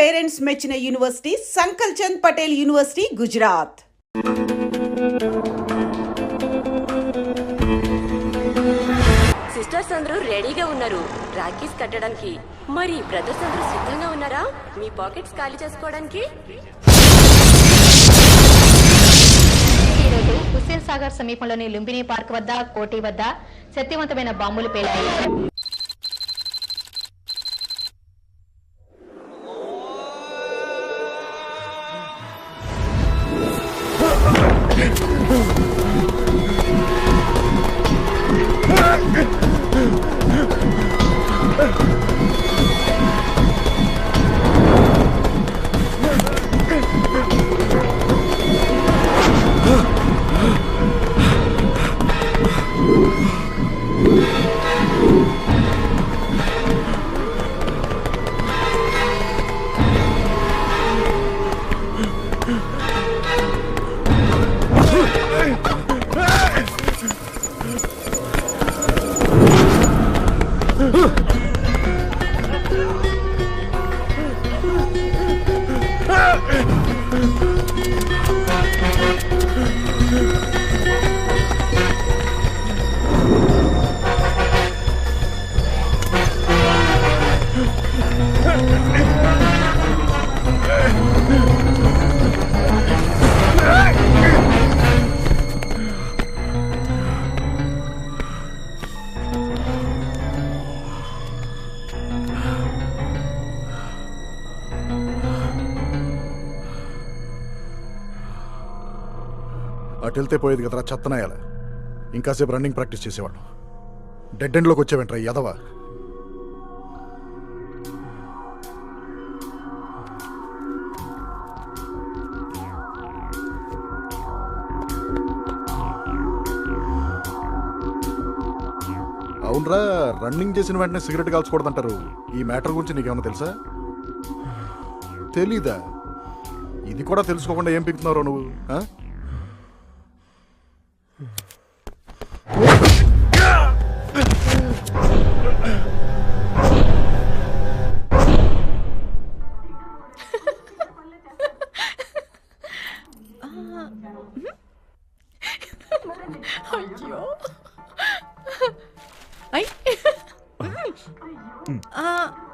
Parents మెచ్చిన university Sankal Chand Patel university, Gujarat. Sisters అందరూ రెడీగా ఉన్నారు రాఖీస్ కట్టడానికి. మరి బ్రదర్స్ అందరూ సిద్ధంగా ఉన్నారా మీ పాకెట్స్ ఖాళీ చేసుకోవడానికి? ఈరోజు హుస్సేన్ సాగర్ సమీపంలోని లుంబిని పార్క్ వద్ద, కోటి వద్ద శక్తివంతమైన బాంబులు పేలాయి. అటెళ్తే పోయేది కదరా చెత్తనాయాల. ఇంకాసేపు రన్నింగ్ ప్రాక్టీస్ చేసేవాడు. డెడ్ ఎండ్లోకి వచ్చేవంట్రా యదవా. అవునరా, రన్నింగ్ చేసిన వెంటనే సిగరెట్ కాల్చకూడదంటారు. ఈ మ్యాటర్ గురించి నీకేమన్నా తెలుసా? తెలీదా? ఇది కూడా తెలుసుకోకుండా ఏం పిక్కుతున్నారో నువ్వు?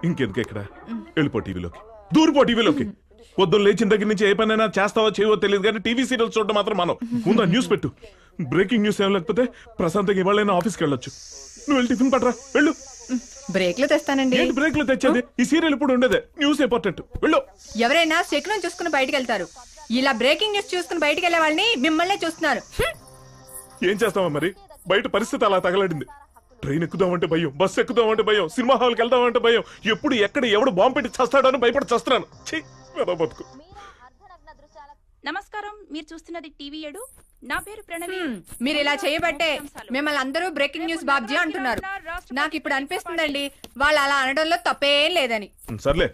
ఇంకెందుకు ఇక్కడ వెళ్ళిపో టీవీలోకి, దూరిపో టీవీలోకి. పొద్దున్న లేచిన దగ్గర నుంచి ఏ పనైనా చేస్తావో చేయవో తెలియదు కానీ టీవీ సీరియల్స్ చూడడం మాత్రం మనం. ముందు న్యూస్ పెట్టు. బ్రేకింగ్ న్యూస్ ఏం లేకపోతే ప్రశాంతంగా ఇవాళైనా ఆఫీస్కి వెళ్ళొచ్చు. నువ్వు వెళ్ళి టిఫిన్ పట్టరా, వెళ్ళు. బ్రేక్లు తెస్తానండి. ఏంటి బ్రేక్లు తెచ్చేది? ఈ సీరియల్ ఇప్పుడు ఉండేదే, న్యూస్ ఇంపార్టెంట్, వెళ్ళు. ఎవరైనా శకునం చూసుకుని బయటకు వెళ్తారు. ఇలా బ్రేకింగ్ న్యూస్ చూసుకుని బయటకు వెళ్లే వాళ్ళని మిమ్మల్ని చూస్తున్నారు. ఏం చేస్తావా మరి? బయట పరిస్థితి అలా తగలడింది. ట్రైన్ ఎక్కుదామంటే భయం, బస్సు ఎక్కుదామంటే భయం, సినిమా హాల్కి వెళ్దామంటే భయం. ఎప్పుడు ఎక్కడ ఎవడు బాంబు పెట్టి చస్తాడని భయపడి చస్తున్నాను. బతుకు. నమస్కారం, మీరు చూస్తున్నది టీవీ 7. నా పేరు ప్రణవి. మీరు ఇలా చేయబట్టే మిమ్మల్ని అందరూ బ్రేకింగ్ న్యూస్ బాబ్జీ అంటున్నారు. నాకు ఇప్పుడు అనిపిస్తుందండి వాళ్ళు అలా అనడంలో తప్పేం లేదని. సర్లే,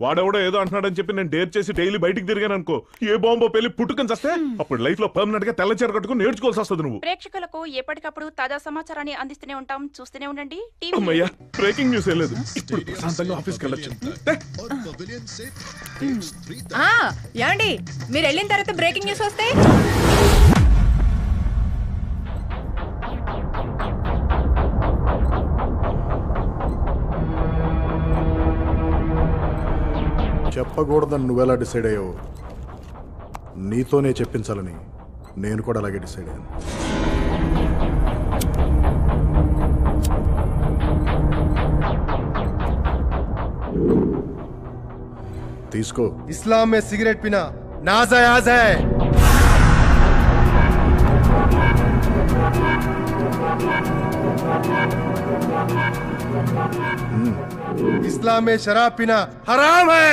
వాడెవడో ఏదో అంటున్నాడని చెప్పి నేను డేర్ చేసి డైలీ బయటికి తిరిగాను అనుకో, ఏ బాంబో పెళ్లి పుట్టుకొని చేస్తే అప్పుడు లైఫ్ లో పర్మనెంట్ గా తెల్ల చీర కట్టుకుని నేర్చుకోవాల్సి వస్తుంది. నువ్వు ప్రేక్షకులకు ఎప్పటికప్పుడు తాజా సమాచారాన్ని అందిస్తూనే ఉంటాం, చూస్తూనే ఉండండి. అమ్మయ్యా, బ్రేకింగ్ న్యూస్ ఏం లేదు. ఇప్పుడు ప్రశాంతంగా ఆఫీస్కి వెళ్ళొచ్చు. ఏమండి, మీరు వెళ్ళిన తర్వాత బ్రేకింగ్ న్యూస్ వస్తే చెప్పకూడదని నువ్వెలా డిసైడ్ అయ్యావు? నీతోనే చెప్పించాలని నేను కూడా అలాగే డిసైడ్ అయ్యాను. తీసుకో. इस्लाम में सिगरेट पीना नाजायज है. इस्लाम में शराब पीना हराम है.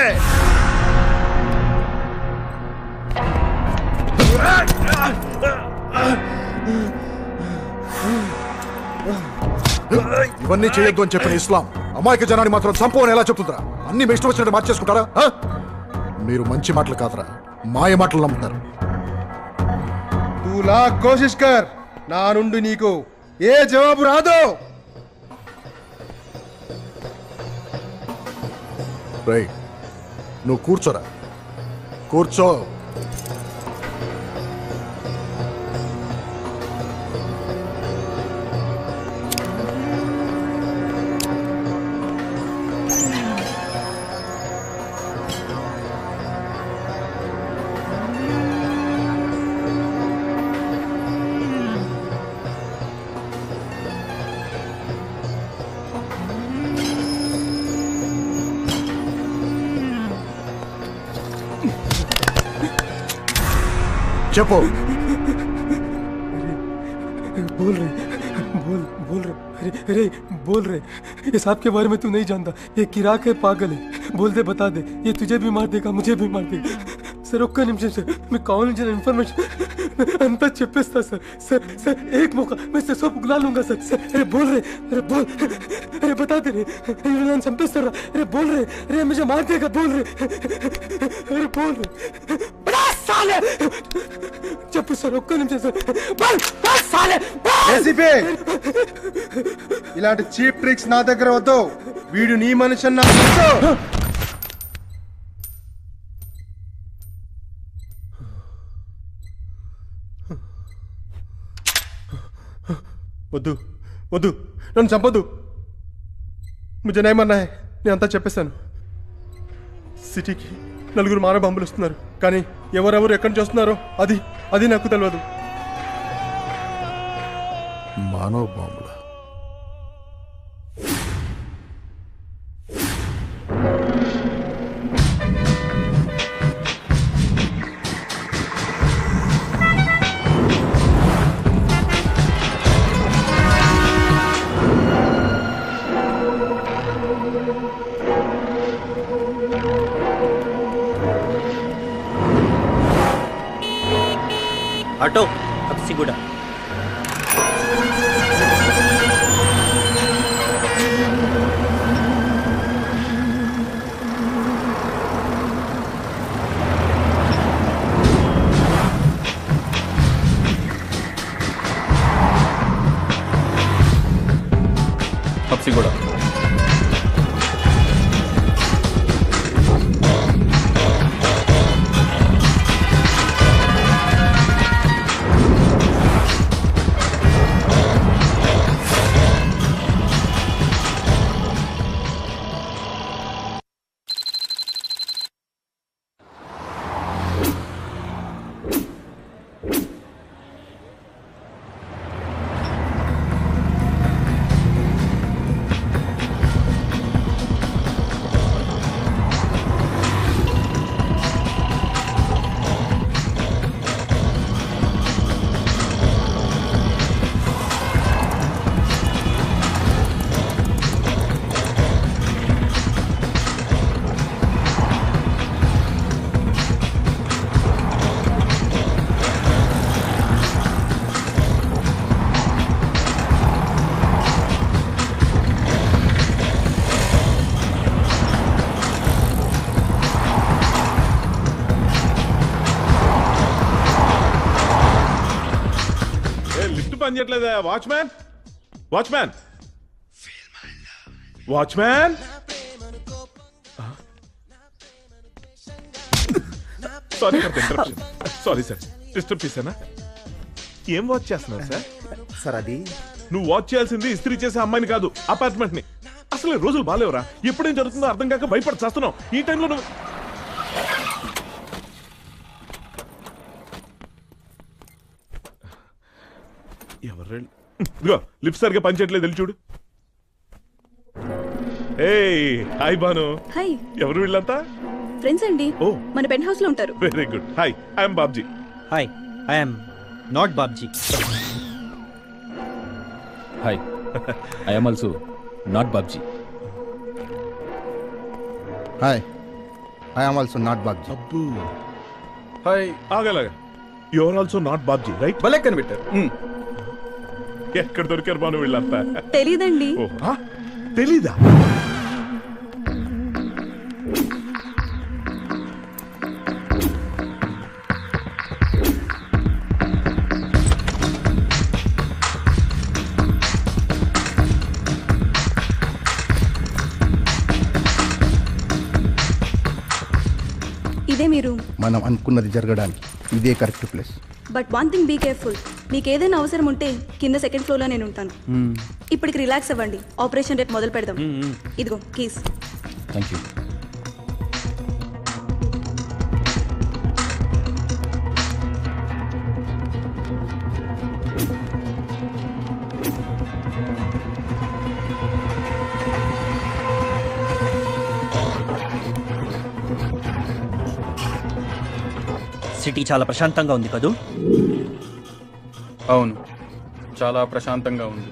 ఇవన్నీ చేయొద్దు అని చెప్పిన ఇస్లాం అమాయక జనాన్ని మాత్రం చంపవని ఎలా చెప్తుందిరా? అన్ని మీ ఇష్టం వచ్చినట్టు మార్చేసుకుంటారా? మీరు మంచి మాటలు కాదురా, మాయ మాటలు నమ్ముతారు. तू लाख कोशिश कर, నా నుండి నీకు ఏ జవాబు రాదు. నువ్వు కూర్చోరా, కూర్చో. చెప్పు. बोल रहे अरे बोल रहे ये सांप के बारे में तू नहीं जानता. ये किराक है, पागल है. बोल दे, बता दे. ये तुझे भी मार देगा, मुझे भी मार देगा. सर ఒక్క నిమిషం సార్, మీకు కావాల్సిన ఇన్ఫర్మేషన్ అంతా చెప్పేస్తా సార్. सर सर एक मौका, मैं से सब बुला लूंगा सर. सर अरे बोल रहे, अरे बता दे रे, अरे चंपेस्तारा, अरे बोल रहे, अरे मुझे मार देगा, बोल रहे, अरे बोल रहे. बड़ा साले చెప్పు సార్, ఒక్క నిమిషం సార్. సాలే ఏసీపీ, ఇలాంటి చీప్ ట్రిక్స్ నా దగ్గర వద్దు. వీడు నీ మనిషి నాకు తెలుసు. వద్దు వద్దు, నన్ను చంపొద్దు. ముझे नहीं मरना है. నేను అంతా చెప్పేశాను. సిటీకి నలుగురు మానవ బాంబులు వస్తున్నారు, కానీ ఎవరెవరు ఎక్కడి నుంచి వస్తున్నారో అది నాకు తెలియదు. మానవ బాంబుల ఆటో హబ్సిగూడ. హబ్సిగూడ. పనిచేయట్లేదా? Watchman, watchman, watchman. Sorry for interruption. Sorry sir, disturb చేశానా? ఏం వాచ్ చేస్తున్నారు సార్? సార్ అది నువ్వు వాచ్ చేయాల్సింది ఇస్త్రీ చేసే అమ్మాయిని కాదు, అపార్ట్మెంట్ ని. అసలు రోజులు బాగాలేవరా? ఎప్పుడేం జరుగుతుందో అర్థం కాక భయపడి చేస్తున్నావు. ఈ టైంలో నువ్వు ఎవరు లిప్ సరిగా పనిచేయట్లేదు, వెళ్ళి చూడు. ఏయ్ హాయ్ బాను. హాయ్. ఎవరు వీళ్ళంతా? ఫ్రెండ్స్ అండి. ఓ, మన పెంట్ హౌస్ లో ఉంటారు. Very good. Hi, I'm Babji. Hi, I'm not Babji. Hi, I'm also not Babji. Hi, I'm also not Babji. అబ్బు, హాయ్. ఆగలాగా, you are also not Babji, right? భలే కనిపెట్టారు. ఎక్కడ దొరికారు బాను వీళ్ళంతా? తెలీదండి. తెలీదా? ఇదే మీరు మనం అనుకున్నది జరగడానికి ఇదే correct place. But one thing be careful. మీకు ఏదైనా అవసరం ఉంటే కింద సెకండ్ ఫ్లోర్లో నేను ఉంటాను. ఇప్పటికి రిలాక్స్ అవ్వండి. ఆపరేషన్ రేపు మొదలు పెడదాం. ఇదిగో కీస్. Thank you. సిటీ చాలా ప్రశాంతంగా ఉంది కదూ? అవును, చాలా ప్రశాంతంగా ఉంది.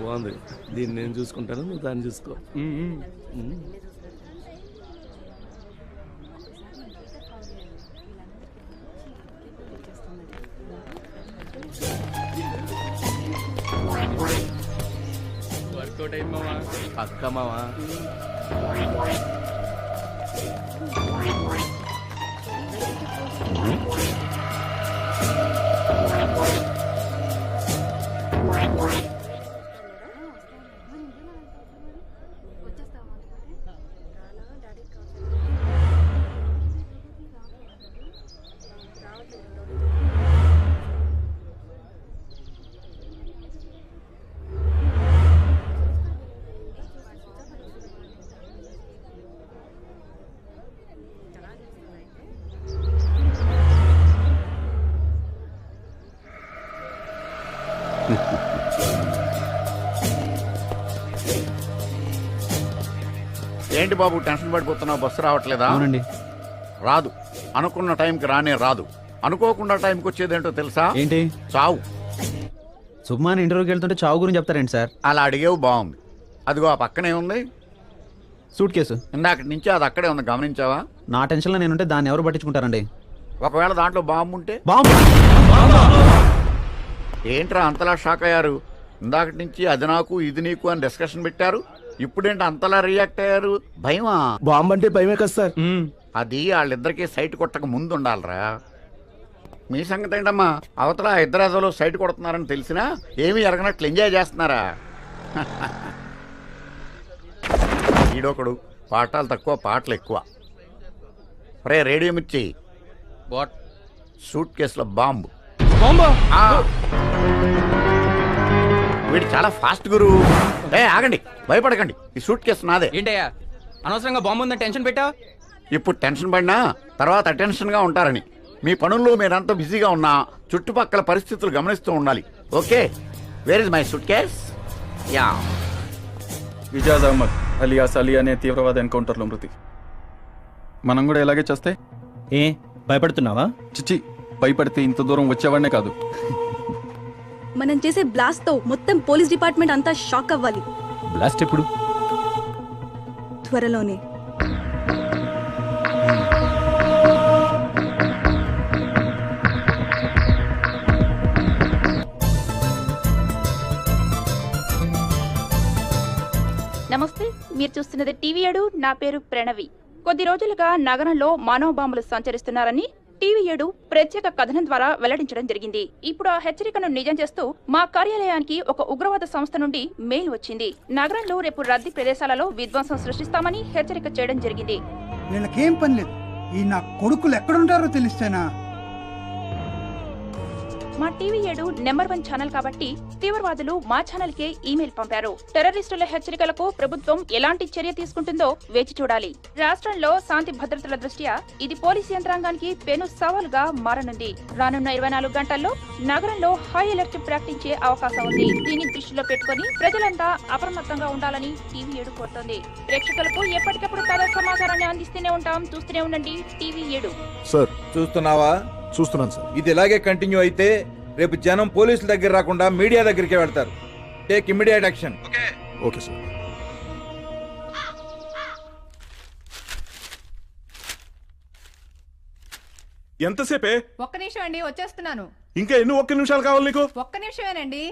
బాగుంది. దీన్ని నేను చూసుకుంటాను, నువ్వు దాన్ని చూసుకో. వర్కౌట్ అయింది మావా. అక్క మావా. ఏంటి బాబు టెన్షన్ పడిపోతున్నావు? బస్సు రావట్లేదా? అవునండి. రాదు. అనుకున్న టైంకి రానే రాదు. అనుకోకుండా టైంకి వచ్చేదేంటో తెలుసా? ఏంటి? చావు. సుబ్మాన్ ఇంటర్వ్యూకి వెళ్తుంటే చావు గురించి చెప్తారేంటి సార్? అలా అడిగేవు, బాగుంది. అదిగో ఆ పక్కనే ఉంది సూట్ కేసు. ఇందాక నుంచి అది అక్కడే ఉంది, గమనించావా? నా టెన్షన్లో నేనుంటే దాన్ని ఎవరు పట్టించుకుంటారండి? ఒకవేళ దాంట్లో బాంబు ఉంటే? బాంబు? ఏంట్రా అంతలా షాక్ అయ్యారు? ఇందాక నుంచి అది నాకు ఇది నీకు అని డిస్కషన్ పెట్టారు. ఇప్పుడేంటి అంతలా రియాక్ట్ అయ్యారు? భయమా? బాంబు అంటే భయమే కదా సార్. అది వాళ్ళిద్దరికీ సైట్ కొట్టక ముందు ఉండాలరా. మీ సంగతి ఏంటమ్మా? అవతల ఇద్దరు సైట్ కొడుతున్నారని తెలిసినా ఏమీ ఎరగనట్లు ఎంజాయ్ చేస్తున్నారా? ఈడొకడు పాఠాలు తక్కువ పాటలు ఎక్కువ. రే రేడియో మిర్చి, వాట్? సూట్ కేసులో బాంబు. బాంబా? వీడు చాలా ఫాస్ట్ గురు. ఆగండి, భయపడకండి. ఈ సూట్ కేసు నాదే. ఏంటయ్యా అనవసరంగా బాంబు ఉందని టెన్షన్ పెట్టా? ఇప్పుడు టెన్షన్ పడినా తర్వాత అటెన్షన్గా ఉంటారని. మీ పనుల్లో మీరంతా బిజీగా ఉన్నా చుట్టుపక్కల పరిస్థితులు గమనిస్తూ ఉండాలి. Okay, where is my suitcase? Yeah. Ijaz Ahmed alias Ali అనే తీవ్రవాద ఎన్కౌంటర్లో మృతి. మనం కూడా ఇలాగే చేస్తే? ఏ భయపడుతున్నావా? చిచ్చి, భయపడితే ఇంత దూరం వచ్చేవాడినే కాదు. మనం చేసే బ్లాస్ట్ తో మొత్తం పోలీస్ డిపార్ట్మెంట్ అంతా షాక్ అవ్వాలి. బ్లాస్ట్ ఎప్పుడు? త్వరలోనే. నమస్తే, మీరు చూస్తున్నది టీవీ 7. నా పేరు ప్రణవి. కొద్ది రోజులుగా నగరంలో మానవ బాంబులు సంచరిస్తున్నారని టీవీ 7 ప్రత్యేక కథనం ద్వారా వెల్లడించడం జరిగింది. ఇప్పుడు ఆ హెచ్చరికను నిజం చేస్తూ మా కార్యాలయానికి ఒక ఉగ్రవాద సంస్థ నుండి మెయిల్ వచ్చింది. నగరంలో రేపు రద్దీ ప్రదేశాలలో విధ్వంసం సృష్టిస్తామని హెచ్చరిక చేయడం జరిగింది. వీళ్ళకేం పని లేదు. ఈ నా కొడుకులు ఎక్కడుంటారో తెలిస్తేనా? మా టీవీ 7 నెంబర్ 1 ఛానల్ కాబట్టి తీవ్రవాదులు మా ఛానల్ కే ఈమెయిల్ పంపారు. టెర్రరిస్టుల హెచ్చరికలకు ప్రభుత్వం ఎలాంటి చర్య తీసుకుంటుందో వేచి చూడాలి. రాష్ట్రంలో శాంతి భద్రతల దృష్ట్యా ఇది పోలీసు యంత్రాంగానికి పెను సవాలుగా మారనుంది. రానున్న 24 గంటల్లో నగరంలో హై అలర్ట్ ప్రకటించే అవకాశం ఉంది. దీన్ని దృష్టిలో పెట్టుకుని ప్రజలంతా అప్రమత్తంగా ఉండాలని టీవీ 7 కోరుతోంది. ప్రేక్షకులకు ఎప్పటికప్పుడు తాజా సమాచారాన్ని అందిస్తూనే ఉంటాం. చూస్తూనే ఉండండి టీవీ 7. సార్ చూస్తున్నావా? చూస్తున్నాను సార్. ఇది ఇలాగే కంటిన్యూ అయితే రేపు జనం పోలీసుల దగ్గర రాకుండా మీడియా దగ్గరికి వెళ్తారు. Take immediate action. Okay sir. ఎంతసేపే? ఒక్క నిమిషం అండి, వచ్చేస్తున్నాను. ఇంకా ఎన్ని ఒక్క నిమిషాలు కావాలి నీకు? ఒక్క నిమిషమేనండి.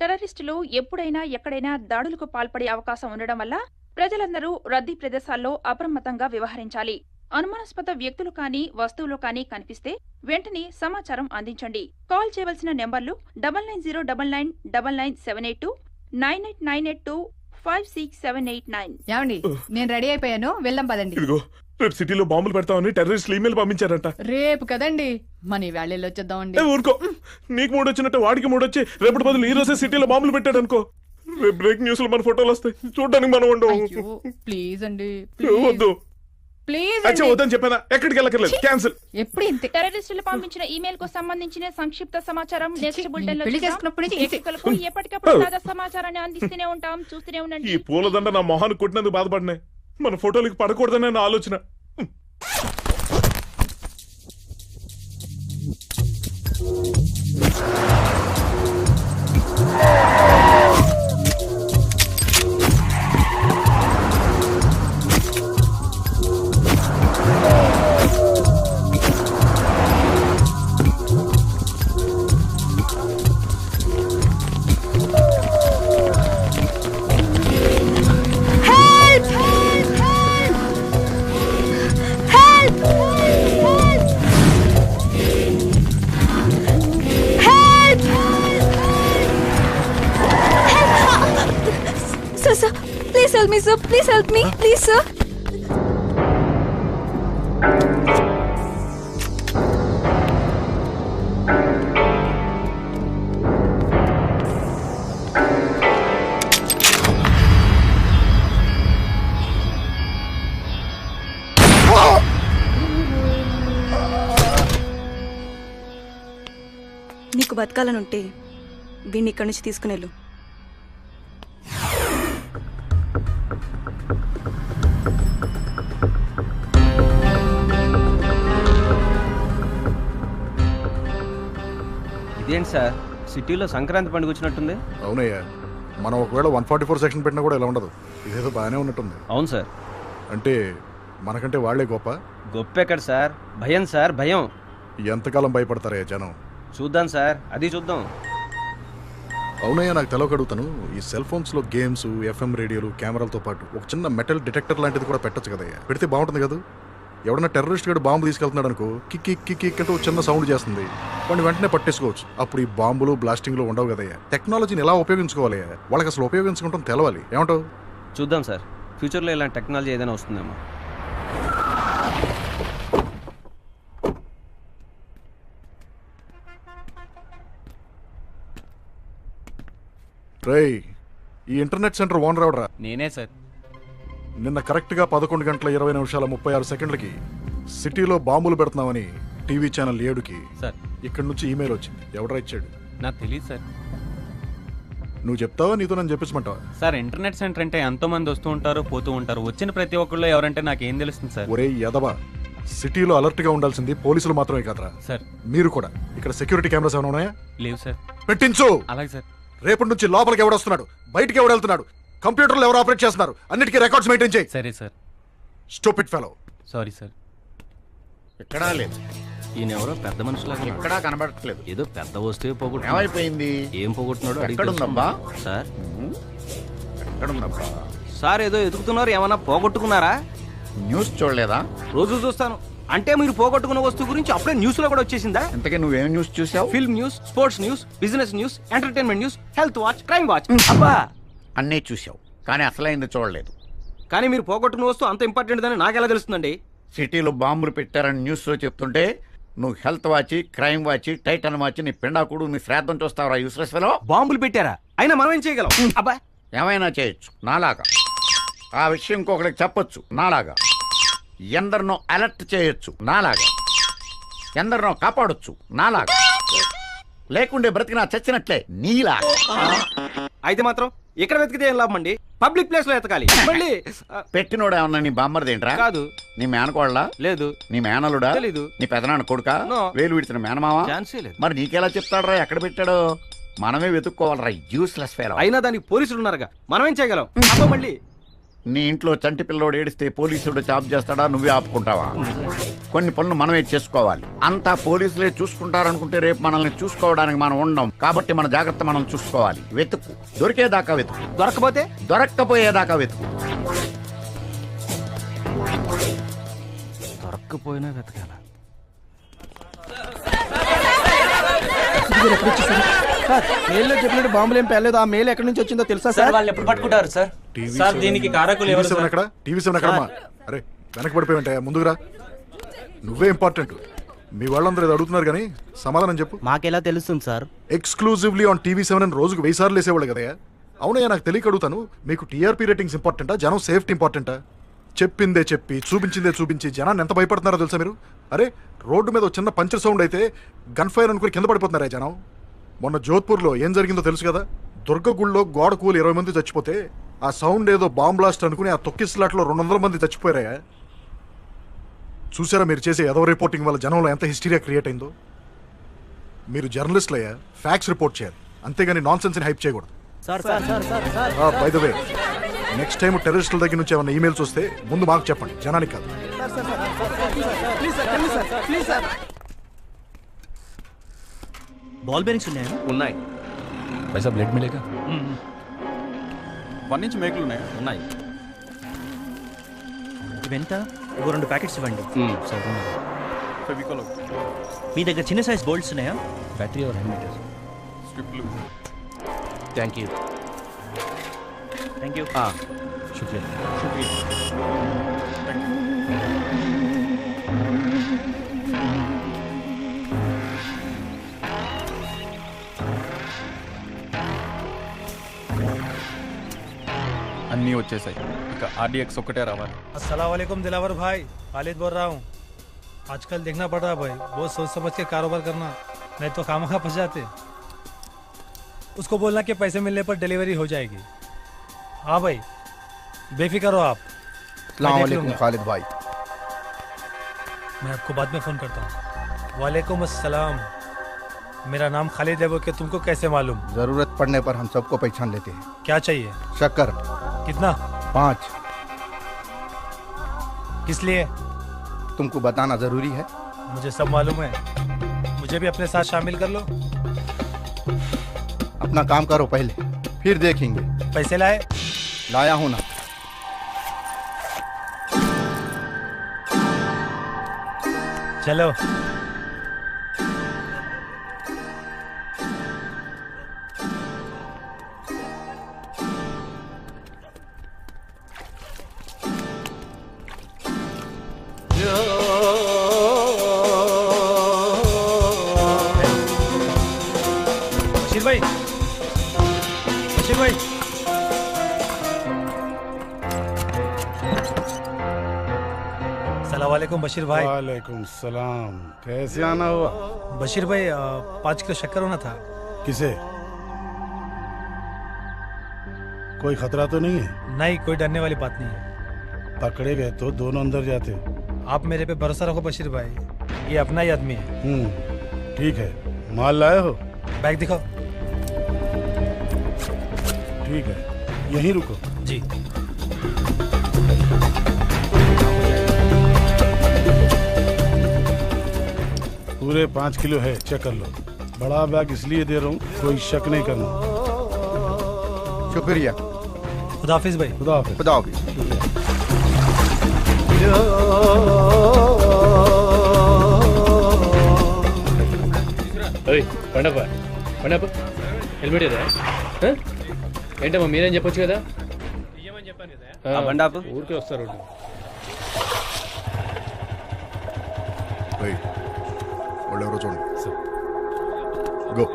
టెర్రరిస్టులు ఎప్పుడైనా ఎక్కడైనా దాడులకు పాల్పడే అవకాశం ఉండడం వల్ల ప్రజలందరూ రద్దీ ప్రదేశాల్లో అప్రమత్తంగా వ్యవహరించాలి. అనుమానాస్పద వ్యక్తులు కానీ వస్తువులు కానీ కనిపిస్తే వెంటనే సమాచారం అందించండి. కాల్ చేయవలసిన నెంబర్లు 9909999782 9898256789. ఏమండి నేను రెడీ అయిపోయాను, వెళ్దాం పదండి. ఇదిగో రేపు సిటీలో బాంబులు పెడతామని టెర్రరిస్టులు ఈమెయిల్ పంపించారంట. రేపు కదండి, మన వేళ వచ్చేద్దామండి. ఊరుకో, నీకు మూడు వచ్చినట్టు వాడికి మూడు వచ్చి రేపటి బదులు ఈ రోజే సిటీలో బాంబులు పెట్టాడు అనుకో, రేపు బ్రేకింగ్ న్యూస్ లో మన ఫోటోలు వస్తాయి, చూడడానికి మనం ఉండవు. ప్లీజ్ అండి, వద్దు ప్లీజ్ వద్దని చెప్పానా, ఎక్కడికి వెళ్ళక్కర్లేదు, క్యాన్సిల్. ఎప్పుడు ఇంతే. టెర్రరిస్టులు పంపించిన ఈమెయిల్ కు సంబంధించిన సంక్షిప్త సమాచారం నెక్స్ట్ బులెటిన్ లో పెళ్లి చేసుకున్నప్పటి నుంచి ఇంతే. ప్రేక్షకులకు ఎప్పటికప్పుడు తాజా సమాచారాన్ని అందిస్తూనే ఉంటాం, చూస్తూనే ఉండండి. ఈ పూలదండ నా మొహాన్ని కొట్టినందుకు బాధపడినాయి, మన ఫోటోలకి పడకూడదని నా ఆలోచన. Sir, please help me, sir. Please help me, please, sir. నీకు బతకాలనుంటే వీడిని ఇక్కడి నుంచి తీసుకునేళ్ళు. ఇదేంటి సార్, సిటీలో సంక్రాంతి పండుగ వచ్చినట్టుంది? అవునయ్యా, మనం ఒకవేళ 144 సెక్షన్ పెట్టినా కూడా ఇలా ఉండదు, ఇదేదో బాగానే ఉన్నట్టుంది. అవును సార్. అంటే మనకంటే వాళ్లే గొప్ప? గొప్ప ఎక్కడ సార్, భయం సార్, భయం. ఎంతకాలం భయపడతారయ్యా జనం? చూద్దాం సార్, అది చూద్దాం. అవునయ్యా, నాకు తెలవకడుగుతాను, ఈ సెల్ ఫోన్స్ లో గేమ్స్, FM రేడియోలు, కెమెరాలతో పాటు ఒక చిన్న మెటల్ డిటెక్టర్ లాంటిది కూడా పెట్టచ్చు కదయ్యా. పెడితే బాగుంటుంది కదా. ఎవడన్నా టెర్రరిస్ట్ గడు బాంబు తీసుకెళ్తున్నాడు అనుకో, కిక్కి కిక్కి అంటూ చిన్న సౌండ్ చేస్తుంది, వాడిని వెంటనే పట్టేసుకోవచ్చు. అప్పుడు ఈ బాంబులు బ్లాస్టింగ్లు ఉండవు కదయ్యా. టెక్నాలజీని ఎలా ఉపయోగించుకోవాలయ్యా, వాళ్ళకి అసలు ఉపయోగించుకుంటాం తెలవాలి. ఏమంటావు? చూద్దాం సార్, ఫ్యూచర్లో ఇలాంటి టెక్నాలజీ ఏదైనా వస్తుందేమో. రేయ్, ఈ ఇంటర్నెట్ సెంటర్ ఓనర్ ఎవడరా? నేనే సార్. నిన్న కరెక్ట్గా 11:20 సిటీలో బాంబులు పెడుతున్నామని టీవీ ఛానల్ 7కి సార్ ఇక్కడి నుంచి ఈమెయిల్ వచ్చింది. ఎవడరా ఇచ్చాడు? నాకు తెలియదు సార్. నువ్వు చెప్తావా, నీతో నన్ను చెప్పించమంటావా? సార్, ఇంటర్నెట్ సెంటర్ అంటే ఎంతో మంది వస్తూ ఉంటారు, పోతూ ఉంటారు. వచ్చిన ప్రతి ఒక్కళ్ళు ఎవరంటే నాకేం తెలుస్తుంది సార్? ఒరే యదవా, సిటీలో అలర్ట్ గా ఉండాల్సింది పోలీసులు మాత్రమే కదరా సార్. మీరు కూడా. ఇక్కడ సెక్యూరిటీ కెమెరాస్ ఏమైనా ఉన్నాయా? లేవు సార్. పెట్టించు. అలాగే సార్. రేపటి నుంచి లోపలికి ఎవడొస్తున్నాడు, బయటికి ఎవడు వెళ్తున్నాడు, కంప్యూటర్లు ఎవరు ఆపరేట్ చేస్తున్నారు, అన్నిటికీ రికార్డ్స్ మెయింటైన్ చేయి. సరే sir. Stupid fellow. Sorry sir. ఎక్కడా లేదు. ఈయన ఎవరో పెద్ద మనుషులాగా ఎక్కడా కనబడట్లేదు. ఏదో పెద్ద వస్తువు పోగొట్టు. ఏమైపోయింది? ఏం పోగొట్టున్నాడు? ఎక్కడుందబ్బా సార్? ఎక్కడుందబ్బా సార్? ఏదో ఎదుగుతున్నారు, ఏమన్నా పోగొట్టుకున్నారా? న్యూస్ చూడలేదా? రోజు చూస్తాను. అంటే మీరు పోగొట్టుకున్న వస్తువు గురించి అప్పుడే న్యూస్ లో కూడా వచ్చేసిందా? ఇంతకీ నువ్వేం న్యూస్ చూసావు? Film news, sports news, business news, entertainment news, health watch, crime watch. అబ్బా, అన్నీ చూసావు, కానీ అసలైంది చూడలేదు. కానీ మీరు పోగొట్టుకున్న వస్తువు అంత ఇంపార్టెంట్ అని నాకెలా తెలుస్తుందండి? సిటీలో బాంబులు పెట్టారని న్యూస్ లో చెప్తుంటే నువ్వు health watch, crime watch, Titan watch, నీ పిండాకుడు, నీ శ్రాద్ధం చూస్తావురా యూస్లెస్ ఫెలో. బాంబులు పెట్టారా? అయినా మనం ఏం చేయగలం? అబ్బా, ఏమైనా చేయొచ్చు నాలాగా. ఆ విషయం ఇంకొకరికి చెప్పొచ్చు నాలాగా. ఎందరినో అలర్ట్ చేయొచ్చు నాలాగా. ఎందరినో కాపాడొచ్చు నాలాగా. లేకుండే బ్రతికినా చచ్చినట్లే నీలాగా. అయితే మాత్రం ఇక్కడ వెతికితే ఏం లాభం అండి? పబ్లిక్ ప్లేస్ లో ఎతకాలి. మళ్ళీ పెట్టినోడు ఏమన్నా నీ బామ్మర్దేంట్రా? కాదు. నీ మేనకోళ్ళ? లేదు. నీ మేనలుడా? తెలీదు. నీ పెదనాన్న కొడుకా? వేలు విడిచిన మేనమావా? ఛాన్సే లేదు. మరి నీకెలా చెప్తాడరా ఎక్కడ పెట్టాడో? మనమే వెతుక్కోవాలరా యూస్లెస్ ఫెలో. అయినా దానికి పోలీసులు ఉన్నారుగా, మనం ఏం చేయగలం? మళ్ళీ నీ ఇంట్లో చంటి పిల్లోడు ఏడిస్తే పోలీసుడు చాప్ చేస్తాడా, నువ్వే ఆపుకుంటావా? కొన్ని పనులు మనమే చేసుకోవాలి. అంతా పోలీసులే చూసుకుంటారనుకుంటే రేపు మనల్ని చూసుకోవడానికి మనం ఉండం. కాబట్టి మన జాగ్రత్త మనం చూసుకోవాలి. వెతుకు, దొరికేదాకా వెతుకు, దొరక్కపోయేదాకా వెతుకు. దొరక్కపోయినా వెతకాల. సార్ మెయిల్లో చెప్పినట్టు బాంబులు ఏం పేర్లేదు. ఆ మెయిల్ ఎక్కడి నుంచి వచ్చిందో తెలుసా సార్? వాళ్ళు ఎప్పుడు పట్టుకుంటారు సార్? సార్ దీనికి కారకులు ఎవరు సార్? టీవీ 7 ఎక్కడమ్మా? అరే వెనక్కి పడిపోయి ముందుకురా. నువ్వే ఇంపార్టెంట్. మీ వాళ్ళందరూ ఏదో అడుగుతున్నారు కానీ సమాధానం చెప్పు. మాకెలా తెలుస్తుంది సార్? ఎక్స్క్లూజివ్లీ ఆన్ టీవీ 7 అని రోజుకు 1000 సార్లు వేసేవాళ్ళు కదయ్యా. అవునయ్యా, నాకు తెలియక అడుగుతాను. మీకు టీఆర్పీ రేటింగ్స్ ఇంపార్టెంటా, జనం సేఫ్టీ ఇంపార్టెంటా? చెప్పిందే చెప్పి చూపించిందే చూపించి జనాన్ని ఎంత భయపడుతున్నారో తెలుసా మీరు? అరే రోడ్డు మీద చిన్న పంచర్ సౌండ్ అయితే గన్ ఫైర్ అనుకుని కింద పడిపోతున్నారా జనం. మొన్న జోధ్పూర్లో ఏం జరిగిందో తెలుసు కదా. దుర్గగుళ్ళో గోడ కూలి 20 మంది చచ్చిపోతే ఆ సౌండ్ ఏదో బాంబ్ బ్లాస్ట్ అనుకుని ఆ తొక్కిస్లాట్లో 200 మంది చచ్చిపోయారా. చూసారా మీరు చేసే ఏదో రిపోర్టింగ్ వల్ల జనంలో ఎంత హిస్టీరియా క్రియేట్ అయిందో. మీరు జర్నలిస్టులు అయ్యా, ఫ్యాక్ట్స్ రిపోర్ట్ చేయాలి, అంతేగాని నాన్ సెన్స్ ని హైప్ చేయకూడదు. By the way, next time టెర్రరిస్టుల దగ్గర నుంచి ఏమైనా ఈమెయిల్స్ వస్తే ముందు మాకు చెప్పండి, జనానికి కాదు. బాల్ బేరింగ్స్ ఉన్నాయా? ఉన్నాయి. పైసా బ్లడ్ మిలేగా? 1 ఇంచ్ మేకులు ఉన్నాయి. ఉన్నాయి. ఇవెంత? 2 ప్యాకెట్స్ ఇవ్వండి. ఫెవికాల్. మీ దగ్గర చిన్న సైజ్ బోల్ట్స్ ఉన్నాయా? బ్యాటరీ और हैंड స్ట్రిప్లు. Thank you. Thank you. శుక్రియా. అన్నీ వచ్చేసాయి. ఇక RDX ఒకటే రావాలి. अस्सलाम वालेकुम दिलावर भाई, खालिद बोल रहा हूँ. आजकल देखना पड़ रहा है भाई, बहुत सोच समझ के कारोबार करना, नहीं तो खामखा फंस जाते. उसको बोलना कि पैसे मिलने पर डिलीवरी हो जाएगी. हाँ भाई बेफिक्र हो आप. अस्सलाम वालेकुम खालिद भाई. मैं आपको बाद में फ़ोन करता हूँ. वालेकुम अस्सलाम. मेरा नाम खालिद है, वो कि तुमको कैसे मालूम? जरूरत पड़ने पर हम सबको पहचान लेते हैं. क्या चाहिए? शक्कर. कितना? 5. किस लिए? तुमको बताना जरूरी है? मुझे सब मालूम है. मुझे भी अपने साथ शामिल कर लो. अपना काम करो पहले, फिर देखेंगे. पैसे लाए? लाया हूं ना. चलो. बशीर भाई, बशीर भाई. अस्सलाम वालेकुम बशीर भाई. वालेकुम सलाम. कैसे आना हुआ? बशीर भाई 5 किलो शक्कर होना था. किसे? कोई खतरा तो नहीं है? नहीं, कोई डरने वाली बात नहीं है. पकड़े गए तो दोनों अंदर जाते. आप मेरे पे भरोसा रखो बशीर भाई, ये अपना ही आदमी है. ठीक है. माल लाए हो? बैग दिखाओ. ठीक है, यहीं रुको. जी. पूरे 5 किलो है, चेक कर लो. बड़ा बैग इसलिए दे रहा हूँ, कोई शक नहीं करना. शुक्रिया. खुदाफिज भाई. खुदाफिज. खुदाफिज. పండప్ప హెల్మెట్ కదా? ఏంటమ్మా మీరేం చెప్పొచ్చు కదా? బండాపు ఊరికే వస్తారు. వాళ్ళు ఎవరో చూడండి. గో.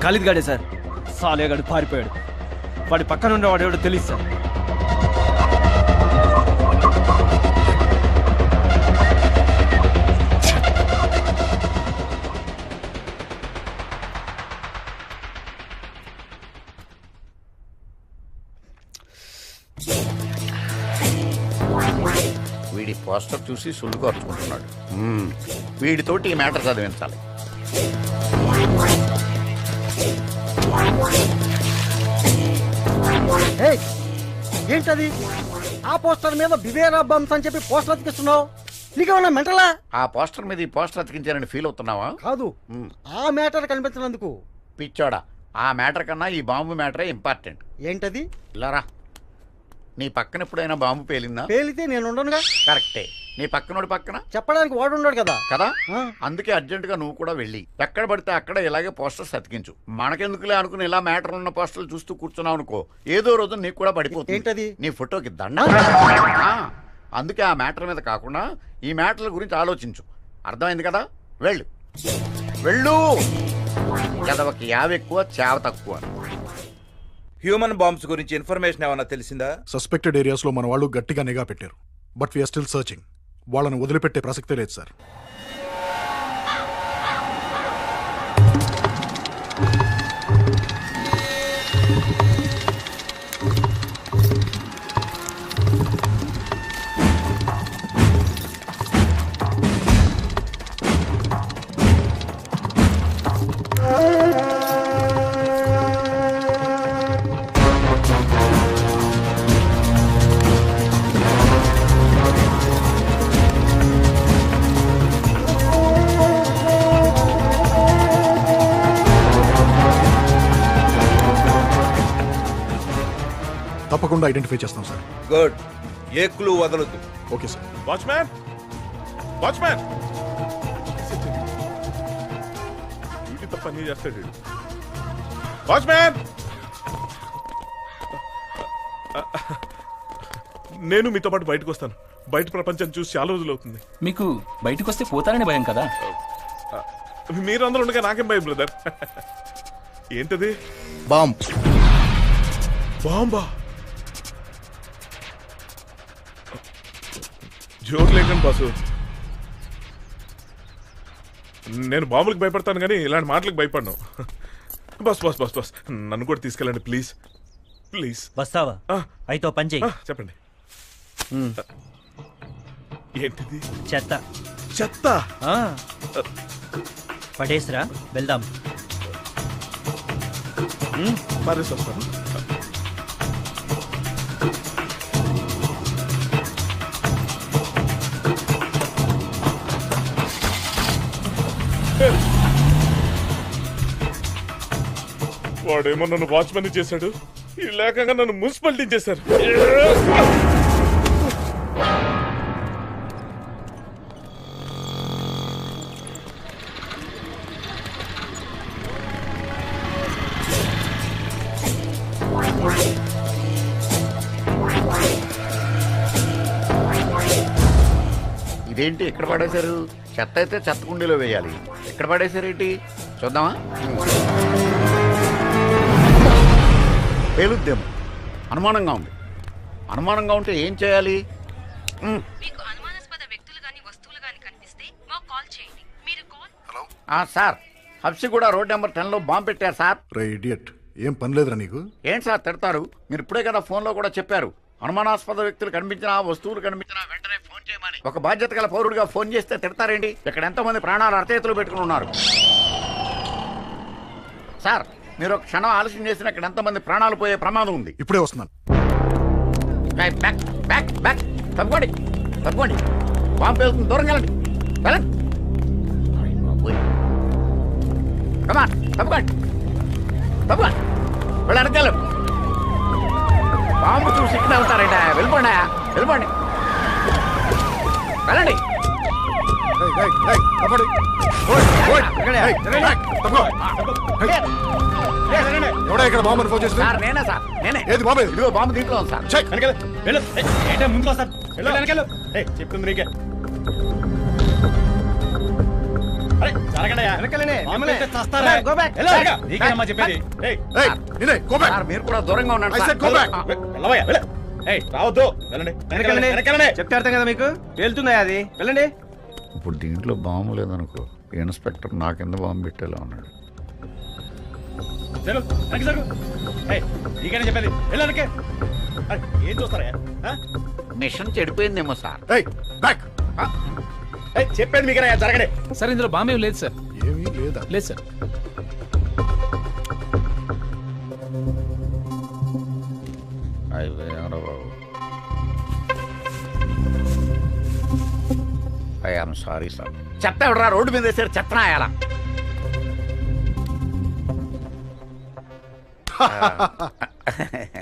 ఖాళీద్ గాడే సార్. సాలేగాడు పారిపోయాడు. వాడి పక్కన ఉండేవాడు ఎవడో తెలియదు సార్. వీడి పోస్టర్ చూసి సుల్లు ఖర్చుకుంటున్నాడు. వీడితోటి ఈ మ్యాటర్ చదివించాలి. ఏంటది? ఆ పోస్టర్ మీద బివేరా బంప్స్ అని చెప్పి పోస్టర్ అతికిస్తున్నావు. నీకేమన్నా మెంటలా? ఆ పోస్టర్ మీద ఈ పోస్టర్ అతికించారని ఫీల్ అవుతున్నావా? కాదు, ఆ మ్యాటర్ కనిపించినందుకు. పిచ్చోడా, ఆ మ్యాటర్ కన్నా ఈ బాంబు మ్యాటరే ఇంపార్టెంట్. ఏంటది? ఇలారా, నీ పక్కన ఎప్పుడైనా బాంబు పేలిందా? పేలితే నేను ఉండనుగా. కరెక్టే. నీ పక్కనోడి పక్కన చెప్పడానికి వాడు ఉన్నాడు కదా. అందుకే అర్జెంటుగా నువ్వు కూడా వెళ్ళి ఎక్కడ పడితే అక్కడ ఇలాగే పోస్టర్స్ అతికించు. మనకెందుకులే అనుకుని ఇలా మ్యాటర్ ఉన్న పోస్టర్లు చూస్తూ కూర్చున్నావు అనుకో, ఏదో రోజు నీకు కూడా పడిపోతుంది. ఏంటది? నీ ఫోటోకి దండ. అందుకే ఆ మ్యాటర్ మీద కాకుండా ఈ మ్యాటర్ల గురించి ఆలోచించు. అర్థమైంది కదా? వెళ్ళు వెళ్ళు. చదవకి యావ ఎక్కువ, చావ తక్కువ. హ్యూమన్ బాంబ్స్ గురించి ఇన్ఫర్మేషన్ ఏమన్నా తెలిసిందా? సస్పెక్టెడ్ ఏరియాస్ లో మన వాళ్ళు గట్టిగా నిఘా పెట్టారు. But we're still searching. వాళ్ళని వదిలిపెట్టే ప్రసక్తే లేదు సార్. తప్పకుండా ఐడెంటిఫై చేస్తాం సార్. గుడ్. ఏ క్లూ వదలొద్దు. Okay sir. Watchman, watchman, duty తప్ప అన్నీ చేస్తాడు. వాచ్మ్యాన్, నేను మీతో పాటు బయటకు వస్తాను. బయట ప్రపంచం చూసి చాలా రోజులు అవుతుంది. మీకు బయటకు వస్తే పోతారని భయం కదా? మీరందరూ ఉండగా నాకేం భయం బ్రదర్. ఏంటది? బాంబ్. బాంబా? జోరు లేకండి బాసు. నేను బాంబులకు భయపడతాను కానీ ఇలాంటి మాటలకు భయపడను. బస్ బస్ బస్ బస్ నన్ను కూడా తీసుకెళ్ళండి ప్లీజ్ ప్లీజ్. వస్తావా? అయితే పని చెయ్యి. చెప్పండి. ఏంటిది? చెత్త. చెత్త పడేసిరా, వెళ్దాం. పారేసి వస్తాను. వాడేమో నన్ను వాచ్మెన్ చేశాడు, ఈ లేకంగా నన్ను మున్సిపాలిటీ చేశారు. ఇదేంటి ఎక్కడ పడేశారు? చెత్త అయితే చెత్త కుండీలో వేయాలి. ఎక్కడ పడేశారేంటి చూద్దామా? పేలుద్దేమో. అనుమానంగా ఉంది. అనుమానంగా ఉంటే ఏం చేయాలి? సార్, హబ్సిగూడ రోడ్ నెంబర్ 10లో బాంబు పెట్టారు సార్. రే ఇడియట్, ఏం పని లేదురా నీకు? ఏంటి సార్ తిడతారు? మీరు ఇప్పుడే కదా ఫోన్లో కూడా చెప్పారు, అనుమానాస్పద వ్యక్తులు కనిపించినా, వస్తువులు కనిపించినా వెంటనే ఫోన్ చేయమని. ఒక బాధ్యత గల పౌరుడిగా ఫోన్ చేస్తే తిడతారేంటి? ఇక్కడ ఎంతో మంది ప్రాణాలు అరచేతులు పెట్టుకుని ఉన్నారు సార్. మీరు ఒక క్షణం ఆలస్యం చేసిన ఇక్కడ ఎంతమంది ప్రాణాలు పోయే ప్రమాదం ఉంది. ఇప్పుడే వస్తున్నాను. Back back back. తప్పుకోండి తప్పుకోండి. బాంబు వెళ్తుంది, దూరంగా వెళ్ళండి. వెళ్ళండి. కమాన్, తప్పుకోండి తప్పుకోండి. వెళ్ళడానికి వెళ్ళండి. బాంబు చూసి ఇక్కడ వెళ్తారండి. వెళ్ళిపోండి వెళ్ళిపోండి. వెళ్ళండి. ఎవడా ఇక్కడ బాంబు ఫోన్ చేసి? నేనే సార్, నేనే. ఏది బాంబు? ఇదిగో బాంబు దీంట్లో ఉంది సార్. ముందుకు సార్. చెప్తుంది నీకే. మీరు కూడా దూరంగా ఉండండి సార్. రావద్దు చెప్తే అర్థం కదా మీకు వెళ్తుందా అది వెళ్ళండి. ఇప్పుడు దీంట్లో బాంబు లేదనుకో, ఇన్స్పెక్టర్ నా కింద బాంబు పెట్టేలా ఉన్నాడు. ఏం చూస్తారా మిషన్ చెడిపోయిందేమో సార్. చెప్పేది మీకు జరగడే. సార్ ఇందులో బాంబు ఏం లేదు సార్. ఏమీ లేదా? లేదు సార్. I'm sorry sir. చెత్త ఎవడరా రోడ్డు మీద వేసారు? చెత్త నాయాలా?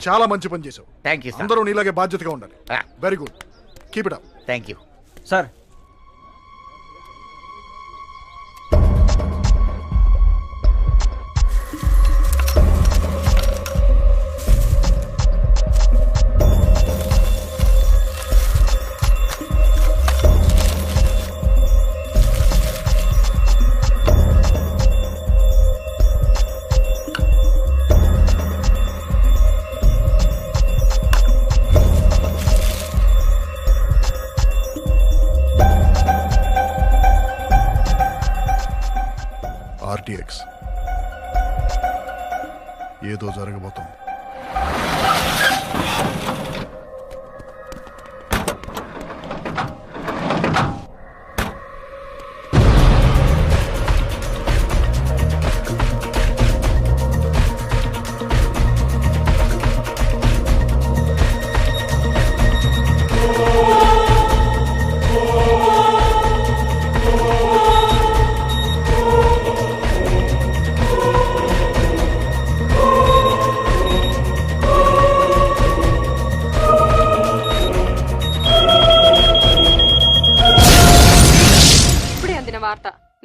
చాలా మంచి పని చేసావు. Thank you. అందరూ నీలాగే బాధ్యతగా ఉండాలి. Very good, keep it up. Thank you sir. RTX ఏదో జరగబోతోంది.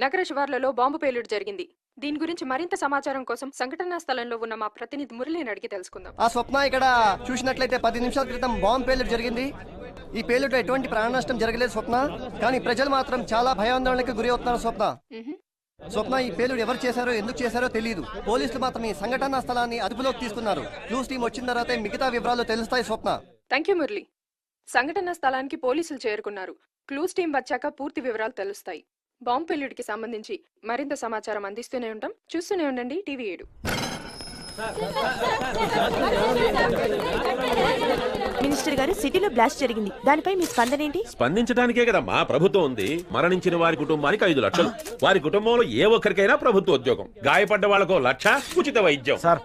నగర శివార్లలో బాంబు పేలుడు జరిగింది. దీని గురించి మరింత సమాచారం కోసం సంఘటనా స్థలంలో ఉన్న మా ప్రతినిధి మురళిని అడిగి తెలుసుకుందాం. ఆ స్వప్న ఇక్కడ చూసినట్లయితే 10 నిమిషాల క్రితం బాంబు పేలుడు జరిగింది. ఈ పేలుడు ఎటువంటి ప్రాణ నష్టం జరగలేదు స్వప్న, కానీ ప్రజలు మాత్రం చాలా భయాందోళనకు గురి అవుతున్నారు స్వప్న. స్వప్న, ఈ పేలుడు ఎవరు చేశారో ఎందుకు చేశారో తెలియదు. పోలీసులు మాత్రం ఈ సంఘటనా స్థలాన్ని అదుపులోకి తీసుకున్నారు. క్లూస్ టీం వచ్చిన తర్వాత మిగతా వివరాలు తెలుస్తాయి స్వప్న. Thank you Murali. సంఘటనా స్థలానికి పోలీసులు చేరుకున్నారు. క్లూస్ టీం వచ్చాక పూర్తి వివరాలు తెలుస్తాయి. బాంబు పేలుడికి సంబంధించి మరింత సమాచారం అందిస్తూనే ఉంటాం. చూస్తూనే ఉండండి టీవీ 7. మినిస్టర్ గారు, సిటీలో బ్లాస్ట్ జరిగింది, దానిపై మీ స్పందన ఏంటి? స్పందించడానికే కదమ్మా ప్రభుత్వం ఉంది. మరణించిన వారి కుటుంబానికి 5 లక్షలు, వారి కుటుంబంలో ఏ ఒక్కరికైనా ప్రభుత్వ ఉద్యోగం, గాయపడ్డ వాళ్ళకు 1 లక్ష ఉచిత వైద్యం. సార్,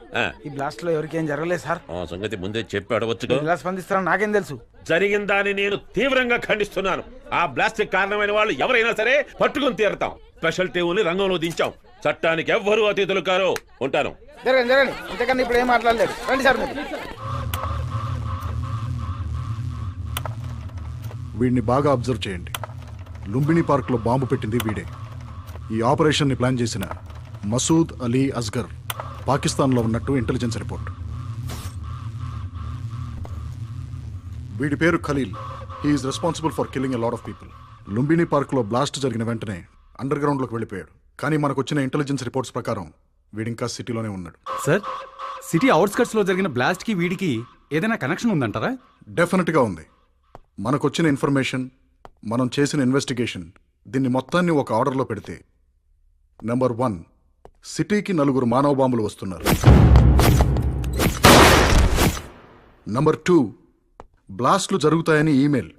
ఈ బ్లాస్ట్ లో ఎవరికేం జరగలేదు సార్. ఆ సంగతి ముందే చెప్పి అడవచ్చు. ఎలా స్పందిస్తారో నాకేం తెలుసు. జరిగిన దాన్ని నేను తీవ్రంగా ఖండిస్తున్నాను. ఆ బ్లాస్ట్ కారణమైన వాళ్ళు ఎవరైనా సరే పట్టుకుని తీరతాం. స్పెషల్ టీముని రంగంలో దించాం. చట్టానికి ఎవ్వరూ అతిథులు కారో. ఉంటాను. జరగండి జరగండి, అంతేకాని ఇప్పుడు ఏం మాట్లాడలేదు. రండి సార్. మీరు వీడిని బాగా అబ్జర్వ్ చేయండి. లుంబిని పార్క్లో బాంబు పెట్టింది వీడే. ఈ ఆపరేషన్ని ప్లాన్ చేసిన మసూద్ అలీ అస్గర్ పాకిస్తాన్లో ఉన్నట్టు ఇంటెలిజెన్స్ రిపోర్ట్. వీడి పేరు Khalil. He's responsible for killing a lot of people. Lumbini పార్క్లో బ్లాస్ట్ జరిగిన వెంటనే అండర్ గ్రౌండ్లోకి వెళ్ళిపోయాడు. కానీ మనకు వచ్చిన ఇంటెలిజెన్స్ రిపోర్ట్స్ ప్రకారం వీడింకా సిటీలోనే ఉన్నాడు. సార్, సిటీ అవుట్స్కట్స్ లో జరిగిన బ్లాస్ట్ కి వీడికి ఏదైనా కనెక్షన్ ఉందంటారా? డెఫినెట్గా ఉంది. మనకొచ్చిన ఇన్ఫర్మేషన్, మనం చేసిన ఇన్వెస్టిగేషన్, దీన్ని మొత్తాన్ని ఒక ఆర్డర్లో పెడితే నెంబర్ 1, సిటీకి 4 మానవ బాంబులు వస్తున్నారు. నంబర్ 2, బ్లాస్ట్లు జరుగుతాయని ఈమెయిల్.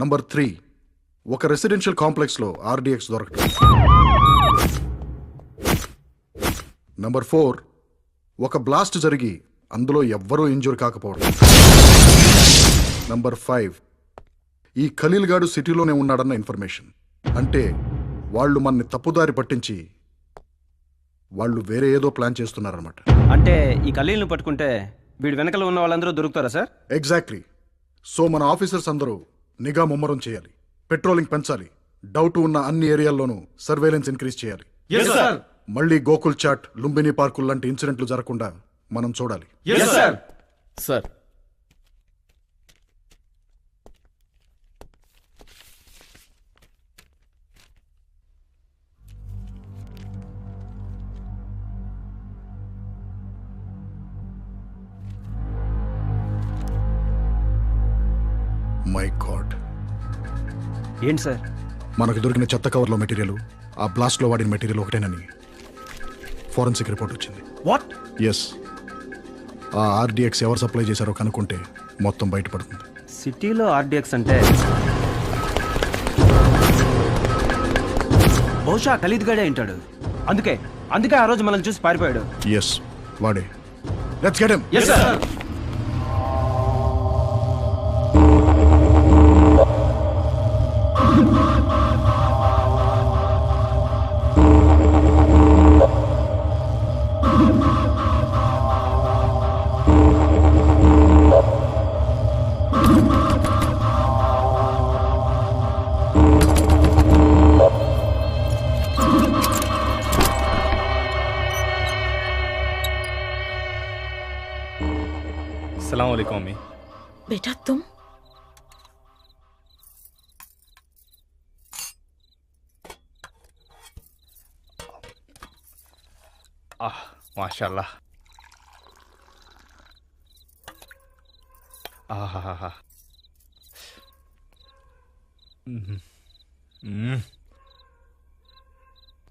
నంబర్ 3, ఒక రెసిడెన్షియల్ కాంప్లెక్స్లో RDX దొరకటం. నంబర్ 4, ఒక బ్లాస్ట్ జరిగి అందులో ఎవ్వరూ ఇంజూర్ కాకపోవడం. నంబర్ 5, ఈ ఖలీల్ గాడు సిటీలోనే ఉన్నాడన్న ఇన్ఫర్మేషన్. అంటే వాళ్ళు మనని తప్పుదారి పట్టించి వాళ్ళు వేరే ఏదో ప్లాన్ చేస్తున్నారన్నమాట. అంటే ఈ ఖలీల్ను పట్టుకుంటే వీడి వెనకలో ఉన్న వాళ్ళందరూ దొరుకుతారా సార్? ఎగ్జాక్ట్లీ. సో మన ఆఫీసర్స్ అందరూ నిఘా ముమ్మరం చేయాలి, పెట్రోలింగ్ పెంచాలి, డౌట్ ఉన్న అన్ని ఏరియాల్లోనూ సర్వేలెన్స్ ఇంక్రీజ్ చేయాలి. మళ్ళీ గోకుల్ చాట్, లుంబిని పార్కుల్ లాంటి ఇన్సిడెంట్లు జరగకుండా మనం చూడాలి. సార్, మై గాడ్, ఏంటి సార్? మనకు దొరికిన చెత్త కవర్లో మెటీరియల్ ఆ బ్లాస్ట్లో వాడిన మెటీరియల్ ఒకటేనని ఫోరెన్సిక్ రిపోర్ట్ వచ్చింది. వాట్? ఎస్, ఆ ఆర్డిఎక్స్ ఎవరు సప్లై చేశారో కనుక్కుంటే మొత్తం బయటపడుతుంది. సిటీలో ఆర్డిఎక్స్ అంటే బహుశా ఖలీద్ గడే ఉంటాడు. అందుకే ఆ రోజు మనల్ని చూసి పారిపోయాడు. ఎస్, వాడే. Let's get him. Yes, sir. अस्सलाम वालेकुम अम्मी। बेटा तुम माशाल्लाह। आहा।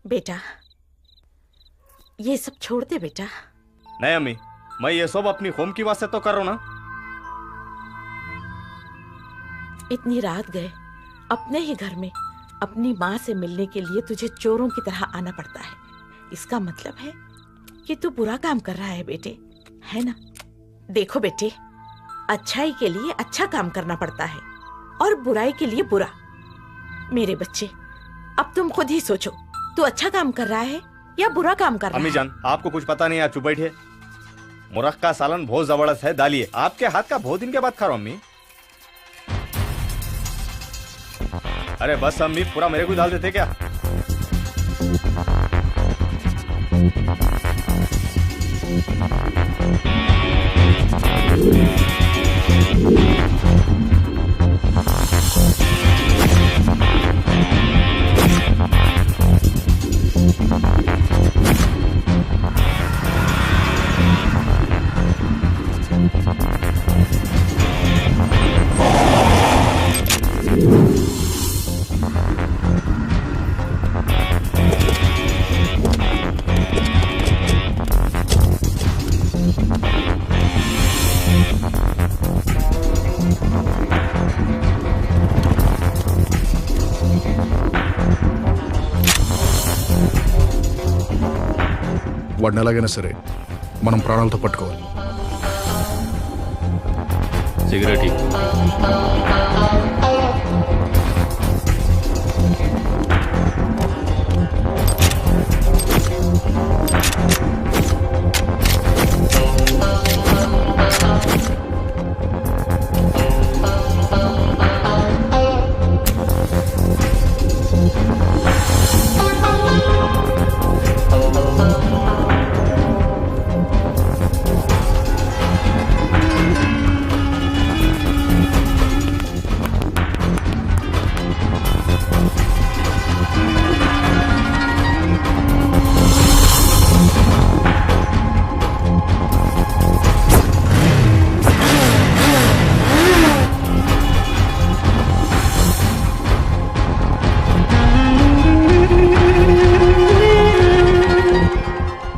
बेटा ये सब छोड़ दे बेटा। नहीं अम्मी, मैं ये सब अपनी होम की वास्ते तो कर रहा हूं ना। इतनी रात गए अपने ही घर में अपनी माँ से मिलने के लिए तुझे चोरों की तरह आना पड़ता है। इसका मतलब है कि तू बुरा काम कर रहा है बेटे, है ना? देखो बेटे, अच्छाई के लिए अच्छा काम करना पड़ता है और बुराई के लिए बुरा। मेरे बच्चे, अब तुम खुद ही सोचो, तू अच्छा काम कर रहा है या बुरा काम कर रहा है? अम्मी जान, आपको कुछ पता नहीं, आप चुप बैठिए। मुरक्का सालन बहुत जबरदस्त है, डालिए। आपके हाथ का बहुत दिन के बाद खा रहा हूं अम्मी। अरे बस अम्मी, पूरा मेरे को डाल देते क्या? వాడిని ఎలాగైనా సరే మనం ప్రాణాలతో పట్టుకోవాలి. सिगरेट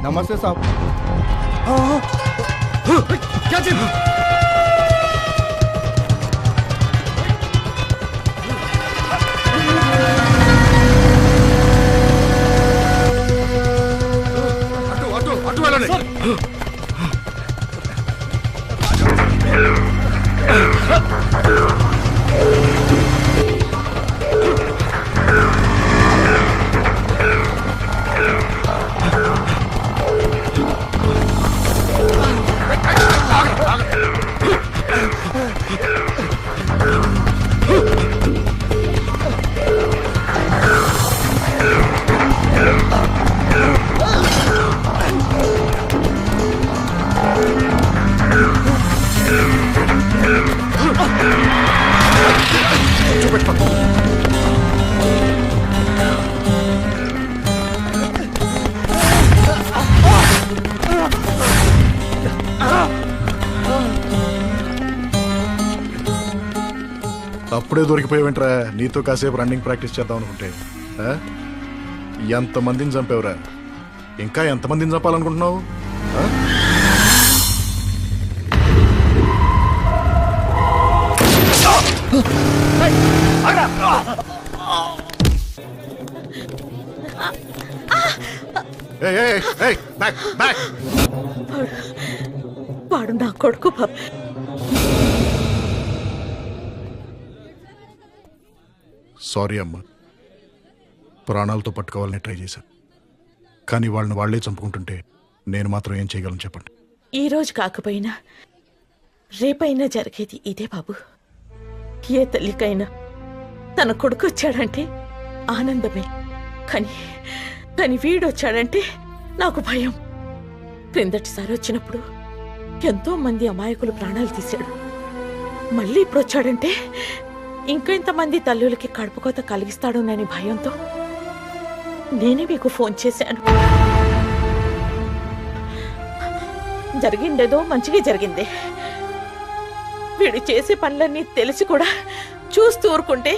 नमस्ते साहब। क्या चीज? అటు వెళ్ళండి. అప్పుడే దొరికిపోయావేంట్రా? నీతో కాసేపు రన్నింగ్ ప్రాక్టీస్ చేద్దాం అనుకుంటే ఎంతమందిని చంపేవరా? ఇంకా ఎంతమందిని చంపాలనుకుంటున్నావు? వాడు నా కొడుకు బాబు. సారీ అమ్మా, ప్రాణాలతో పట్టుకోవాలని ట్రై చేశాను, కానీ వాళ్ళని వాళ్లే చంపుకుంటుంటే నేను మాత్రం ఏం చేయగలను చెప్పండి. ఈ రోజు కాకపోయినా రేపైనా జరిగేది ఇదే బాబు. ఏ తల్లికైనా తన కొడుకు వచ్చాడంటే ఆనందమే, కానీ కానీ వీడొచ్చాడంటే నాకు భయం. క్రిందటిసారి వచ్చినప్పుడు ఎంతో మంది అమాయకులు ప్రాణాలు తీశాడు. మళ్ళీ ఇప్పుడు వచ్చాడంటే ఇంకెంతమంది తల్లులకి కడుపుకోత కలిగిస్తాడోనని భయంతో నేనే మీకు ఫోన్ చేశాను. జరిగిందేదో మంచిగా జరిగిందే. వీడు చేసే పనులన్నీ తెలిసి కూడా చూస్తూ ఊరుకుంటే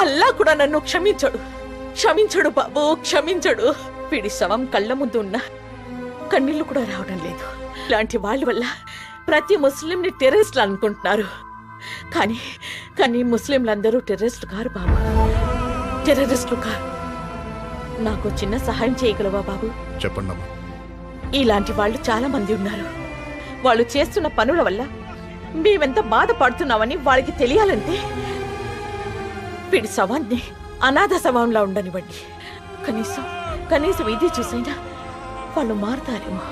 అల్లా కూడా నన్ను క్షమించడు బాబు, క్షమించడు. వీడి శవం కళ్ళ ముందు ఉన్నా కన్నీళ్లు కూడా రావడం లేదు. ఇలాంటి వాళ్ళ వల్ల ప్రతి ముస్లింని టెర్రరిస్టులు అనుకుంటున్నారు, కానీ ముస్లింలందరూ టెర్రరిస్టులు కారు బాబు, టెర్రరిస్టులు కారు. నాకు చిన్న సహాయం చేయగలవా బాబు? చెప్పండి అమ్మా. ఇలాంటి వాళ్ళు చాలా మంది ఉన్నారు. వాళ్ళు చేస్తున్న పనుల వల్ల మేమెంత బాధపడుతున్నామని వాళ్ళకి తెలియాలంటే వీడి శవాన్ని అనాథ శవంలా ఉండనివ్వండి. కనీసం ఇది చూసైనా వాళ్ళు మారుతారేమో.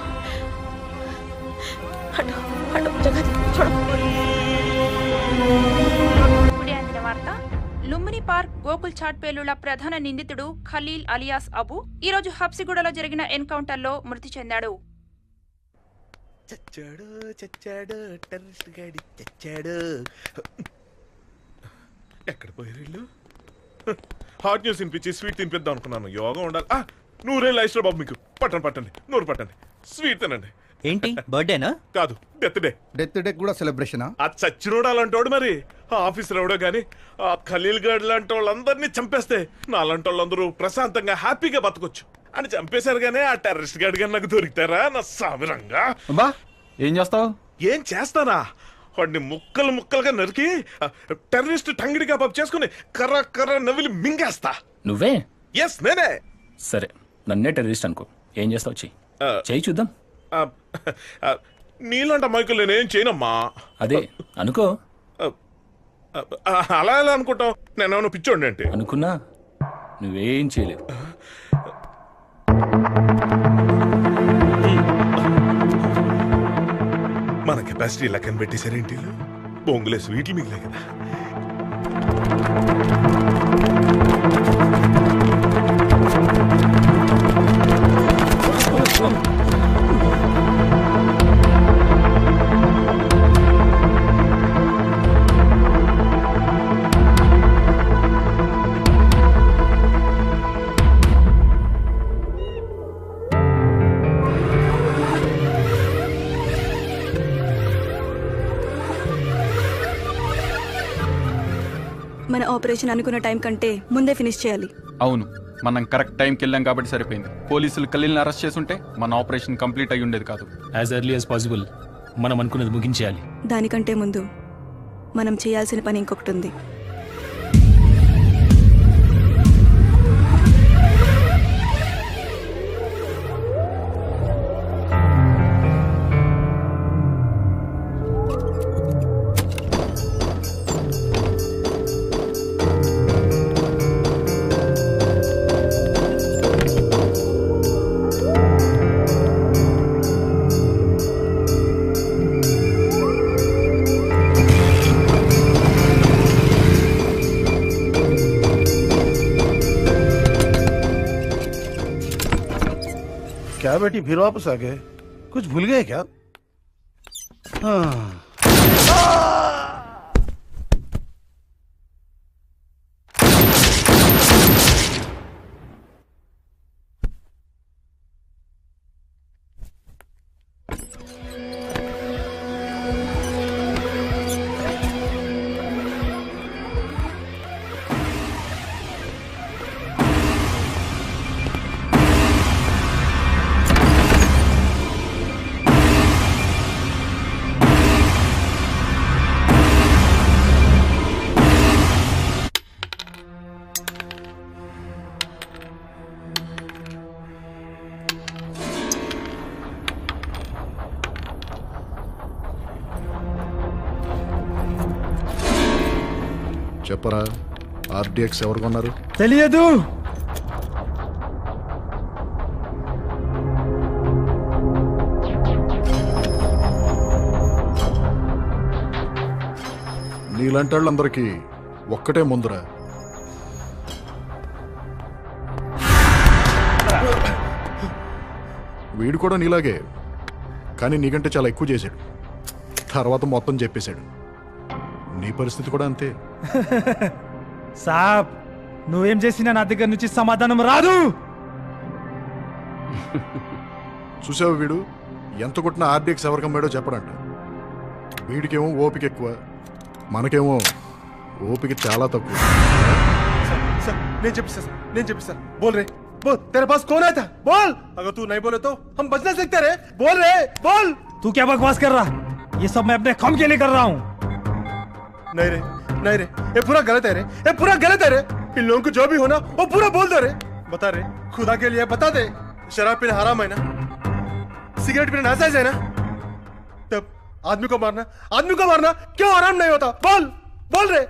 ఇప్పుడే అందిన వార్త. లుంబిని పార్క్ గోకుల్ చాట్ పేలుళ్ల ప్రధాన నిందితుడు ఖలీల్ అలియాస్ అబు ఈ రోజు హబ్సిగూడలో జరిగిన ఎన్కౌంటర్ లో మృతి చెందాడు. ఎక్కడ పోయారు వీళ్ళు? హాట్ న్యూస్ తినిపించి స్వీట్ తినిపిద్దాం అనుకున్నాను. యోగా ఉండాలి. నూరే లైఫ్ బాబు, మీకు పట్టండి, నూరు పట్టండి, స్వీట్ తినండి. ఏంటి బర్త్డేనా? కాదు, డెత్ డే. డెత్ డే కూడా సెలబ్రేషన్? ఆ చచ్చినోడు అలాంటోడు మరి. ఆఫీసులో ఎవడో గానీ ఆ ఖలీల్ గడ్ లాంటి వాళ్ళందరినీ చంపేస్తే నాలాంటి వాళ్ళందరూ ప్రశాంతంగా హ్యాపీగా బతకొచ్చు అని చంపేశారు. గానీ ఆ టెర్రరిస్ట్ గడ్ గాని నాకు దొరికితారా నా సామిరంగా? ఏం చేస్తావు? ఏం చేస్తానా? వాడిని ముక్కలుగా నరికి టెర్రరిస్ట్ టంగిడిగా పప్పు చేసుకుని కర్ర నవ్విలి మింగేస్తా. నువ్వే? ఎస్, నేనే. సరే, నన్నే టెర్రరిస్ట్ అనుకో. ఏం చేస్తావు? చెయ్యి చూద్దాం. నీలాంటి అమ్మాయికులు నేనేం చేయనమ్మా. అదే అనుకో. అలా ఎలా అనుకుంటావు? నేనేమన్నా పిచ్చోండి అంటే? అనుకున్నా నువ్వేం చేయలేవు. మన కెపాసిటీ లెక్కన పెట్టేశారేంటి? బొంగులే స్వీట్లు మిగిలే కదా. మన ఆపరేషన్ అనుకున్న టైం కంటే ముందే ఫినిష్ చేయాలి. అవును, మనం కరెక్ట్ టైంకి వెళ్ళాం కాబట్టి సరిపోయింది. పోలీసులు ఖలీల్ని అరెస్ట్ చేసుంటే మన ఆపరేషన్ కంప్లీట్ అయ్యి ఉండేది కాదు. యాజ్ ఎర్లీ యాజ్ పాసిబుల్ మనం అనుకున్నది ముగించేయాలి. దానికంటే ముందు మనం చేయాల్సిన పని ఇంకొకటి ఉంది. क्या बेटी फिर वापस आ गए? कुछ भूल गए क्या? हाँ। చెప్పరా, ఆర్డిఎక్స్ ఎవరు కొన్నారు? తెలియదు. నీలాంటి వాళ్ళందరికీ ఒక్కటే ముందురా, వీడు కూడా నీలాగే, కానీ నీకంటే చాలా ఎక్కువ చేశాడు. తర్వాత మొత్తం చెప్పేశాడు. నీ పరిస్థితి కూడా అంతే. సాబ్, నువ్వేం చేసినా నా దగ్గర నుంచి సమాధానం రాదు. చూసావు, వీడు ఎంత కొట్టిన ఆర్డిఎక్స్ ఎవరికి అమ్మాడో చెప్పడంట. వీడికేమో ఓపిక ఎక్కువ, మనకేమో ఓపిక చాలా తక్కువ. నేను చెప్పిస్తా. बोल रे, बोल, तेरे पास कौन आया था? बोल. अगर तू नहीं बोले तो हम बच नहीं सकते रे. बोल रे, बोल. तू क्या बकवास कर रहा? ये सब मैं अपने काम के लिए कर रहा हूँ. नहीं रे, ये पूरा गलत है रे, ये पूरा गलत है रे. इन लोगों को जो भी होना वो पूरा बोल दो रे. बता रे, खुदा के लिए बता दे. शराब पीना हराम है ना? सिगरेट पीना नाजायज है ना? तब आदमी को मारना क्यों आराम नहीं होता? बोल रे.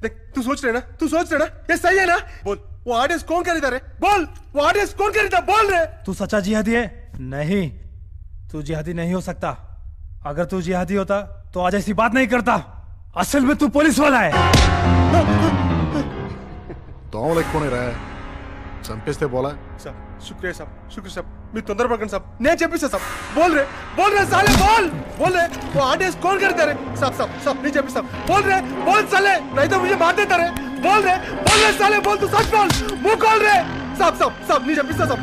देख, तू सोच रहे ना, ये सही है ना? बोल, वो आर्टिस्ट कौन खरीदा रे? बोल, वो आर्टिस्ट कौन खरीदा? बोल रे. तू सच्चा जिहादी है? नहीं, तू जिहादी नहीं हो सकता. अगर तू जिहादी होता तो आज ऐसी बात नहीं करता. असल में तू पुलिस वाला है. దోమలు ఎక్కువనే రా, చంపేస్తే పోలా. साहब, शुक्रिया साहब, मैं तొందర పడకండి साहब. నేను చెప్పిస్తా साहब. बोल रे साले, बोल रे. वो आर्टिस्ट कौन करता रे? साहब, नहीं చెప్పిస్తా. बोल साले, नहीं तो मुझे मार देता रे. बोल रे साले, बोल, तू सच बोल. मुंह खोल रे. साहब, नहीं చెప్పిస్తా साहब.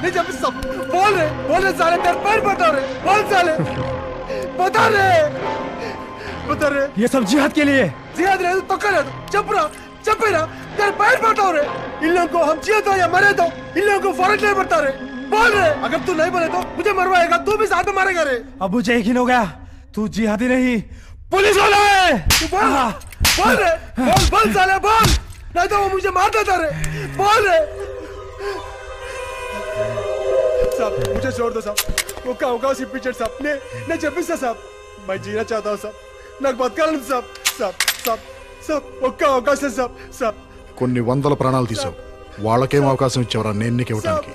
बोल रे साले, तेरे पैर पड़ता रे. बोल साले, बता रे. ये सब जिहाद के लिए. जिहाद रे तो कर चपरा तेरे पैर पड़ता रे. इन लोगों को हम जिए तो या मरे तो इन लोगों को फर्क नहीं पड़ता रे. बोल रे, अगर तू नहीं बोले तो मुझे मरवाएगा, तू भी साथ में मारेगा रे. अब मुझे यकीन हो गया, तू जिहादी नहीं पुलिस वाला है. बोल रे, बोल साले, बोल, नहीं तो वो मुझे मार देता रे. बोल रे. साहब, मुझे छोड़ दो साहब. वो पिक्चर साहब ने చెప్పిస్తా साहब. मैं जीना चाहता हूँ साहब. నాకు బతకాలని साहब. ఒక్క అవకాశం साहब. కొన్ని వందల ప్రాణాలు తీసావు, వాళ్ళకేం అవకాశం ఇచ్చేవరా నేను నీకు ఇవ్వడానికి?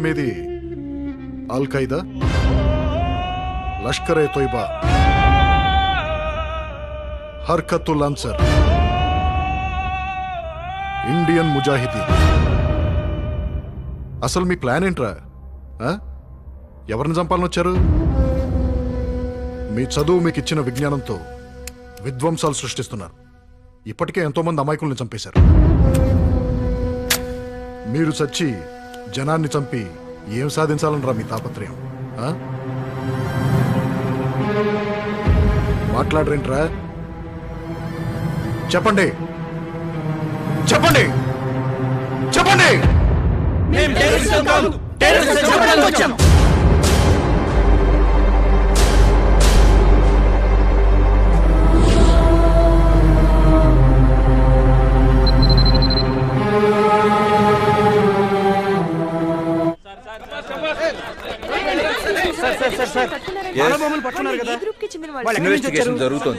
మీది అల్ ఖైదా, లష్కర్ ఏ తోయిబా, హర్కతుల్ అన్సర్, ఇండియన్ ముజాహిదీన్, అసలు మీ ప్లాన్ ఏంట్రా? ఎవరిని చంపాలని వచ్చారు? మీ చదువు మీకు ఇచ్చిన విజ్ఞానంతో విధ్వంసాలు సృష్టిస్తున్నారు. ఇప్పటికే ఎంతోమంది అమాయకుల్ని చంపేశారు. మీరు చచ్చి జనాన్ని చంపి ఏం సాధించాలనరా మీ తాపత్రయం? మాట్లాడరేంట్రా? చెప్పండి చెప్పండి చెప్పండి. ఇన్వెస్టిగేషన్ జరుగుతుంది.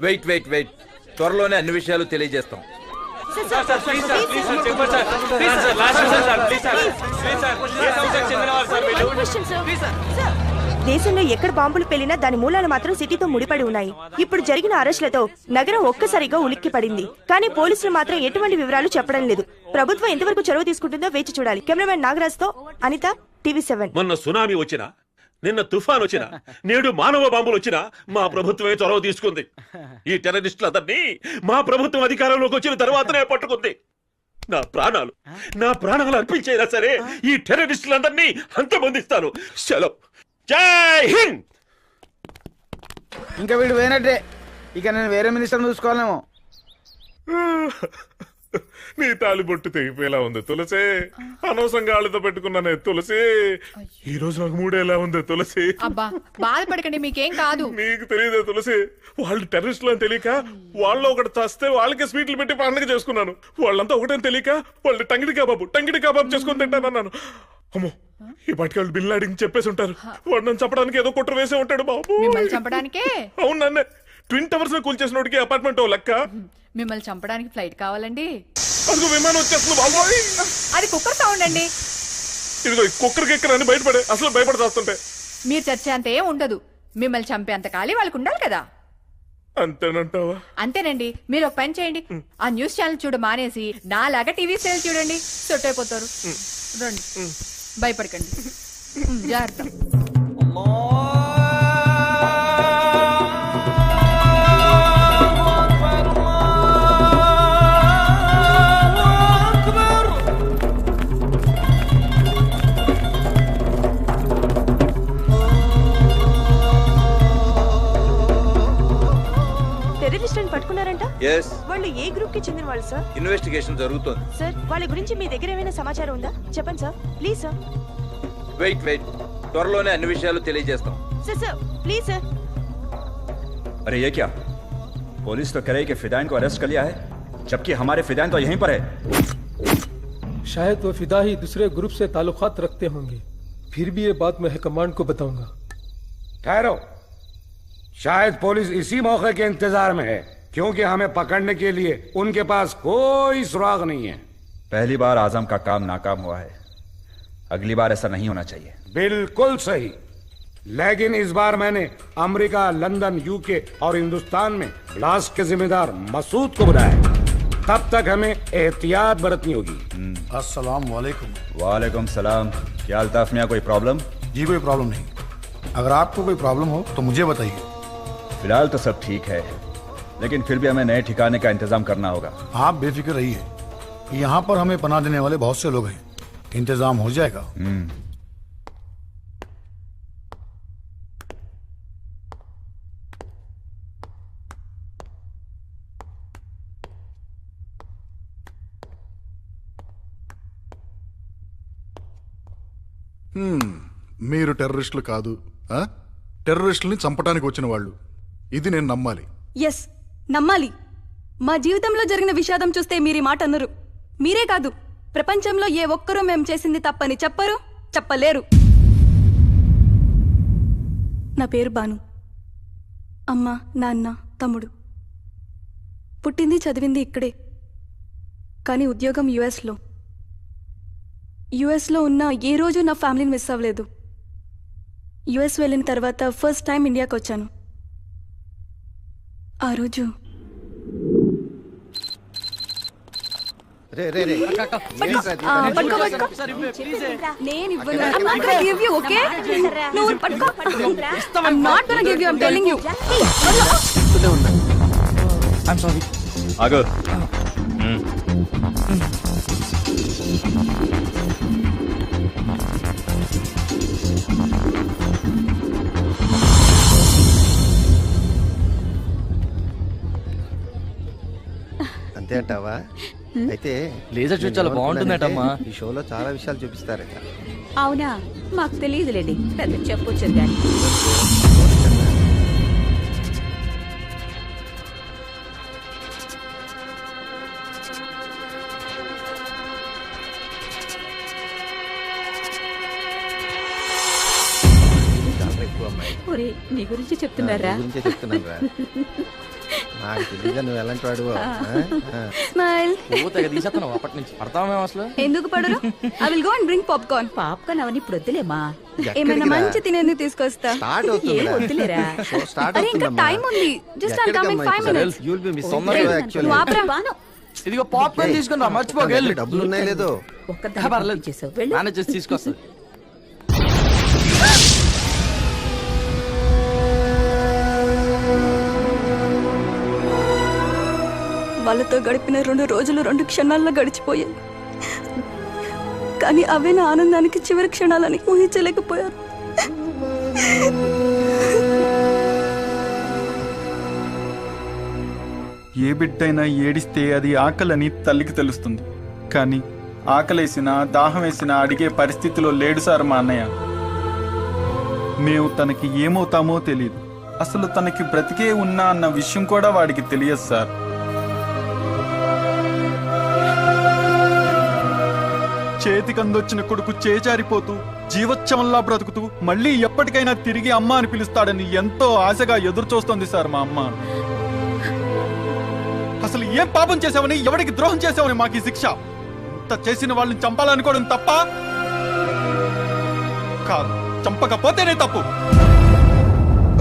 వెయిట్ త్వరలోనే అన్ని విషయాలు తెలియజేస్తాం. దేశంలో ఎక్కడ బాంబులు పేలినా దాని మూలాలు మాత్రం సిటీతో ముడిపడి ఉన్నాయి. ఇప్పుడు జరిగిన అరెస్టులతో నగరం ఒక్కసారిగా ఉలిక్కి పడింది. కానీ పోలీసులు మాత్రం ఎటువంటి వివరాలు చెప్పడం లేదు. ప్రభుత్వం ఎంతవరకు చొరవ తీసుకుంటుందో వేచి చూడాలి. కెమెరామెన్ నాగరాజ్ తో అనిత, TV7. మొన్న సునామీ వచ్చినా, నిన్న తుఫాన్ వచ్చినా, నేడు మానవ బాంబులు వచ్చినా మా ప్రభుత్వమే చొరవ తీసుకుంది. ఈ టెర్రరిస్టులందరినీ మా ప్రభుత్వం అధికారంలోకి వచ్చిన తర్వాతనే పట్టుకుంది. నా ప్రాణాలు అర్పించైనా సరే ఈ టెర్రరిస్టులందరినీ అంతమొందిస్తాను. చలో, జై హింద్. ఇంకా వీడు పోయినట్టే. ఇక నేను వేరే మినిస్టర్ చూసుకోవాలేమో. నీ తాలిబొట్టు తెగిపోయేలా ఉంది తులసి. అనవసరంగా వాళ్ళతో పెట్టుకున్నానే తులసి. ఈ రోజు నాకు మూడేలా ఉంది తులసి. అబ్బా బాధపడకండి, మీకేం కాదు. నీకు తెలియదే తులసి, వాళ్ళు టెర్రరిస్టులు అని తెలియక వాళ్ళు ఒకటి చస్తే వాళ్ళకి స్వీట్లు పెట్టి పండుగ చేసుకున్నాను. వాళ్ళంతా ఒకటని తెలియక వాళ్ళు టంగిడి కబాబు చేసుకుని తింటానన్నాను. అమ్మో, ఈ పాటికి వాళ్ళు బిల్ అడిగి చెప్పేసి ఉంటారు. వాడు నన్ను చంపడానికి ఏదో కుట్ర వేసే ఉంటాడు బాబు. మిమ్మల్ని చంపడానికే? అవును, నన్నే ట్విన్ టవర్స్ లో కూల్చేసినోడికి అపార్ట్మెంట్ లెక్క. మిమ్మల్ని చంపడానికి ఫ్లైట్ కావాలండి. అదిగో విమానం వచ్చేస్తుంది బాబోయ్. అది కుక్కర్ సౌండ్ అండి. ఇదిగో కుక్కర్ కెక్కర్ అని బయటపడే, అసలు భయపడతాస్తుంటే. మీరు చచ్చే అంత ఏం ఉండదు. మిమ్మల్ని చంపే అంత ఖాళీ వాళ్ళకు ఉండాలి కదా. అంతేనంటావా? అంతేనండి. మీరు ఒక పని చేయండి, ఆ న్యూస్ ఛానల్ చూడ మానేసి నాలాగా టీవీ సీరియల్ చూడండి. సెట్ అయిపోతారు. రండి, భయపడకండి. జాగ్రత్త. టెర్రరిస్టులను పట్టుకున్నారంట? yes వాళ్ళు ఏ గ్రూప్ కి చెందిన వాళ్ళు సార్? ఇన్వెస్టిగేషన్ జరుగుతోంది. సార్, వాళ్ళ గురించి మీ దగ్గర ఏమైనా సమాచారం ఉందా? చెప్పండి సార్, ప్లీజ్ సార్. వెయిట్ త్వరలోనే అన్ని విషయాలు తెలియజేస్తాం. Sir please sir. अरे ये क्या, पुलिस तो कह रही कि फिदाइन को अरेस्ट कर लिया है, जबकि हमारे फिदाइन तो यहीं पर है. शायद वो फिदा ही दूसरे ग्रुप से ताल्लुकात रखते होंगे. फिर भी ये बात मैं कमांड को बताऊंगा. ठहरो, शायद पुलिस इसी मौके के इंतजार में है, क्योंकि हमें पकड़ने के लिए उनके पास कोई सुराग नहीं है. पहली बार आजम का काम नाकाम हुआ है, अगली बार ऐसा नहीं होना चाहिए. बिल्कुल सही, लेकिन इस बार मैंने अमेरिका, लंदन, यूके और हिंदुस्तान में ब्लास्ट के जिम्मेदार मसूद को बुलाया है. तब तक हमें एहतियात बरतनी होगी. अस्सलाम वालेकुम. वालेकुम सलाम. क्या अल्ताफ मियां, कोई प्रॉब्लम? जी कोई प्रॉब्लम नहीं. अगर आपको कोई प्रॉब्लम हो तो मुझे बताइए. फिलहाल तो सब ठीक है, लेकिन फिर भी हमें नए ठिकाने का इंतजाम करना होगा. आप बेफिक्र रहिए, यहाँ पर हमें पनाह देने वाले बहुत से लोग हैं. इंतजाम हो जाएगा. మీరు టెర్రరిస్టులు కాదు, టెర్రరిస్టుల్ని చంపడానికి వచ్చిన వాళ్ళు. ఇది నేను నమ్మాలి. ఎస్, నమ్మాలి. మా జీవితంలో జరిగిన విషాదం చూస్తే మీరు ఈ మాట అన్నరు. మీరే కాదు, ప్రపంచంలో ఏ ఒక్కరూ మేము చేసింది తప్పని చెప్పరు, చెప్పలేరు. నా పేరు బాను. అమ్మ, నాన్న, తమ్ముడు. పుట్టింది చదివింది ఇక్కడే, కానీ ఉద్యోగం యుఎస్లో ఉన్న ఏ రోజు నా ఫ్యామిలీని మిస్ అవ్వలేదు. యుఎస్ వెళ్ళిన తర్వాత ఫస్ట్ టైం ఇండియాకి వచ్చాను. ఆ రోజు రే రే రే పట్టుకో పట్టుకో నేను ఇవ్వను. I'm not gonna give you, okay? నువ్వు పట్టుకో. I'm not gonna give you, I'm telling you. I'm sorry. ఆగు. అంతే అంటావా? అయితే లేజర్ షో చాలా బాగుంటుందటమ్మా. ఈ షోలో చాలా విషయాలు చూపిస్తారట. అవునా, మాకు తెలియదులేండి, పెద్ద చెప్పొచ్చు కానీ. ఒరే, నీ గురించి చెప్తున్నారా? గురించే చెప్తున్నాను రా. నాకు తెలియదు నువ్వు ఎలాంటి వాడు. స్మైల్. ఓ తెగ తీసేస్తున్నావు అప్పటి నుంచి. పడతామేమో అసలు. ఎందుకు పడరు? I will go and bring popcorn. Popcorn అవన్నీ ఇప్పుడు వద్దులేమా. ఏమైనా మంచి తినేందుకు తీసుకొస్తా. స్టార్ట్ అవుతుంది. ఏం వద్దులేరా. షో స్టార్ట్ అరే ఇంకా అవుతుందమ్మా. టైం ఉంది. Just I'll come in 5 minutes. You will be missing the show actually. నువ్వు ఆపరా. ఇదిగో పాప్కార్న్ తీసుకుని రా, మర్చిపోగలి. డబ్బులు ఉన్నాయి లేదో. ఒక్కదాన్ని చేసావు. వెళ్ళు. మేనేజ్ చేసి తీసుకొస్తుంది. వాళ్ళతో గడిపిన 2 రోజులు 2 క్షణాల్లో గడిచిపోయాయి. కానీ అవే నా ఆనందానికి చివరి క్షణాలని ఊహించలేకపోయారు. ఏ బిడ్డైనా ఏడిస్తే అది ఆకలని తల్లికి తెలుస్తుంది. కానీ ఆకలేసినా దాహం వేసినా అడిగే పరిస్థితిలో లేడు సార్ మా అన్నయ్య. మేము తనకి ఏమవుతామో తెలియదు. అసలు తనకి బ్రతికే ఉన్నా అన్న విషయం కూడా వాడికి తెలియదు సార్. చేతికందొచ్చిన కొడుకు చేజారిపోతూ జీవోత్సవంలా బ్రతుకుతూ మళ్ళీ ఎప్పటికైనా తిరిగి అమ్మ అని పిలుస్తాడని ఎంతో ఆశగా ఎదురు చూస్తోంది సార్ మా అమ్మ. అసలు ఏం పాపం చేసావని, ఎవరికి ద్రోహం చేసావని మాకు ఈ శిక్ష? ఇంత చేసిన వాళ్ళని చంపాలనుకోవడం తప్ప కాదు, చంపకపోతేనే తప్పు.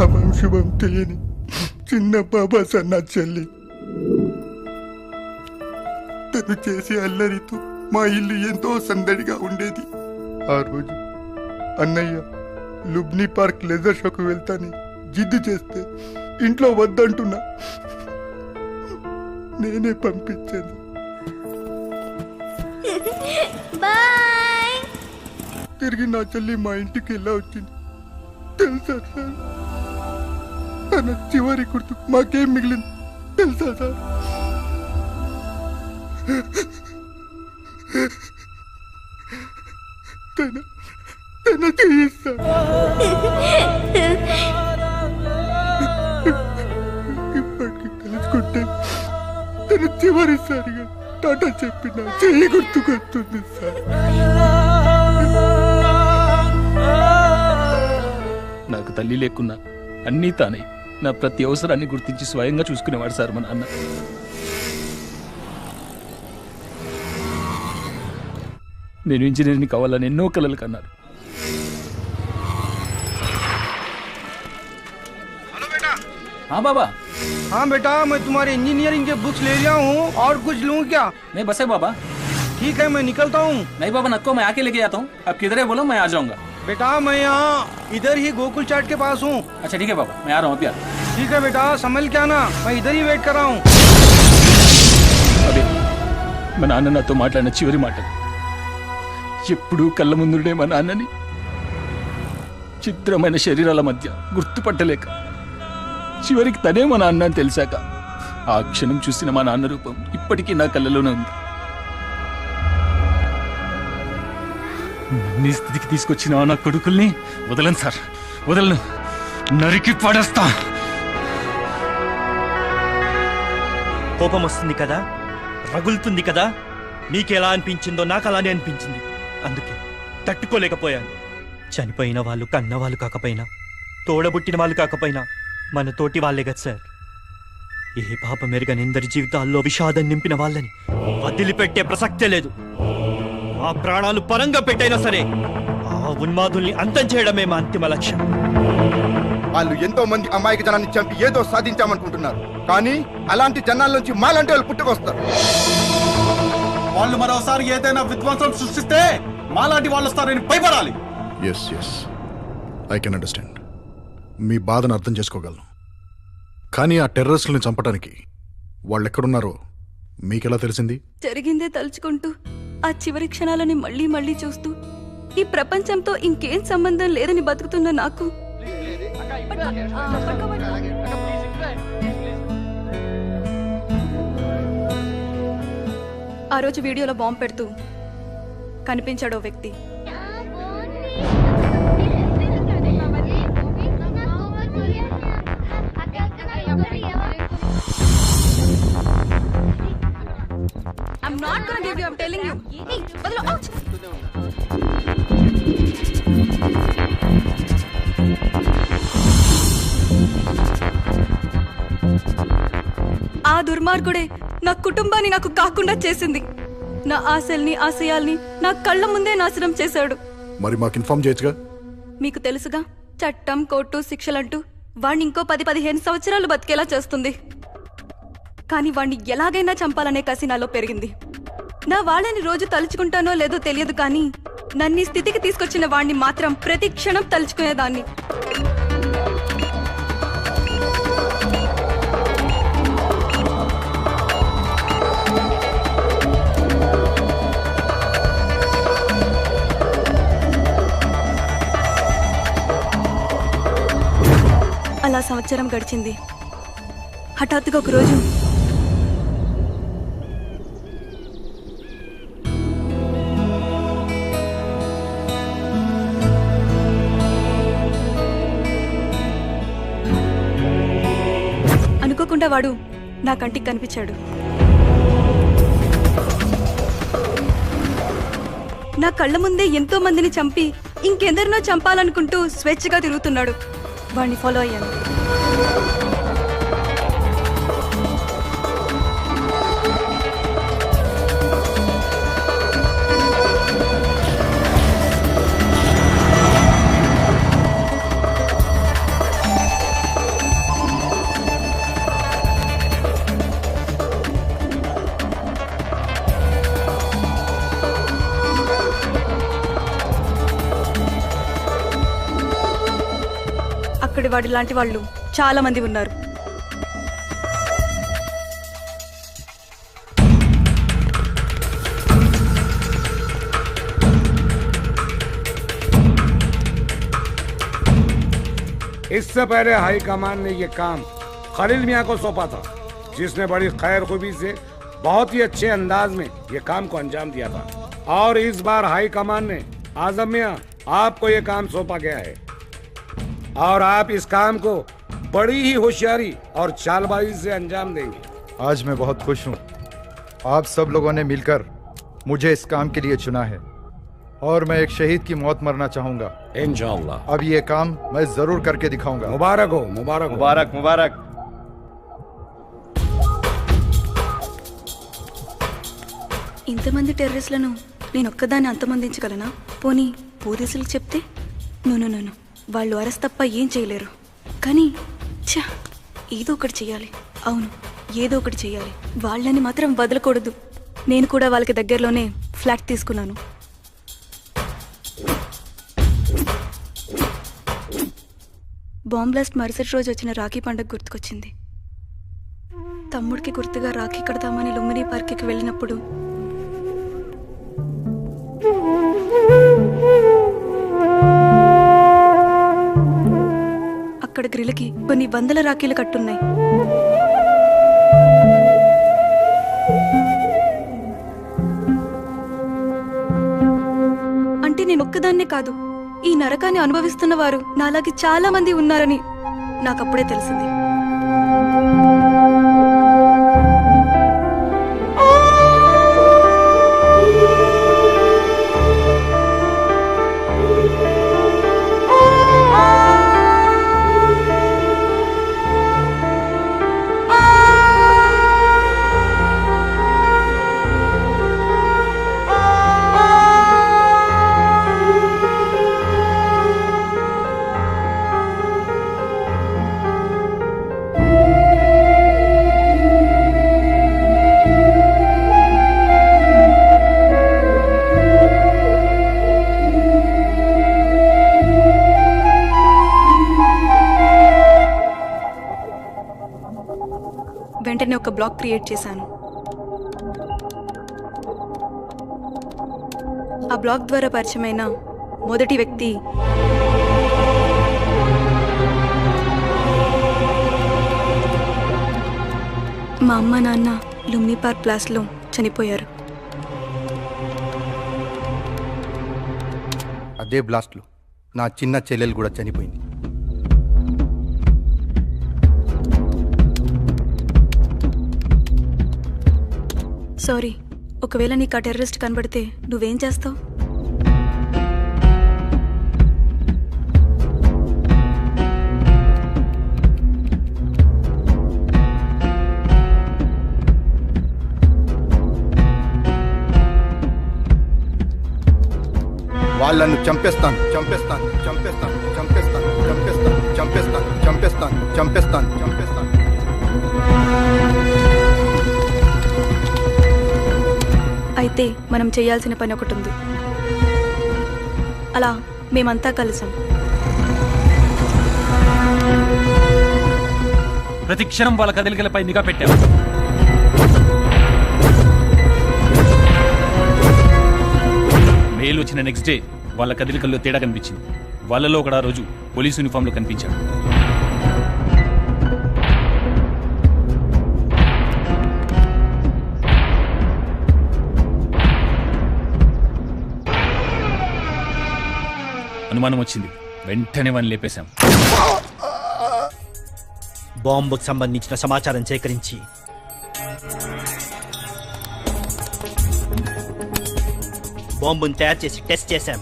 అభం శుభం తెలియని చిన్న బాబా సన్నా చెల్లి తను చేసే అల్లరితో మా ఇల్లు ఎంతో సందడిగా ఉండేది. ఆ రోజు అన్నయ్య లుబ్నీ పార్క్ లెజర్ షోకు వెళ్తాని జిద్దు చేస్తే ఇంట్లో వద్దంటున్నా నేనే పంపించాను. తిరిగి నా చెల్లి మా ఇంటికి ఎలా వచ్చింది తెలుసా సార్? తన చివరి గుర్తు మాకేం మిగిలింది తెలుసా సార్? తన చేయిస్తా. ఇప్పటికి తెలుసుకుంటే తన చివరిసారిగా టాటా చెప్పిన చెయ్యి గుర్తుకొస్తుంది సార్. నాకు తల్లి లేకున్నా అన్నీ తానే నా ప్రతి అవసరాన్ని గుర్తించి స్వయంగా చూసుకునేవాడు సార్ మా నాన్న. నేను ఇంజనీరింగ్ కావాలని ఎన్నో కలలు కన్నారు. हाँ बाबा। हाँ बेटा, मैं तुम्हारे इंजीनियरिंग के बुक्स ले लिया हूँ और कुछ लूँ क्या? नहीं बस है बाबा। ठीक है, मैं निकलता हूँ। नहीं बाबा नको, मैं आके लेके जाता हूँ। अब किधर है बोलो, मैं आ जाऊंगा। बेटा मैं यहाँ इधर ही गोकुल चाट के पास हूँ। अच्छा ठीक है बाबा, मैं आ रहा हूँ अभी। ठीक है बेटा, संभल के आना, मैं इधर ही वेट कर रहा हूँ। అదే మా నాన్న నాతో మాట్లాడిన చివరి మాటలు. ఎప్పుడూ కళ్ళ ముందుండే మా నాన్నని చిత్రమైన శరీరాల మధ్య గుర్తుపట్టలేక చివరికి తనే మా నాన్న అని తెలిసాక ఆ క్షణం చూసిన మా నాన్న రూపం ఇప్పటికీ నా కళ్ళలోనే ఉంది. నీ స్థితికి తీసుకొచ్చిన నా కొడుకుల్ని వదలను సార్, వదలను, నరికి పడేస్తా. కోపం వస్తుంది కదా, రగులుతుంది కదా. మీకెలా అనిపించిందో నాకు అలానే అనిపించింది. అందుకే తట్టుకోలేకపోయాను. చనిపోయిన వాళ్ళు కన్నవాళ్ళు కాకపోయినా, తోడబుట్టిన వాళ్ళు కాకపోయినా మన తోటి వాళ్ళే కదా సార్. ఏ పాపం ఎరుగని ఎందరి జీవితాల్లో విషాదం నింపిన వాళ్ళని వదిలిపెట్టే ప్రసక్తే లేదు. ఆ ప్రాణాలు పరంగా పెట్టైనా సరే ఆ ఉన్మాదుల్ని అంతం చేయడమే మా అంతిమ లక్ష్యం. వాళ్ళు ఎంతో మంది అమాయక జనాన్ని చంపి ఏదో సాధించామనుకుంటున్నారు. కానీ అలాంటి జనాల నుంచి మాలాంటి వాళ్ళు పుట్టుకొస్తారు. వాళ్ళు మరోసారి ఏదైనా విధ్వంసం సృష్టిస్తే మాలాంటి వాళ్ళు వస్తారని భయపడాలి. Yes I can understand. మీ బాధను అర్థం చేసుకోగలను. కానీ ఆ టెర్రరిస్టులను చంపడానికి వాళ్ళు ఎక్కడున్నారో మీకెలా తెలిసింది? జరిగిందే తలుచుకుంటూ ఆ చివరి క్షణాలని మళ్ళీ మళ్ళీ చూస్తూ ఈ ప్రపంచంతో ఇంకేం సంబంధం లేదని బతుకుతున్న నాకు ఆ రోజు వీడియోలో బాంబు పెడుతూ కనిపించాడో వ్యక్తి. I'm not gonna give you, I'm telling you. Hey, badlo, ouch! ఆ దుర్మార్గుడే నా కుటుంబాన్ని నాకు కాకుండా చేసింది. నా ఆశల్ని ఆశయాల్ని నా కళ్ళ ముందే నాశనం చేశాడు. మరి మాకు ఇన్ఫార్మ్ చేయొచ్చుగా? మీకు తెలుసుగా, చట్టం కోర్టు శిక్షలంటూ వాణ్ణి ఇంకో 10-15 సంవత్సరాలు బతికేలా చేస్తుంది. కానీ వాణ్ణి ఎలాగైనా చంపాలనే కసి నాలో పెరిగింది. నా వాళ్ళని రోజు తలుచుకుంటానో లేదో తెలియదు, కానీ నన్ను ఈ స్థితికి తీసుకొచ్చిన వాణ్ణి మాత్రం ప్రతి క్షణం తలుచుకునేదాన్ని. అలా సంవత్సరం గడిచింది. హఠాత్తుగా ఒకరోజు అనుకోకుండా వాడు నా కంటికి కనిపించాడు. నా కళ్ళ ముందే ఎంతో మందిని చంపి ఇంకెందరినో చంపాలనుకుంటూ స్వేచ్ఛగా తిరుగుతున్నాడు. వాడిని ఫాలో అయ్యాను. అక్కడి వాడి లాంటి వాళ్ళు చాలా మంది ఉన్నారు. इससे पहले हाई कमान ने ये काम खलील मियां को सौंपा था, जिसने बड़ी खैर खूबी से बहुत ही अच्छे अंदाज में ये काम को अंजाम दिया था। और इस बार हाई कमान ने आजम मियां आपको ये काम सौंपा गया है और आप इस काम को बड़ी ही होशियारी और चालबाजी से अंजाम देंगे। आज मैं बहुत खुश हूँ। आप सब लोगों ने मिलकर मुझे इस काम के लिए चुना है और मैं एक शहीद की मौत मरना चाहूंगा। इंशाअल्लाह। अब ये काम मैं जरूर करके दिखाऊंगा। मुबारक हो, मुबारक हो। मुबारक मुबारक। ఇంతమంది టెర్రరిస్టులను నేను ఒక్కదాన్ని అంతమందించగలనా? పోనీ పోలీసులకు చెప్తే? నో, వాళ్ళు అరెస్ట్ తప్ప ఏం చేయలేరు. కానీ ఏదో ఒకటి చెయ్యాలి. అవును, ఏదో ఒకటి చెయ్యాలి. వాళ్ళని మాత్రం వదలకూడదు. నేను కూడా వాళ్ళకి దగ్గరలోనే ఫ్లాట్ తీసుకున్నాను. బాంబ్ బ్లాస్ట్ మరుసటి రోజు వచ్చిన రాఖీ పండుగ గుర్తుకొచ్చింది. తమ్ముడికి గుర్తుగా రాఖీ కడతామని లుంబిని పార్క్కి వెళ్ళినప్పుడు అక్కడ గ్రిల్కి కొన్ని వందల రాఖీలు కట్టున్నాయి. అంటే నేను ఒక్కదాన్నే కాదు, ఈ నరకాన్ని అనుభవిస్తున్న వారు నాలాగే చాలా మంది ఉన్నారని నాకప్పుడే తెలిసింది. వెంటనే ఒక బ్లాగ్ క్రియేట్ చేశాను. ఆ బ్లాగ్ ద్వారా పరిచయమైన మొదటి వ్యక్తి మా అమ్మ నాన్న లుమ్ని పార్క్ ప్లాస్లో చనిపోయారు. అదే బ్లాస్ట్లో నా చిన్న చెల్లెలు కూడా చనిపోయింది. సారీ, ఒకవేళ నీకు ఆ టెర్రరిస్ట్ కనబడితే నువ్వేం చేస్తావు? వాళ్ళను చంపేస్తాను చంపేస్తాను చంపేస్తాను చంపేస్తాను చంపేస్తాను చంపేస్తాను చంపేస్తాను చంపేస్తాను చంపేస్తాను. అయితే మనం చేయాల్సిన పని ఒకటి ఉంది. అలా మేమంతా కలిసాం. ప్రతి క్షణం వాళ్ళ కదలికలపై నిఘా పెట్టాము. మెయిల్ వచ్చిన నెక్స్ట్ డే వాళ్ళ కదలికల్లో తేడా కనిపించింది. వాళ్ళలో ఒకడు ఆ రోజు పోలీస్ యూనిఫామ్ లో కనిపించాడు. అనుమానం వచ్చింది, వెంటనే వాడిని లేపేశాం. బాంబుకు సంబంధించిన సమాచారం సేకరించి బాంబును తయారు చేసి టెస్ట్ చేశాం.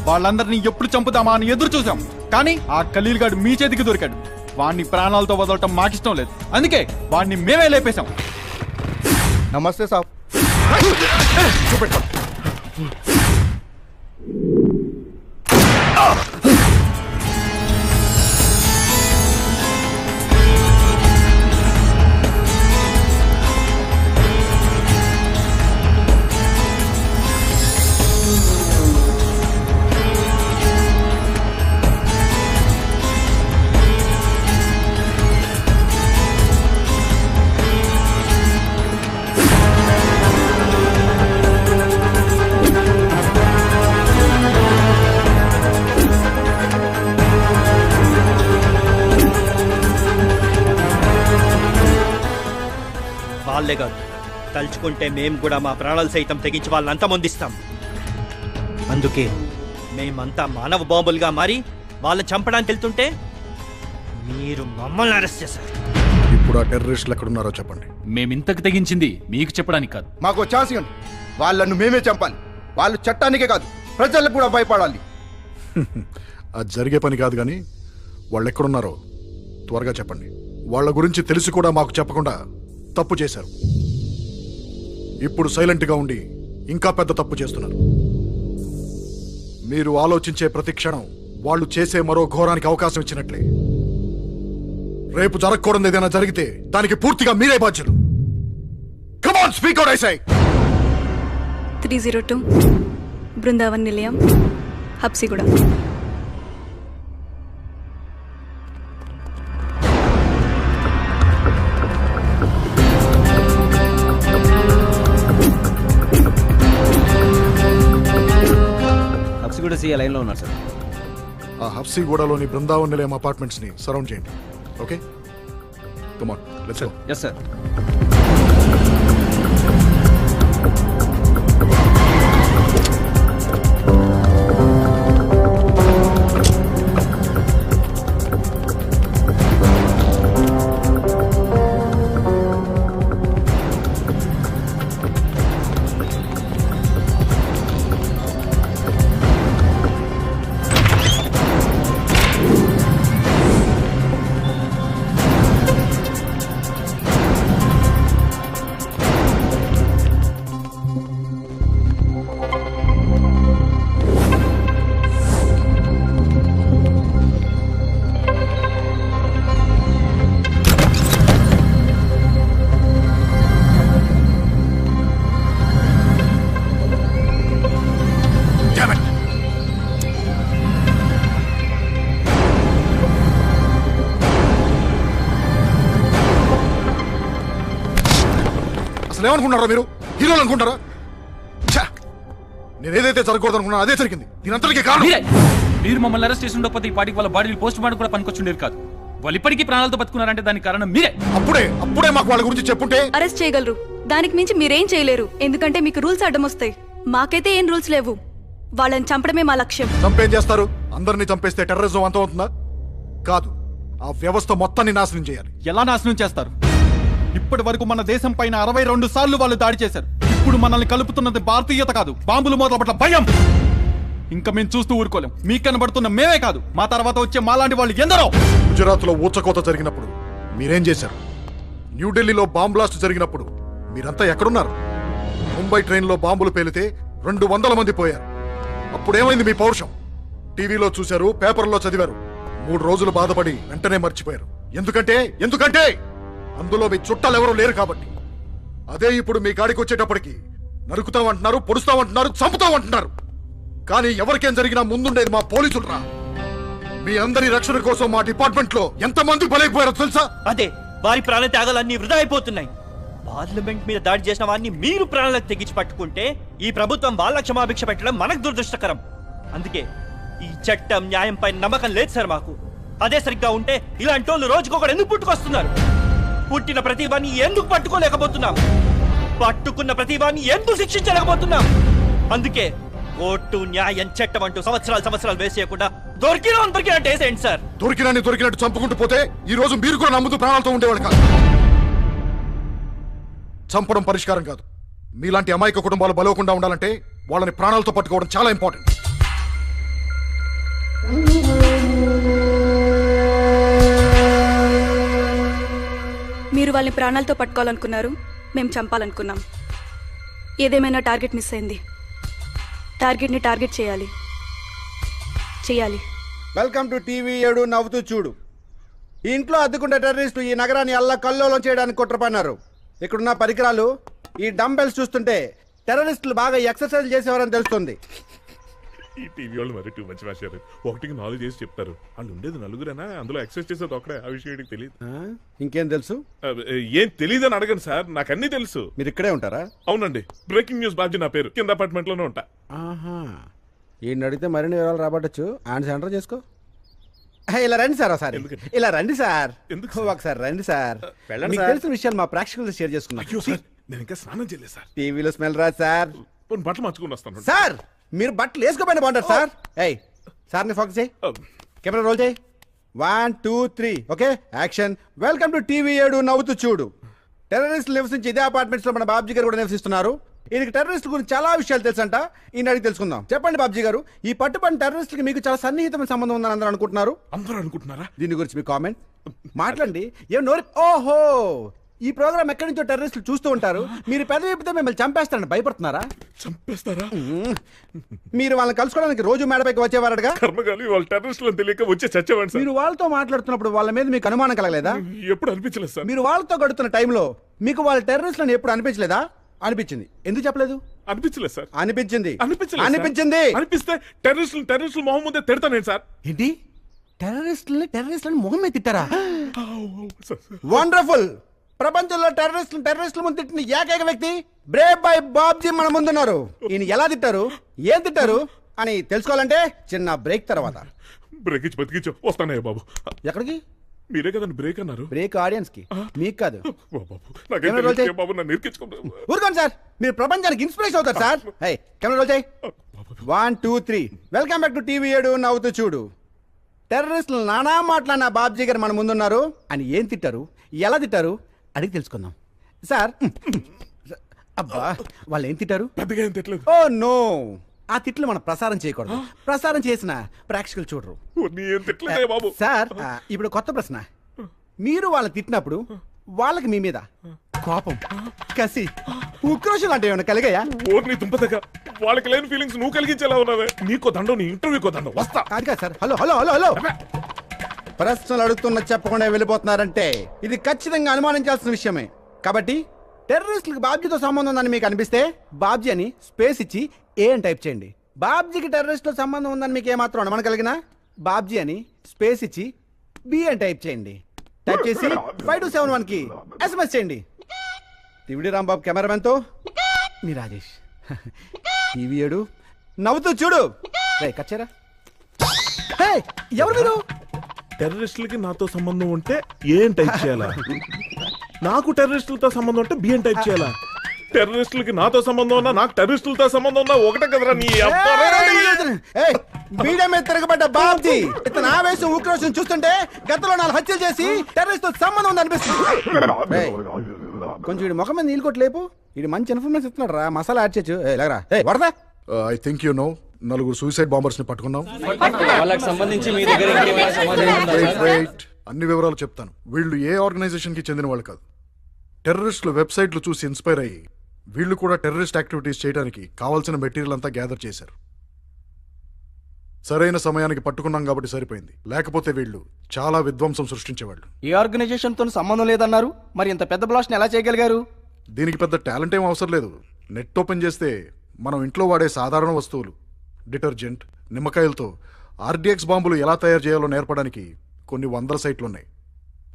వాళ్ళందరినీ ఎప్పుడు చంపుదామా అని ఎదురు చూసాం, కానీ ఆ ఖలీల్ గాడు మీ చేతికి దొరికాడు. వాడిని ప్రాణాలతో వదలటం మాకిష్టం లేదు, అందుకే వాడిని మేమే లేపేశాం. నమస్తే సాబ్. వాళ్ళే కాదు, తలుచుకుంటే మేము కూడా మా ప్రాణాలు సైతం తెగించి వాళ్ళని అంతమొందిస్తాం. అందుకే మేమంతా మానవ బాంబులుగా మారి వాళ్ళని చంపడానికి వెళ్తుంటే మీరు మమ్మల్ని అరెస్ట్ చేశారు. ఇప్పుడు ఆ టెర్రరిస్టులు ఎక్కడున్నారో చెప్పండి. మేమింతకు తెగించింది మీకు చెప్పడానికి కాదు. మాకు ఛాన్స్ ఇవ్వండి. వాళ్ళను మేమే చంపాలి. వాళ్ళు చట్టానికే కాదు ప్రజలకు కూడా భయపడాలి. అది జరిగే పని కాదు, కానీ వాళ్ళు ఎక్కడున్నారో త్వరగా చెప్పండి. వాళ్ళ గురించి తెలిసి కూడా మాకు చెప్పకుండా తప్పు చేశారు. ఇప్పుడు సైలెంట్గా ఉండి ఇంకా పెద్ద తప్పు చేస్తున్నారు. మీరు ఆలోచించే ప్రతి క్షణం వాళ్ళు చేసే మరో ఘోరానికి అవకాశం ఇచ్చినట్లే. రేపు జరగకూడదు ఏదైనా జరిగితే దానికి పూర్తిగా మీరే బాధ్యులు. Come on, speak out, I say. 302 Brindavan నిలయం, హబ్సిగూడ. హబ్సిగూడ సీఏ లైన్లో ఉన్నారు సార్. ఆ హబ్సిగూడలోని బృందావన్ నిలయం అపార్ట్మెంట్స్ ని సరౌండ్ చేయండి. Okay, come on, let's go. Yes sir. అసలు ఏమనుకుంటారా మీరు? హీరోలు అనుకుంటారా? ఛా! నేను ఏదైతే జరగకూడదు అనుకున్నా అదే జరిగింది. దీనంతటికీ కారణం మీరు మమ్మల్ని అరెస్ట్ చేసి ఉండకపోతే ఈ పాటికి వాళ్ళ బాడీలు పోస్ట్ మార్టం కూడా పనికొచ్చుండేది కాదు. వాళ్ళు ఇప్పటికీ ప్రాణాలతో బతుకున్నారంటే దానికి కారణం మీరే. అప్పుడే మాకు వాళ్ళ గురించి చెప్పుంటే అరెస్ట్ చేయగలరు, దానికి మించి మీరేం చేయలేరు. ఎందుకంటే మీకు రూల్స్ అడ్డం వస్తాయి. మాకైతే ఏం రూల్స్ లేవు. వాళ్ళని చంపడమే మా లక్ష్యం. చంపేం చేస్తారు? అందరినీ చంపేస్తే టెర్రరిజం అంతమవుతుందా? కాదు, ఆ వ్యవస్థ మొత్తాన్ని నాశనం చేయాలి. ఎలా నాశనం చేస్తారు? ఇప్పటి వరకు మన దేశం పైన 62 సార్లు వాళ్ళు దాడి చేశారు. ఇప్పుడు మనల్ని కలుపుతున్నది భారతీయత కాదు, బాంబులు మూతల పట్ల భయం. ఇంకా మేము చూస్తూ ఊరుకోలేం. మీకు కనబడుతున్న మేమే కాదు, మా తర్వాత వచ్చే మాలాంటి వాళ్ళు ఎందరో. గుజరాత్ లో ఊచకోత జరిగినప్పుడు మీరేం చేశారు? న్యూఢిల్లీలో బాంబ్ బ్లాస్ట్ జరిగినప్పుడు మీరంతా ఎక్కడున్నారు? ముంబై ట్రైన్లో బాంబులు పేలితే 200 మంది పోయారు. అప్పుడేమైంది మీ పౌరుషం? టీవీలో చూశారు, పేపర్లో చదివారు. 3 రోజులు బాధపడి వెంటనే మర్చిపోయారు. ఎందుకంటే అందులో మీ చుట్టాలు ఎవరూ లేరు కాబట్టి. అదే ఇప్పుడు మీ కాడికి వచ్చేటప్పటికి నరుకుతామంటున్నారు, పొడుస్తామంటున్నారు, చంపుతామంటున్నారు. కానీ ఎవరికేం జరిగినా ముందుండేది మా పోలీసులు రా. మీ అందరి రక్షణ కోసం మా డిపార్ట్మెంట్ లో ఎంతమంది బలైపోయారో తెలుసా? అదే వారి ప్రాణ త్యాగాలన్నీ వృధా అయిపోతున్నాయి. పార్లమెంట్ మీద దాడి చేసిన వారిని మీరు ప్రాణాలకు తెగించి పట్టుకుంటే ఈ ప్రభుత్వం వాళ్ళ క్షమాభిక్ష పెట్టడం మనకు దురదృష్టకరం. అందుకే ఈ చట్టం న్యాయం పైన నమ్మకం లేదు సార్ మాకు. అదే సరిగ్గా ఉంటే ఇలాంటి వాళ్ళు రోజుకొకడు ఎందుకు పుట్టుకొస్తున్నారు? పుట్టిన ప్రతిభాన్ని ఎందుకు పట్టుకోలేకపోతున్నాం? పట్టుకున్న ప్రతిభాన్ని ఎందుకు శిక్షించలేకపోతున్నాం? అందుకే కోర్టు, న్యాయం, చట్టం అంటూ సంవత్సరాలు వేసేయకుండా దొరికినట్టు వేసేయండి సార్. దొరికినట్టు చంపుకుంటూ పోతే ఈ రోజు మీరు కూడా నమ్ముతూ ప్రాణాలతో ఉండేవాడు కాదు. చంపడం పరిష్కారం కాదు. మీలాంటి అమాయక కుటుంబాలు బలవకుండా ఉండాలంటే వాళ్ళని ప్రాణాలతో పట్టుకోవడం చాలా ఇంపార్టెంట్. మీరు వాళ్ళని ప్రాణాలతో పట్టుకోవాలనుకున్నారు, మేము చంపాలనుకున్నాం. ఏదేమైనా టార్గెట్ మిస్ అయింది. టార్గెట్ని టార్గెట్ చేయాలి. వెల్కమ్ టు టీవీ 7 నవ్వుతూ చూడు. ఈ ఇంట్లో అద్దుకుంటే టెర్రరిస్టులు ఈ నగరాన్ని అల్లా కల్లోలం చేయడానికి కుట్రపన్నారు. ఇక్కడున్న పరికరాలు, ఈ డంబెల్స్ చూస్తుంటే టెర్రరిస్టులు బాగా ఎక్సర్సైజ్ చేసేవారని తెలుస్తుంది. ఈ టీవీ వాళ్ళు మరి టూ మంచి మాస్టర్. 1కి 4 చేసి చెప్తారు. వాళ్ళు ఉండేది 4 అందులో ఎక్సర్సైజ్ చేసేది ఒకడే. ఆ విషయం తెలియదు. ఇంకేం తెలుసు? ఏం తెలియదు అని అడగండి సార్, నాకు అన్ని తెలుసు. మీరు ఇక్కడే ఉంటారా? అవునండి, బ్రేకింగ్ న్యూస్ బాబ్జీ నా పేరు. కింద అపార్ట్మెంట్ లోనే ఉంటా. ఈయన అడిగితే మరిన్ని వివరాలు రాబట్టచ్చు. ఆయన సెంటర్ చేసుకో. ఇలా రండి సార్, ఒకసారి ఇలా రండి సార్. ఒకసారి రండి సార్. మీకు తెలిసిన విషయాలు మా ప్రేక్షకులతో షేర్ చేసుకున్నాం. నేను ఇంకా స్నానం చేయలేదు సార్. టీవీలో స్మెల్ రాదు సార్. బట్టలు మార్చుకుని వస్తాను సార్. మీరు బట్టలు వేసుకోపోయినా బాగుంటారు సార్. ఏయ్ సార్ని ఫోకస్ చేయి, కెమెరా రోల్ చేయి. 1 2 3 okay action. Welcome to TV 7 నవ్వుతూ చూడు. టెర్రరిస్టులు నివసించి ఇదే అపార్ట్మెంట్స్ లో మన బాబ్జీ గారు కూడా నివసిస్తున్నారు. ఈయనకి టెర్రరిస్టుల గురించి చాలా విషయాలు తెలుసంట. ఈయన అడిగి తెలుసుకుందాం. చెప్పండి బాబ్జీ గారు, ఈ పట్టుబడిన టెర్రరిస్టులకి మీకు చాలా సన్నిహితమైన సంబంధం ఉందని అందరూ అనుకుంటున్నారా? దీని గురించి మీ కామెంట్ మాట్లాడండి. ఏం నోరి? ఓహో, ఈ ప్రోగ్రామ్ ఎక్కడి నుంచో టెర్రరిస్టులు చూస్తూ ఉంటారు. మీరు పెద్ద చెప్తే మిమ్మల్ని చంపేస్తారని భయపడుతున్నారా? చంపేస్తారా? మీరు వాళ్ళని కలుసుకోవడానికి రోజు మేడపైకి వచ్చేవారగా? కర్మగాలి వాళ్ళు టెర్రరిస్టులు తెలియక వచ్చే చచ్చేవాడి సార్. మీరు వాళ్ళతో మాట్లాడుతున్నప్పుడు వాళ్ళ మీద మీకు అనుమానం కలగలేదా? ఎప్పుడు అనిపించలేదు సార్. మీరు వాళ్ళతో గడుతున్న టైంలో మీకు వాళ్ళ టెర్రరిస్టులను ఎప్పుడు అనిపించలేదా? అనిపించింది. ఎందుకు చెప్పలేదు? అనిపించలేదు సార్. అనిపించింది. అనిపిస్తే టెర్రరిస్టులు మొహం ముందే తిడతాను సార్. ఏంటి? టెర్రరిస్టులని మొహం మీద తిట్టారా? వండర్ఫుల్. ప్రపంచంలో టెర్రరిస్టుల ముందు తిట్టిన ఏకైక వ్యక్తి బ్రేవ్ బాయ్ బాబ్జీ మన ముందున్నారు. ఈయన ఎలా తిట్టారు, ఏం తిట్టారు అని తెలుసుకోవాలంటే చిన్న బ్రేక్ తర్వాత. బ్రేక్ ఇచ్చి బతికించు వస్తానయ్య బాబు. ఎక్కడికి? మీరే కదండి బ్రేక్ అన్నారు. బ్రేక్ ఆడియన్స్ కి, మీకు కాదు. ఊరుకోండి సార్, మీరు ప్రపంచానికి ఇన్స్పిరేషన్ అవుతారు సార్. కెమెరా రోల్ చేయి. 1 2 3 వెల్కమ్ బ్యాక్ టు టీవీ 7 నవ్వుతూ చూడు. టెర్రరిస్టులు నానా మాట్లాడిన బాబ్జీ గారు మన ముందున్నారు. అని ఏం తిట్టారు, ఎలా తిట్టారు అడిగి తెలుసుకుందాం. సార్ అబ్బా, వాళ్ళు ఏం తిట్టారు? పెద్దగా ఏం తిట్టలేదు. ఓ నో, ఆ తిట్లు మనం ప్రసారం చేయకూడదు. ప్రసారం చేసిన ప్రేక్షకులు చూడరు. సార్ ఇప్పుడు కొత్త ప్రశ్న. మీరు వాళ్ళని తిట్టినప్పుడు వాళ్ళకి మీ మీద కోపం, కసి, ఉక్రోషం లాంటివి ఏమైనా కలిగాయా? వాళ్ళకి లేని ఫీలింగ్స్ నువ్వు కలిగించేలా ఉన్నావే. నీకో దండం, నీ ఇంటర్వ్యూకో దండం. వస్తా. కాదు sir. Hello hello hello hello ప్రశ్నలు అడుగుతున్న చెప్పకుండా వెళ్ళిపోతున్నారంటే ఇది ఖచ్చితంగా అనుమానించాల్సిన విషయమే. కాబట్టి టెర్రరిస్టులకు బాబ్జీతో సంబంధం ఉందని మీకు అనిపిస్తే బాబ్జీ అని స్పేస్ ఇచ్చి ఏ అని టైప్ చేయండి. బాబ్జీకి టెర్రరిస్టుతో సంబంధం ఉందని మీకు ఏమాత్రం అనుమానం కలిగినా బాబ్జీ అని స్పేస్ ఇచ్చి బి అని టైప్ చేయండి. టైప్ చేసి 5271కి SMS చేయండి. టీవీ రాంబాబు కెమెరామెన్తో మీ రాజేష్. టీవీ 7 నవ్వుతూ చూడు. కచ్చారా ఎవరు మీరు? టెర్రరిస్టులకి నాతో సంబంధం ఉంటే ఏం టైప్ చేయాలా? నాకు టెర్రరిస్టులతో సంబంధం ఉంటే బిఎన్ టైప్ చేయాలా? టెర్రరిస్టులకి నాతో సంబంధం ఉన్నా నాకు టెర్రరిస్టులతో సంబంధం ఉన్నా ఒకటే కదరా నీ మీడియా మీద తిరగబడ్డ బాబ్జీ ఇతను ఆవేశం ఉక్రోషం చూస్తుంటే గతంలో 4 హత్యలు చేసి టెర్రరిస్ట్ తో సంబంధం ఉంది అనిపిస్తుంది. కొంచెం వీడి ముఖం మీద నీళ్ళు కొట్టి లేపు. ఇది మంచి ఇన్ఫర్మేషన్ ఇస్తున్నాడు రా. మసాలా యాడ్ చేయొచ్చు. లేకరా వరదా. I think you know 4 suicide bombers ని పట్టుకున్నాం. వాళ్ళకి సంబంధించి మీ దగ్గర ఇంకేమైనా సమాచారం ఉందా సార్? అన్ని వివరాలు చెప్తాను. వీళ్ళు ఏ ఆర్గనైజేషన్ కి చెందిన వాళ్ళు కాదు. టెర్రరిస్టుల వెబ్సైట్లు చూసి ఇన్స్పైర్ అయ్యి వీళ్ళు కూడా టెర్రరిస్ట్ యాక్టివిటీస్ చేయడానికి కావాల్సిన మెటీరియల్ అంతా గ్యాదర్ చేశారు. సరైన సమయానికి పట్టుకున్నాం కాబట్టి సరిపోయింది. లేకపోతే వీళ్ళు చాలా విధ్వంసం సృష్టించేవాళ్ళు. ఏ ఆర్గనైజేషన్ తో సంబంధం లేదన్నారు, మరి ఇంత పెద్ద బ్లాస్ట్ ఎలా చేయగలిగారు? దీనికి పెద్ద టాలెంట్ ఏం అవసరం లేదు. నెట్ ఓపెన్ చేస్తే మనం ఇంట్లో వాడే సాధారణ వస్తువులు, డిటర్జెంట్, నిమ్మకాయలతో ఆర్డిఎక్స్ బాంబులు ఎలా తయారు చేయాలో నేర్పడానికి కొన్ని 100 సైట్లు ఉన్నాయి.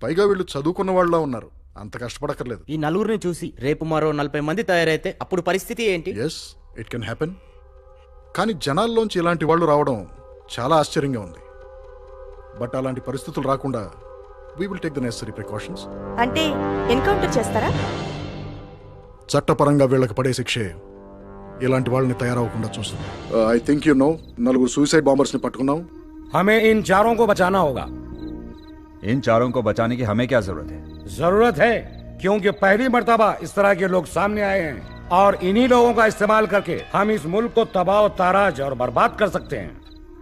పైగా వీళ్ళు చదువుకున్న వాళ్ళ ఉన్నారు. అంత కష్టపడక్కర్లేదు. ఈ నలుగురిని చూసి రేపు మరో 40 మంది తయారైతే అప్పుడు పరిస్థితి ఏంటి? Yes, it can happen. కానీ జనాల్లోంచి ఇలాంటి వాళ్ళు రావడం చాలా ఆశ్చర్యంగా ఉంది. బట్ అలాంటి పరిస్థితులు రాకుండా we will take the necessary precautions. అంటే ఎన్కౌంటర్ చేస్తారా? చట్టపరంగా వీళ్ళకి పడే శిక్షే ఇలాంటి వాళ్ళని తయారవకుండా చూస్తుంది. I think you know 4 suicide bombers ని పట్టుకున్నాం. हमें इन चारों को बचाना होगा. इन चारों को बचाने की हमें क्या जरूरत है? जरूरत है क्योंकि पहली मर्तबा इस तरह के लोग सामने आए हैं और इन्हीं लोगों का इस्तेमाल करके हम इस मुल्क को तबाह ताराज और बर्बाद कर सकते हैं.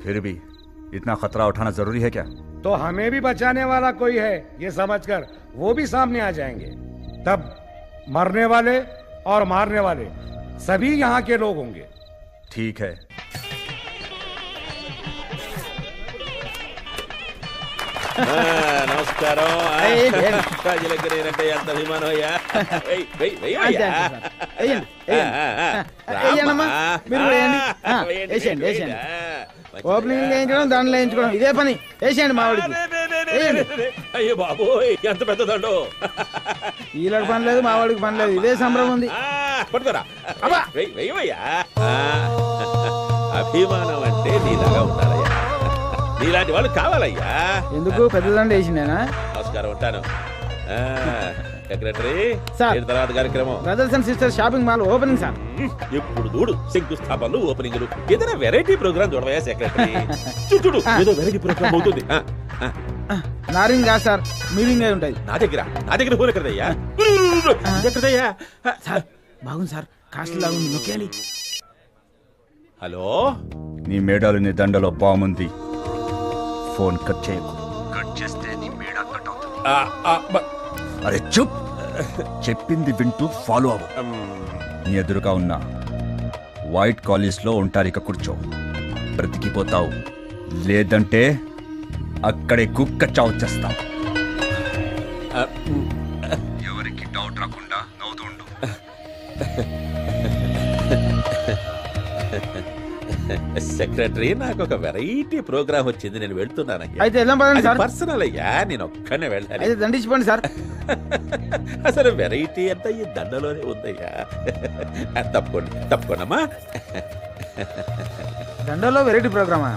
फिर भी इतना खतरा उठाना जरूरी है क्या? तो हमें भी बचाने वाला कोई है ये समझकर वो भी सामने आ जाएंगे. तब मरने वाले और मारने वाले सभी यहाँ के लोग होंगे. ठीक है. నమస్కారం. ప్రజలకు నేనంటే ఎంత అభిమానం అయ్యా. ఓపెనింగ్ వేయించడం, దండలు వేయించుకోవడం ఇదే పని. వేసేయండి మా వాడికి. అయ్యో బాబు ఎంత పెద్ద దండు. వీళ్ళకి పని లేదు, మా వాడికి పని లేదు. ఇదే సంబరం ఉంది. పట్టుకోరా. వెయ్యవయ్యా. అభిమానం అంటే నీలాగా ఉండాలయ్యా. నీలాంటి వాళ్ళు కావాలయ్యా. ఎందుకు పెద్దదండ వేసిందేనా? నమస్కారం, ఉంటాను. సెక్రటరీ తర్వాత కార్యక్రమం brothers and sisters shopping mall opening sir. ఎప్పుడు చూడు శంకుస్థాపనలు, ఓపెనింగ్లు. ఏదైనా వెరైటీ ప్రోగ్రామ్ చూడవయ్యా సెక్రటరీ. చూడు ఏదో వెరైటీ ప్రోగ్రామ్ అవుతుంది. నారింగ్ కాదు సార్, మీరింగ్ అయి ఉంటుంది. నా దగ్గర ఫోన్ ఎక్కడయ్యా? ఎక్కడయ్యా? సార్ బాగుంది సార్, కాస్ట్ లాగుంది, నొక్కేయాలి. హలో, నీ మేడాలు నీ దండలో బాగుంది. ఫోన్ కట్ చేయకు. కట్ చేస్తే నీ మేడ కట్ అవుతుంది. అరే చుప్. చెప్పింది వింటూ ఫాలో అవ్వు. నీ ఎదురుగా ఉన్న వైట్ కాలేజ్ లో ఉంటారిక కూర్చో. బ్రతికిపోతావు, లేదంటే అక్కడే కుక్క చావు చేస్తావు. ఎవరికి డౌట్ రాకుండా నవ్వుతూ ఉండు. సెక్రటరీ, నాకు ఒక వెరైటీ ప్రోగ్రామ్ వచ్చింది, నేను వెళ్తున్నాను. అయితే వెళ్దాం పదండి సార్. పర్సనల్ అయ్యా, నేను ఒక్కనే వెళ్ళాలి. అయితే దండించుకోండి సార్. అసలు వెరైటీ అంతా ఈ దండలోనే ఉందయ్యా. తప్పకోండమ్మా. దండలో వెరైటీ ప్రోగ్రామా?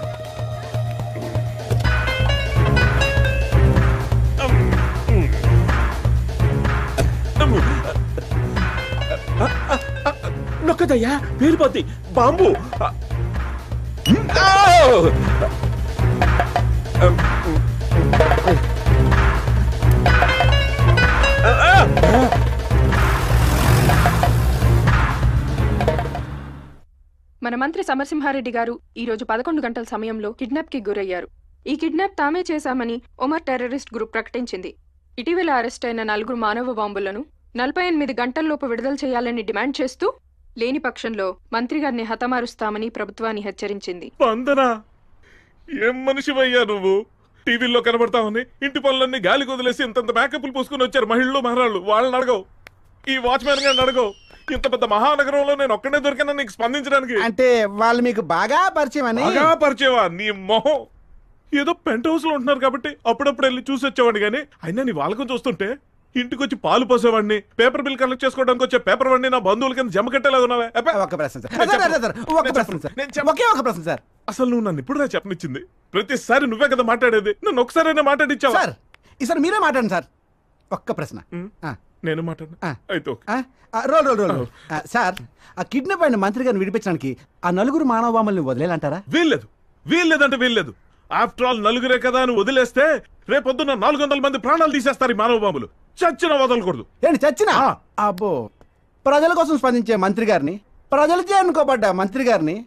నొక్కదయ్యా, పేలిపోద్ది బాంబు. మన మంత్రి సమరసింహారెడ్డి గారు ఈరోజు 11 గంటల సమయంలో కిడ్నాప్ కి గురయ్యారు. ఈ కిడ్నాప్ తామే చేశామని ఒమర్ టెర్రరిస్ట్ గ్రూప్ ప్రకటించింది. ఇటీవల అరెస్ట్ అయిన 4 మానవ బాంబులను 48 గంటల్లోపు విడుదల చేయాలని డిమాండ్ చేస్తూ లేని పక్షంలో మంత్రి గారిని హతమారుస్తామని ప్రభుత్వాన్ని హెచ్చరించింది. వందనా, ఏం మనిషివయ్యా నువ్వు? టీవీల్లో కనబడతామని ఇంటి పనులన్నీ గాలికి వదిలేసి ఇంతంత మేకప్లు పూసుకుని వచ్చారు మహిళలు మహారాళ్ళు. వాళ్ళని అడగవు, ఈ వాచ్మెన్ గారిని అడగవు. ఇంత పెద్ద మహానగరంలో నేను ఒక్కడే దొరికినా నీకు స్పందించడానికి. అంటే వాళ్ళు మీకు బాగా పరిచయం అని? బాగా పరిచయమా? నీ మొహం. ఏదో పెంట్ హౌస్ లో ఉంటున్నారు కాబట్టి అప్పుడప్పుడు వెళ్ళి చూసి వచ్చేవాడు. కానీ అయినా నీ వాళ్ళకం చూస్తుంటే ఇంటికి వచ్చి పాలు పోసేవాడిని, పేపర్ బిల్ కలెక్ట్ చేసుకోవడానికి వచ్చే పేపర్ వాడిని నా బంధువుల కింద జమ కట్టేలాగా ఉన్నావే. ఒక ప్రశ్న సార్. అసలు నువ్వు నన్ను ఇప్పుడు చెప్పనిచ్చింది? ప్రతిసారి నువ్వే కదా మాట్లాడేది, నన్ను ఒకసారైనా మాట్లాడిచ్చావు. సార్ ఈసారి మీరే మాట్లాడండి సార్. ఒక్క ప్రశ్న. నేను మాట్లాడినా అయితే రోల్. సార్ ఆ కిడ్నాప్ అయిన మంత్రి గారిని విడిపించడానికి ఆ నలుగురు మానవబామల్ని వదిలేలంటారా? వీల్లేదంటే వీల్లేదు. ఆఫ్టర్ ఆల్ నలుగురే కదా అని వదిలేస్తే రేపొద్దున 400 మంది ప్రాణాలు తీసేస్తారు ఈ మానవ బాంబులు. చచ్చిన వదలకూడదు. ఏంటి చచ్చిన? అబ్బో, ప్రజల కోసం స్పందించే మంత్రి గారిని, ప్రజలచే అనుకోబడ్డ మంత్రి గారిని,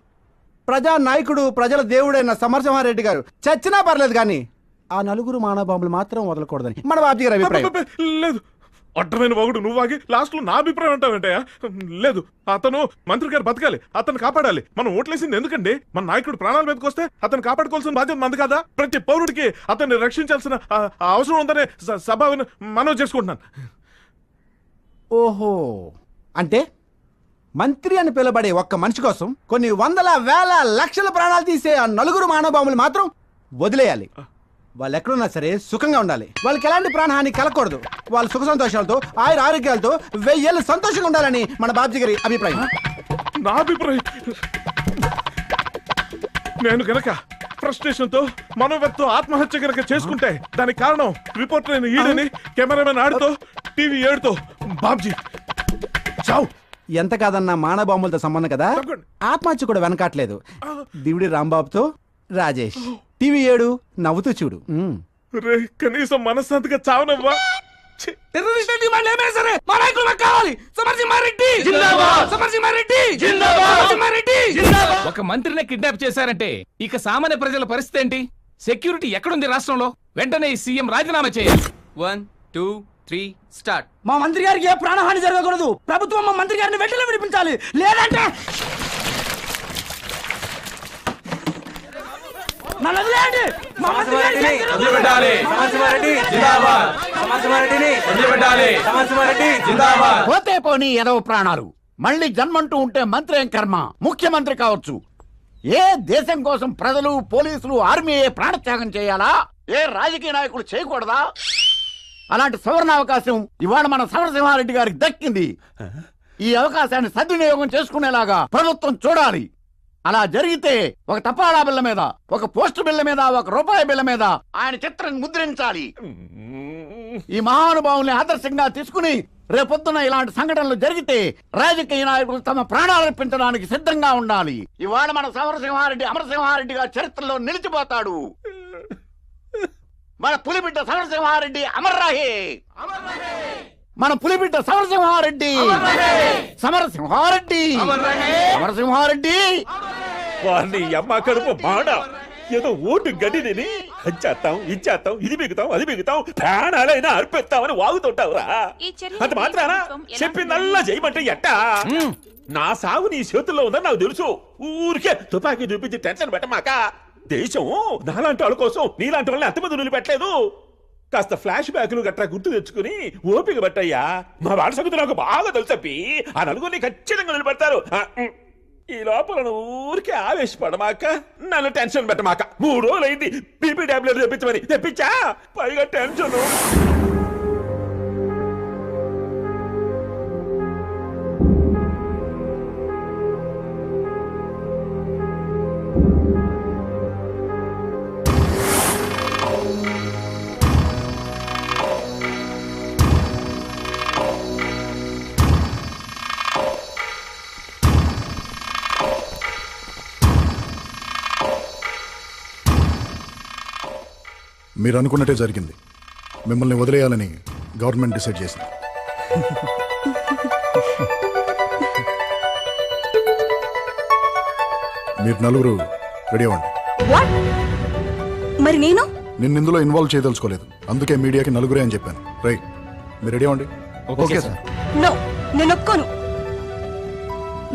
ప్రజా నాయకుడు, ప్రజల దేవుడైన సమరసింహారెడ్డి గారు చచ్చినా పర్లేదు కానీ ఆ నలుగురు మానవ బాంబులు మాత్రం వదలకూడదని మన బాబుజీ గారి అభిప్రాయం. లేదు, అడ్డమైన వాగుడు నువ్వాగి లాస్ట్ లో నా అభిప్రాయం అంటావేంటయ్యా? లేదు, అతను మంత్రి గారు బతకాలి, అతను కాపాడాలి. మనం ఓట్లేసింది ఎందుకండి? మన నాయకుడు ప్రాణాల మీదకి వస్తే అతను కాపాడుకోవాల్సిన బాధ్యత మంది కదా. ప్రతి పౌరుడికి అతన్ని రక్షించాల్సిన అవసరం ఉందనే సభను మనం చేసుకుంటున్నాను. ఓహో, అంటే మంత్రి అని పిలబడే ఒక్క మనిషి కోసం కొన్ని వందల వేల లక్షల ప్రాణాలు తీసే ఆ నలుగురు మానవబాములు మాత్రం వదిలేయాలి. వాళ్ళు ఎక్కడున్నా సరే సుఖంగా ఉండాలి. వాళ్ళకి ఎలాంటి ప్రాణహాని కలగకూడదు. వాళ్ళు సుఖ సంతోషాలతో, ఆయుర ఆరోగ్యాలతో 1000 ఏళ్ళు సంతోషంగా ఉండాలని మన బాబ్జీ గారి అభిప్రాయం. నా అభిప్రాయం నేను గనక ఫ్రస్ట్రేషన్ తో మనోవ్యక్తో ఆత్మహత్య గనక చేసుకుంటే దానికి కారణం రిపోర్టర్ అయిన ఈడని, కెమెరామెన్ ఆడితో, టీవీ 7తో బాబ్జీ చావు. ఎంత కాదన్నా మానవబాంబులతో సంబంధం కదా. ఆత్మహత్య కూడా వెనకాట్లేదు. దివిడి రాంబాబుతో రాజేష్, టీవీ 7 నవ్వుతూ చూడు. కనీసం మనశ్శాంతిగా చావనవ్వా. ఒక మంత్రిని కిడ్నాప్ చేశారంటే ఇక సామాన్య ప్రజల పరిస్థితి ఏంటి? సెక్యూరిటీ ఎక్కడుంది రాష్ట్రంలో? వెంటనే సీఎం రాజీనామా చేయాలి. 1 2 3 స్టార్ట్. మా మంత్రి గారికి ఏ ప్రాణహాని జరగకూడదు. ప్రభుత్వం మా మంత్రి గారిని వెంటనే విడిపించాలి. లేదంటే పోతే పోనీ ఎదవ ప్రాణాలు. మళ్ళీ జన్మంటూ ఉంటే మంత్రి ఏం కర్మ? ముఖ్యమంత్రి కావచ్చు. ఏ దేశం కోసం ప్రజలు, పోలీసులు, ఆర్మీ ప్రాణత్యాగం చేయాలా? ఏ రాజకీయ నాయకులు చేయకూడదా? అలాంటి సువర్ణ అవకాశం ఇవాళ మన సమరసింహారెడ్డి గారికి దక్కింది. ఈ అవకాశాన్ని సద్వినియోగం చేసుకునేలాగా ప్రభుత్వం చూడాలి. అలా జరిగితే ఒక తపాలా బిళ్ళ మీద, ఒక పోస్ట్ బిళ్ళ మీద, ఒక రూపాయి బిళ్ళ మీద ఆయన చిత్రం ముద్రించాలి. ఈ మహానుభావుల్ని ఆదర్శంగా తీసుకుని రేపొద్దున ఇలాంటి సంఘటనలు జరిగితే రాజకీయ నాయకులు తమ ప్రాణాలర్పించడానికి సిద్ధంగా ఉండాలి. ఇవాళ మన సమరసింహారెడ్డి అమరసింహారెడ్డిగా చరిత్రలో నిలిచిపోతాడు. మన పులిబిడ్డ సమరసింహారెడ్డి అమర్రాహే. మన పులిబిడ్డ సమరసింహారెడ్డి, సమరసింహారెడ్డి, సమరసింహారెడ్డి. వారిని అమ్మ కడుపు మాడ ఏదో ఓటు గడిని ఇచ్చేస్తాం, ఇది మిగుతాం, అది మిగుతాం, ప్రాణాలైనా అర్పిస్తామని వాగుతుంటావురా. అది మాత్రానా చెప్పిందల్లా చేయమంటే ఎట్టా? నా సాగు నీ చేతుల్లో ఉందని నాకు తెలుసు. ఊరికే తుపాకీ చూపించి టెన్షన్ పెట్టమాక. దేశం నాలాంటి వాళ్ళ కోసం నీలాంటి వాళ్ళని అంతమంది నిలబెట్టలేదు. కాస్త ఫ్లాష్ బ్యాక్లు గట్రా గుర్తు తెచ్చుకుని ఓపిక పట్టయ్యా. మా వాడి సంగతి నాకు బాగా తెలుసప్పి. ఆ నలుగురిని ఖచ్చితంగా నిలబెడతారు. ఈ లోపల ఊరికే ఆవేశపడమాక, నన్ను టెన్షన్ పెట్టమాక. 3 రోజులైంది బీపీ టాబ్లెట్ తెప్పించమని. తెప్పించా, పైగా టెన్షన్. మీరు అనుకున్నట్టే జరిగింది. మిమ్మల్ని వదిలేయాలని గవర్నమెంట్ డిసైడ్ చేసింది. మీరు నలుగురు రెడీ అవ్వండి. మరి నేను ఇందులో ఇన్వాల్వ్ చేయదలుచుకోలేదు, అందుకే మీడియాకి నలుగురే అని చెప్పాను. రైట్, మీరు రెడీ అవ్వండి. Okay sir. నో, నేను ఒప్పుకోను.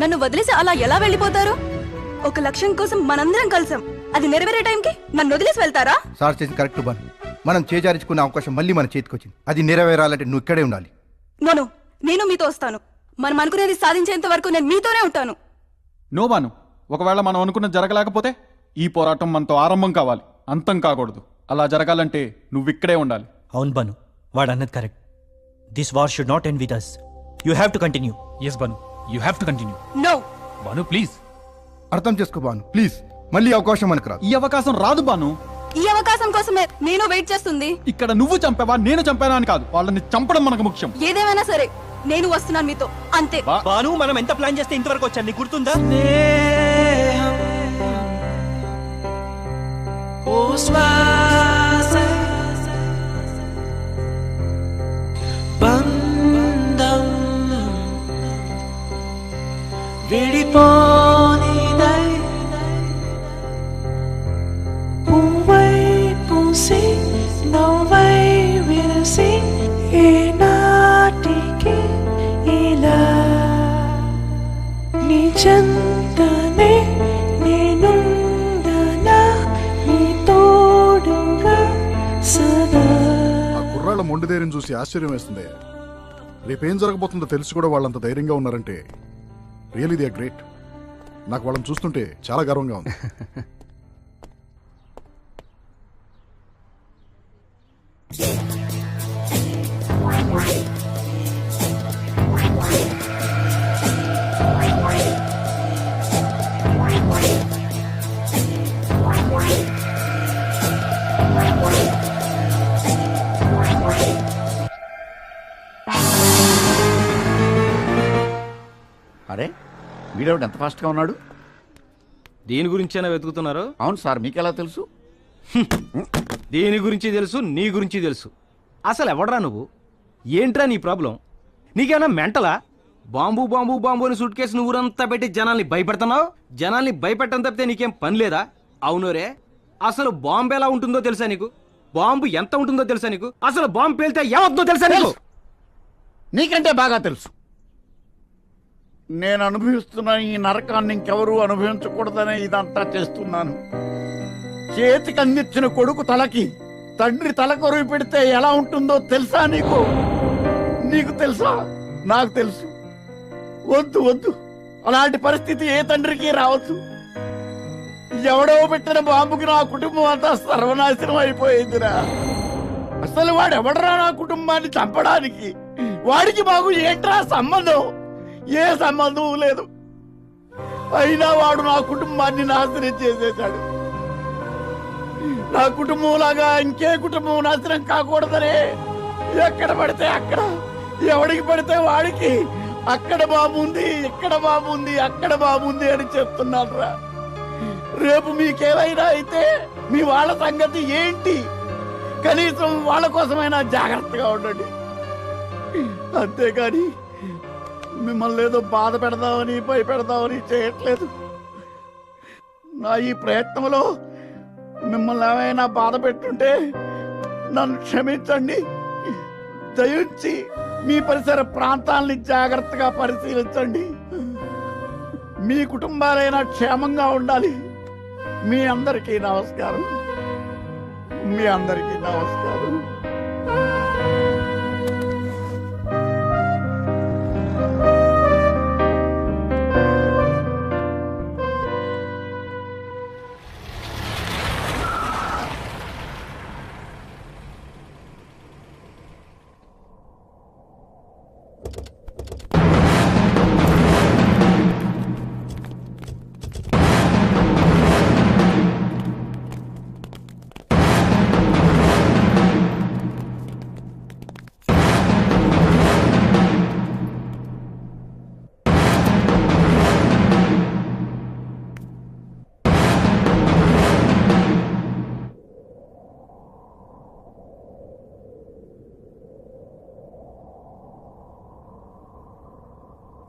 నన్ను వదిలేసి అలా ఎలా వెళ్ళిపోతారు? ఒక లక్ష్యం కోసం మనందరం కలిసాం. అది నెరవేరే టైంకి నన్ను వదిలేసి వెళ్తారా? సార్ చేసి కరెక్ట్ బాన్. మనం చేజారించుకునే అవకాశం మళ్ళీ మన చేతికి వచ్చింది. అది నెరవేరాలంటే నువ్వు ఇక్కడే ఉండాలి. నోను, నేను మీతో వస్తాను. మనం అనుకునేది సాధించేంత వరకు నేను మీతోనే ఉంటాను. నో బాను, ఒకవేళ మనం అనుకున్నది జరగలేకపోతే ఈ పోరాటం మనతో ఆరంభం కావాలి, అంతం కాకూడదు. అలా జరగాలంటే నువ్వు ఇక్కడే ఉండాలి. అవును బాను, వాడు అన్నది correct. This war should not end with us. You have to continue. Yes Banu, you have to continue. No Banu please. అర్థం చేసుకో బాను, ప్లీజ్. మళ్ళీ అవకాశం మనకు రాదు. ఈ అవకాశం రాదు బాను. ఈ అవకాశం కోసమే నేను వెయిట్ చేస్తుంది. ఇక్కడ నువ్వు చంపావా నేను చంపానా అని కాదు, వాళ్ళని చంపడం మనకు ముఖ్యం. ఏదేమైనా సరే నేను వస్తున్నాను మీతో, అంతే. బాను, మనం ఎంత ప్లాన్ చేస్తే ఇంతవరకు వచ్చాను నీకు గుర్తుందా? ఆ కుర్రాళ్ళ మొండి ధైర్యం చూసి ఆశ్చర్యం వేస్తుంది. రేపేం జరగబోతుందో తెలిసి కూడా వాళ్ళంత ధైర్యంగా ఉన్నారంటే రియల్లీ దే ఆర్ గ్రేట్. నాకు వాళ్ళని చూస్తుంటే చాలా గర్వంగా ఉంది. అరే వీడెవడు ఎంత ఫాస్ట్గా ఉన్నాడు? దేని గురించైనా వెతుకుతున్నారు? అవును సార్, మీకెలా తెలుసు? దేని గురించి తెలుసు, నీ గురించి తెలుసు. అసలు ఎవడరా నువ్వు? ఏంట్రా నీ ప్రాబ్లం? నీకేమన్నా మెంటలా? బాంబు బాంబు బాంబు అని సూట్ కేసు ఊరంతా పెట్టి జనాల్ని భయపెడుతున్నావు. జనాల్ని భయపెట్టడం తప్పితే నీకేం పని లేదా? అవును రే, అసలు బాంబు ఎలా ఉంటుందో తెలుసా నీకు? బాంబు ఎంత ఉంటుందో తెలుసా నీకు? అసలు బాంబు పేలితే ఏమవుతుందో తెలుసా నీకు? నీకంటే బాగా తెలుసు. నేను అనుభవిస్తున్న ఈ నరకాన్ని ఇంకెవరూ అనుభవించకూడదనే ఇదంతా చేస్తున్నాను. చేతికి అందించిన కొడుకు తలకి తండ్రి తల కొరువు పెడితే ఎలా ఉంటుందో తెలుసా నీకు? నీకు తెలుసా? నాకు తెలుసు. వద్దు వద్దు, అలాంటి పరిస్థితి ఏ తండ్రికి రావచ్చు. ఎవడో పెట్టిన బాంబుకి నా కుటుంబం అంతా సర్వనాశనం అయిపోయిందిరా. అసలు వాడెవడరా నా కుటుంబాన్ని చంపడానికి? వాడికి మాకు ఏంట్రా సంబంధం? ఏ సంబంధం లేదు. అయినా వాడు నా కుటుంబాన్ని నాశనం చేసేశాడు. నా కుటుంబం లాగా ఇంకే కుటుంబం నాశనం కాకూడదనే ఎక్కడ పడితే అక్కడ, ఎవడికి పడితే వాడికి అక్కడ బాబుంది, ఇక్కడ బాబుంది, అక్కడ బాబుంది అని చెప్తున్నాను రా. రేపు మీకేమైనా అయితే మీ వాళ్ళ సంగతి ఏంటి? కనీసం వాళ్ళ కోసమైనా జాగ్రత్తగా ఉండండి. అంతేగాని మిమ్మల్ని ఏదో బాధ పెడదామని భయపెడదామని చేయట్లేదు. నా ఈ ప్రయత్నంలో మిమ్మల్ని ఏమైనా బాధ పెట్టుంటే నన్ను క్షమించండి. దయించి మీ పరిసర ప్రాంతాలని జాగ్రత్తగా పరిశీలించండి. మీ కుటుంబాలైనా క్షేమంగా ఉండాలి. మీ అందరికీ నమస్కారం. మీ అందరికీ నమస్కారం.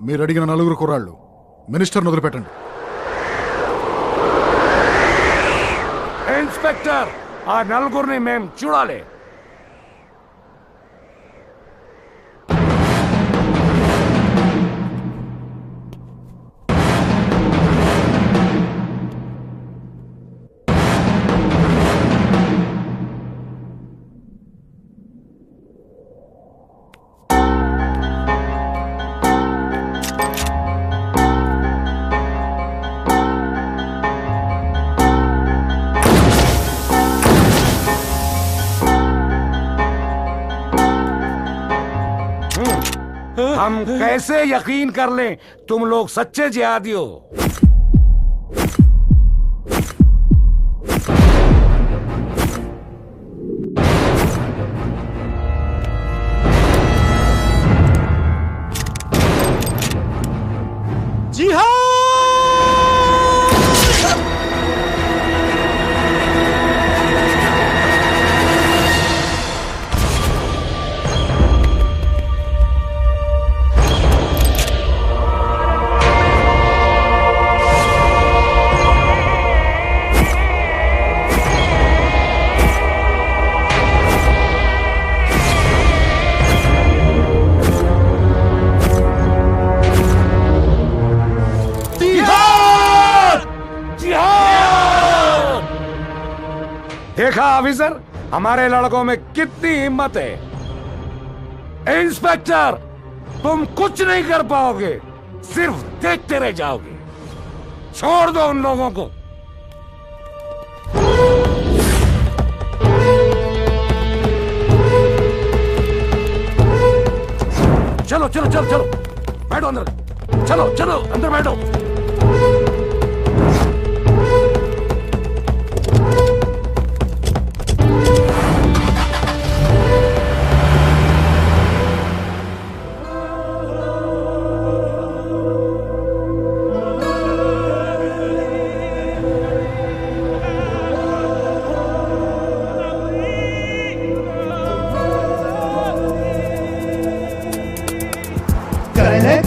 మీరు అడిగిన 4 కుర్రాళ్ళు మినిస్టర్ని వదిలిపెట్టండి. ఇన్స్పెక్టర్, ఆ నలుగురిని మేము చూడాలి. हम कैसे यकीन कर लें तुम लोग सच्चे जिहादी हो? देखा ऑफिसर, हमारे लड़कों में कितनी हिम्मत है। इंस्पेक्टर, तुम कुछ नहीं कर पाओगे, सिर्फ देखते रह जाओगे। छोड़ दो उन लोगों को। चलो चलो चलो चलो, बैठो अंदर। चलो चलो अंदर बैठो।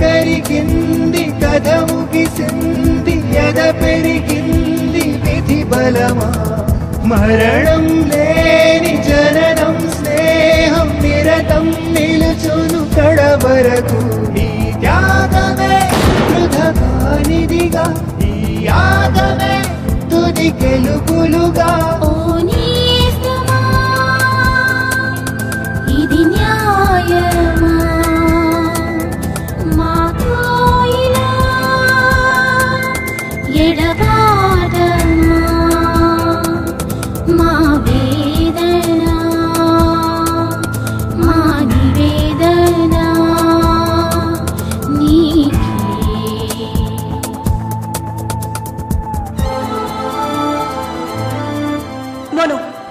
కరిగింది కథ ముగిసింది ఎద పెరిగింది విధి బలమా మరణం లేని జననం స్నేహం నిరతం నిలుచును కడవరకు ఈ త్యాగమే వృధకానిదిగా ఈ యాగమే తుది గెలుపులుగా ఇది న్యాయమా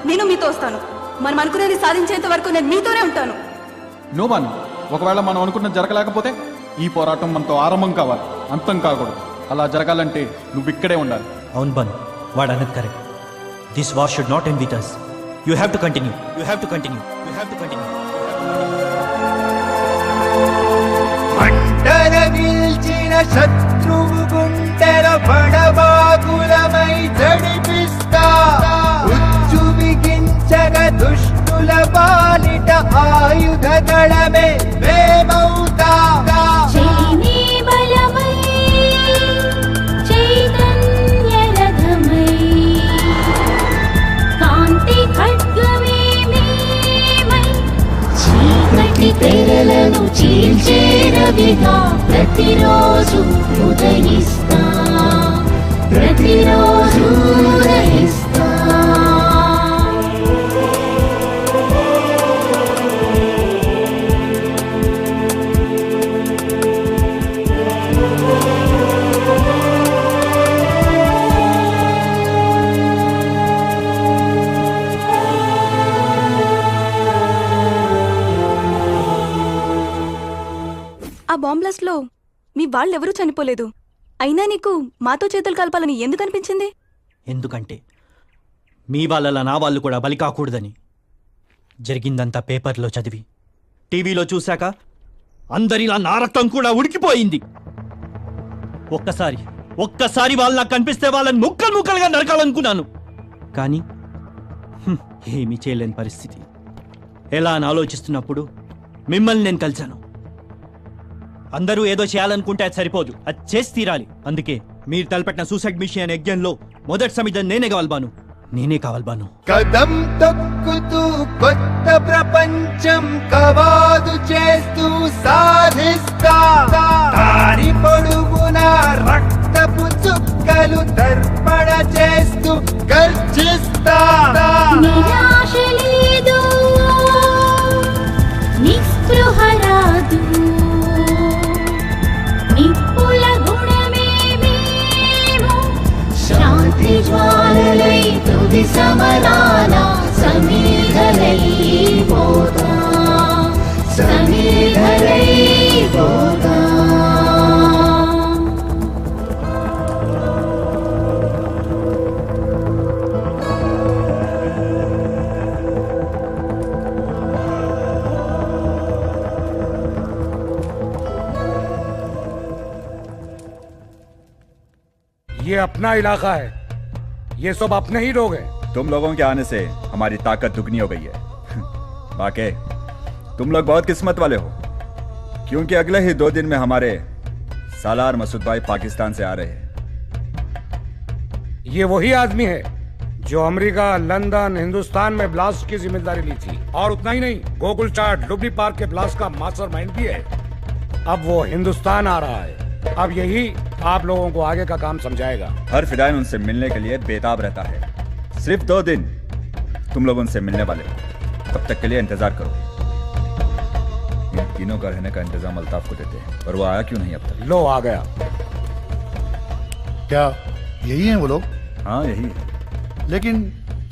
నేను మీతో వస్తాను. మనం అనుకునేది సాధించేంత వరకు నేను మీతోనే ఉంటాను. నోమాన్, ఒకవేళ మనం అనుకున్నది జరగలేకపోతే ఈ పోరాటం మనతో ఆరంభం కావాలి, అంతం కాకూడదు. అలా జరగాలంటే నువ్వు ఇక్కడే ఉండాలి. అవును బన్, వాడు అన్నది correct. This war should not end with us. You have to continue. You have to continue. You have to continue. మంటన నిల్చిన శత్రువు గుండెల పడబాకులమై జడిపిస్తా ఉచ్చు బిగించగ దుష్టుల పాలిట ఆయుధ దళమే వేమౌతా తెరలను చీల్చేరవిగా ప్రతిరోజు ఉదయిస్తా, ప్రతిరోజు ఉదయిస్తా. ఆ బాంబ్ బ్లాస్ట్ లో మీ వాళ్ళెవరూ చనిపోలేదు. అయినా నీకు మాతో చేతులు కలపాలని ఎందుకు అనిపించింది? ఎందుకంటే మీ వాళ్ళలా నా వాళ్ళు కూడా బలి కాకూడదని. జరిగిందంతా పేపర్లో చదివి టీవీలో చూశాక అందరిలా నా రక్తం కూడా ఉడికిపోయింది. ఒక్కసారి వాళ్ళు నాకు కనిపిస్తే వాళ్ళని ముక్కలు ముక్కలుగా నరకాలనుకున్నాను. కానీ ఏమీ చేయలేని పరిస్థితి. ఎలా అని ఆలోచిస్తున్నప్పుడు మిమ్మల్ని నేను కలిశాను. అందరూ ఏదో చేయాలనుకుంటే అది సరిపోదు, అది చేసి తీరాలి. అందుకే మీరు తలపెట్టిన సూసైడ్ మిషన్ యజ్ఞంలో మొదటి సమిధం నేనే కావాలి బాను. కదం తొక్కుతూ కొత్త ప్రపంచం కవాదు చేస్తూ సాధిస్తా, దారి పొడుగున రక్తపు చుక్కలు దర్పణ చేస్తూ గర్జిస్తా. నిరాశ లేదు, నిస్పృహ రాదు, सोगा ये अपना इलाका है, ये सब अपने ही लोग हैं। तुम लोगों के आने से हमारी ताकत दुगनी हो गई है। बाकी तुम लोग बहुत किस्मत वाले हो, क्योंकि अगले ही 2 दिन में हमारे सालार मसूद भाई पाकिस्तान से आ रहे हैं। ये वही आदमी है जो अमेरिका, लंदन, हिंदुस्तान में ब्लास्ट की जिम्मेदारी ली थी। और उतना ही नहीं, गोकुल चाट लुबनी पार्क के ब्लास्ट का मास्टरमाइंड भी है। अब वो हिंदुस्तान आ रहा है। अब यही आप लोगों को आगे का काम समझाएगा। हर फिदाइन उनसे मिलने के लिए बेताब रहता है। सिर्फ 2 दिन तुम लोग उनसे मिलने वाले हो, तब तक के लिए इंतजार करो। इन तीनों का रहने का इंतजाम अल्ताफ को देते हैं, पर वो आया क्यों नहीं अब तक? लो आ गया। क्या यही हैं वो लोग? हाँ यही है। लेकिन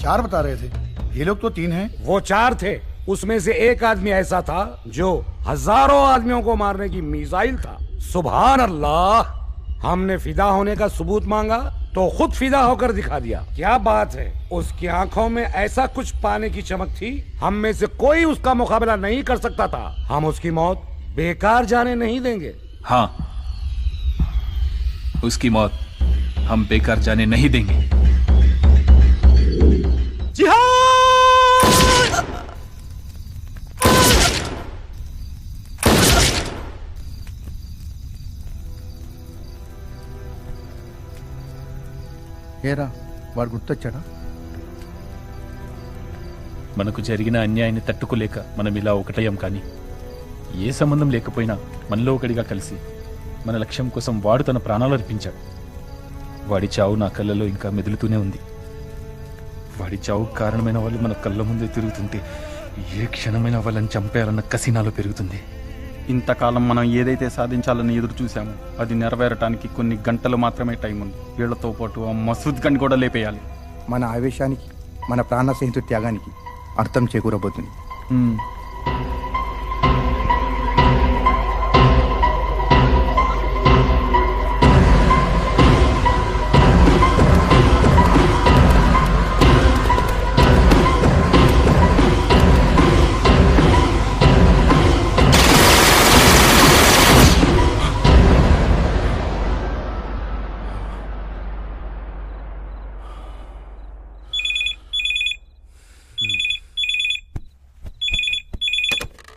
4 बता रहे थे, ये लोग तो 3 हैं। वो 4 थे, उसमें से एक आदमी ऐसा था जो हजारों आदमियों को मारने की मिसाइल था। सुभान अल्लाह। हमने फिदा होने का सबूत मांगा तो खुद फिदा होकर दिखा दिया। क्या बात है, उसकी आंखों में ऐसा कुछ पाने की चमक थी, हम में से कोई उसका मुकाबला नहीं कर सकता था। हम उसकी मौत बेकार जाने नहीं देंगे। हाँ, उसकी मौत हम बेकार जाने नहीं देंगे। ఏరా వాడు గుర్తొచ్చాడా? మనకు జరిగిన అన్యాయాన్ని తట్టుకోలేక మనం ఇలా ఒకటయ్యాం, కానీ ఏ సంబంధం లేకపోయినా మనలో ఒకడిగా కలిసి మన లక్ష్యం కోసం వాడు తన ప్రాణాలు అర్పించాడు. వాడి చావు నా కళ్ళలో ఇంకా మెదులుతూనే ఉంది. వాడి చావు కారణమైన వాళ్ళు మన కళ్ళ ముందే తిరుగుతుంటే ఏ క్షణమైనా వాళ్ళని చంపేయాలన్న కసి నాలో పెరుగుతుంది. ఇంతకాలం మనం ఏదైతే సాధించాలని ఎదురు చూసామో అది నెరవేరటానికి కొన్ని గంటలు మాత్రమే టైం ఉంది. వీళ్లతో పాటు ఆ మసూద్ గని కూడా లేపేయాలి. మన ఆవేశానికి, మన ప్రాణ స్నేహితు త్యాగానికి అర్థం చేకూరబోతుంది.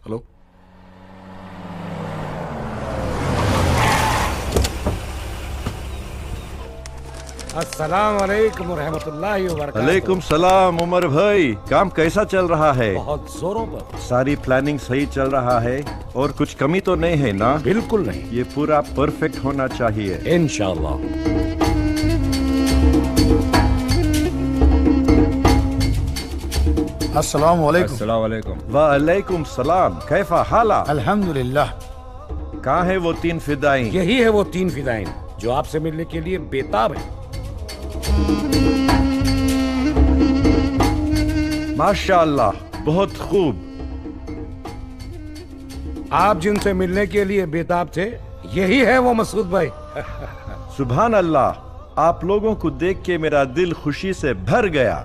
हेलो, अस्सलाम वालेकुम रहमतुल्लाहि व बरकातहू। वालेकुम सलाम उमर भाई, काम कैसा चल रहा है? बहुत जोरों पर। सारी प्लानिंग सही चल रहा है और कुछ कमी तो नहीं है ना? बिल्कुल नहीं, ये पूरा परफेक्ट होना चाहिए इंशाअल्लाह। अस्सलाम वालेकुम। अस्सलाम वालेकुम। वालेकुम सलाम, कैफा हाला? अल्हम्दुलिल्लाह। कहाँ है वो 3 फिदाई? यही है वो 3 फिदाइन जो आपसे मिलने के लिए बेताब है। माशाअल्लाह, बहुत खूब। आप जिनसे मिलने के लिए बेताब थे, यही है वो मसूद भाई। सुभान अल्लाह, आप लोगों को देख के मेरा दिल खुशी से भर गया।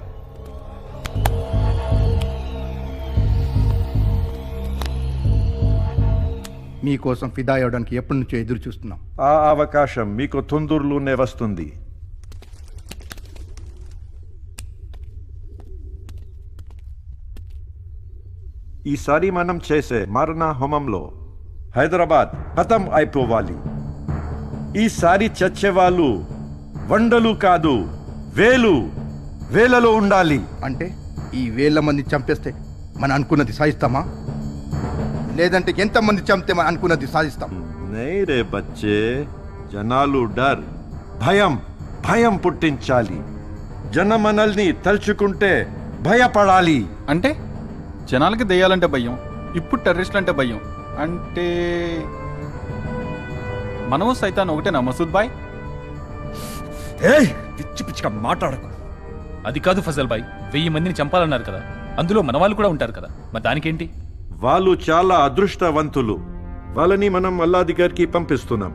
మీకోసం ఫిదా అవ్వడానికి ఎప్పటి నుంచో ఎదురు చూస్తున్నాం. ఆ అవకాశం మీకు తొందరలోనే వస్తుంది. ఈసారి మనం చేసే మరణ హోమంలో హైదరాబాద్ ఖతం అయిపోవాలి. ఈసారి చచ్చేవాళ్ళు వందలు కాదు, వేలలో ఉండాలి. అంటే ఈ 1000 మంది చంపేస్తే మనం అనుకున్నది సాధిస్తామా? లేదంటే ఎంతమంది చంపితే మనం అనుకున్నది సాధిస్తాం? नहीं रे बच्चे, జనాలు డర్ భయం పుట్టించాలి. జనమనల్ని తలుచుకుంటే భయపడాలి. అంటే జనాలకి దెయ్యాలంటే భయం, ఇప్పుడు టెర్రరిస్టులు అంటే భయం. అంటే మనము సైతాన్ ఒకటేనా మసూద్ బాయ్? పిచ్చి పిచ్చిగా మాట్లాడకు. అది కాదు ఫజల్ బాయ్, 1000 మందిని చంపాలన్నారు కదా, అందులో మన వాళ్ళు కూడా ఉంటారు కదా, మరి దానికేంటి? వాళ్ళు చాలా అదృష్టవంతులు. వాళ్ళని మనం అల్లా దగ్గరికి పంపిస్తున్నాం.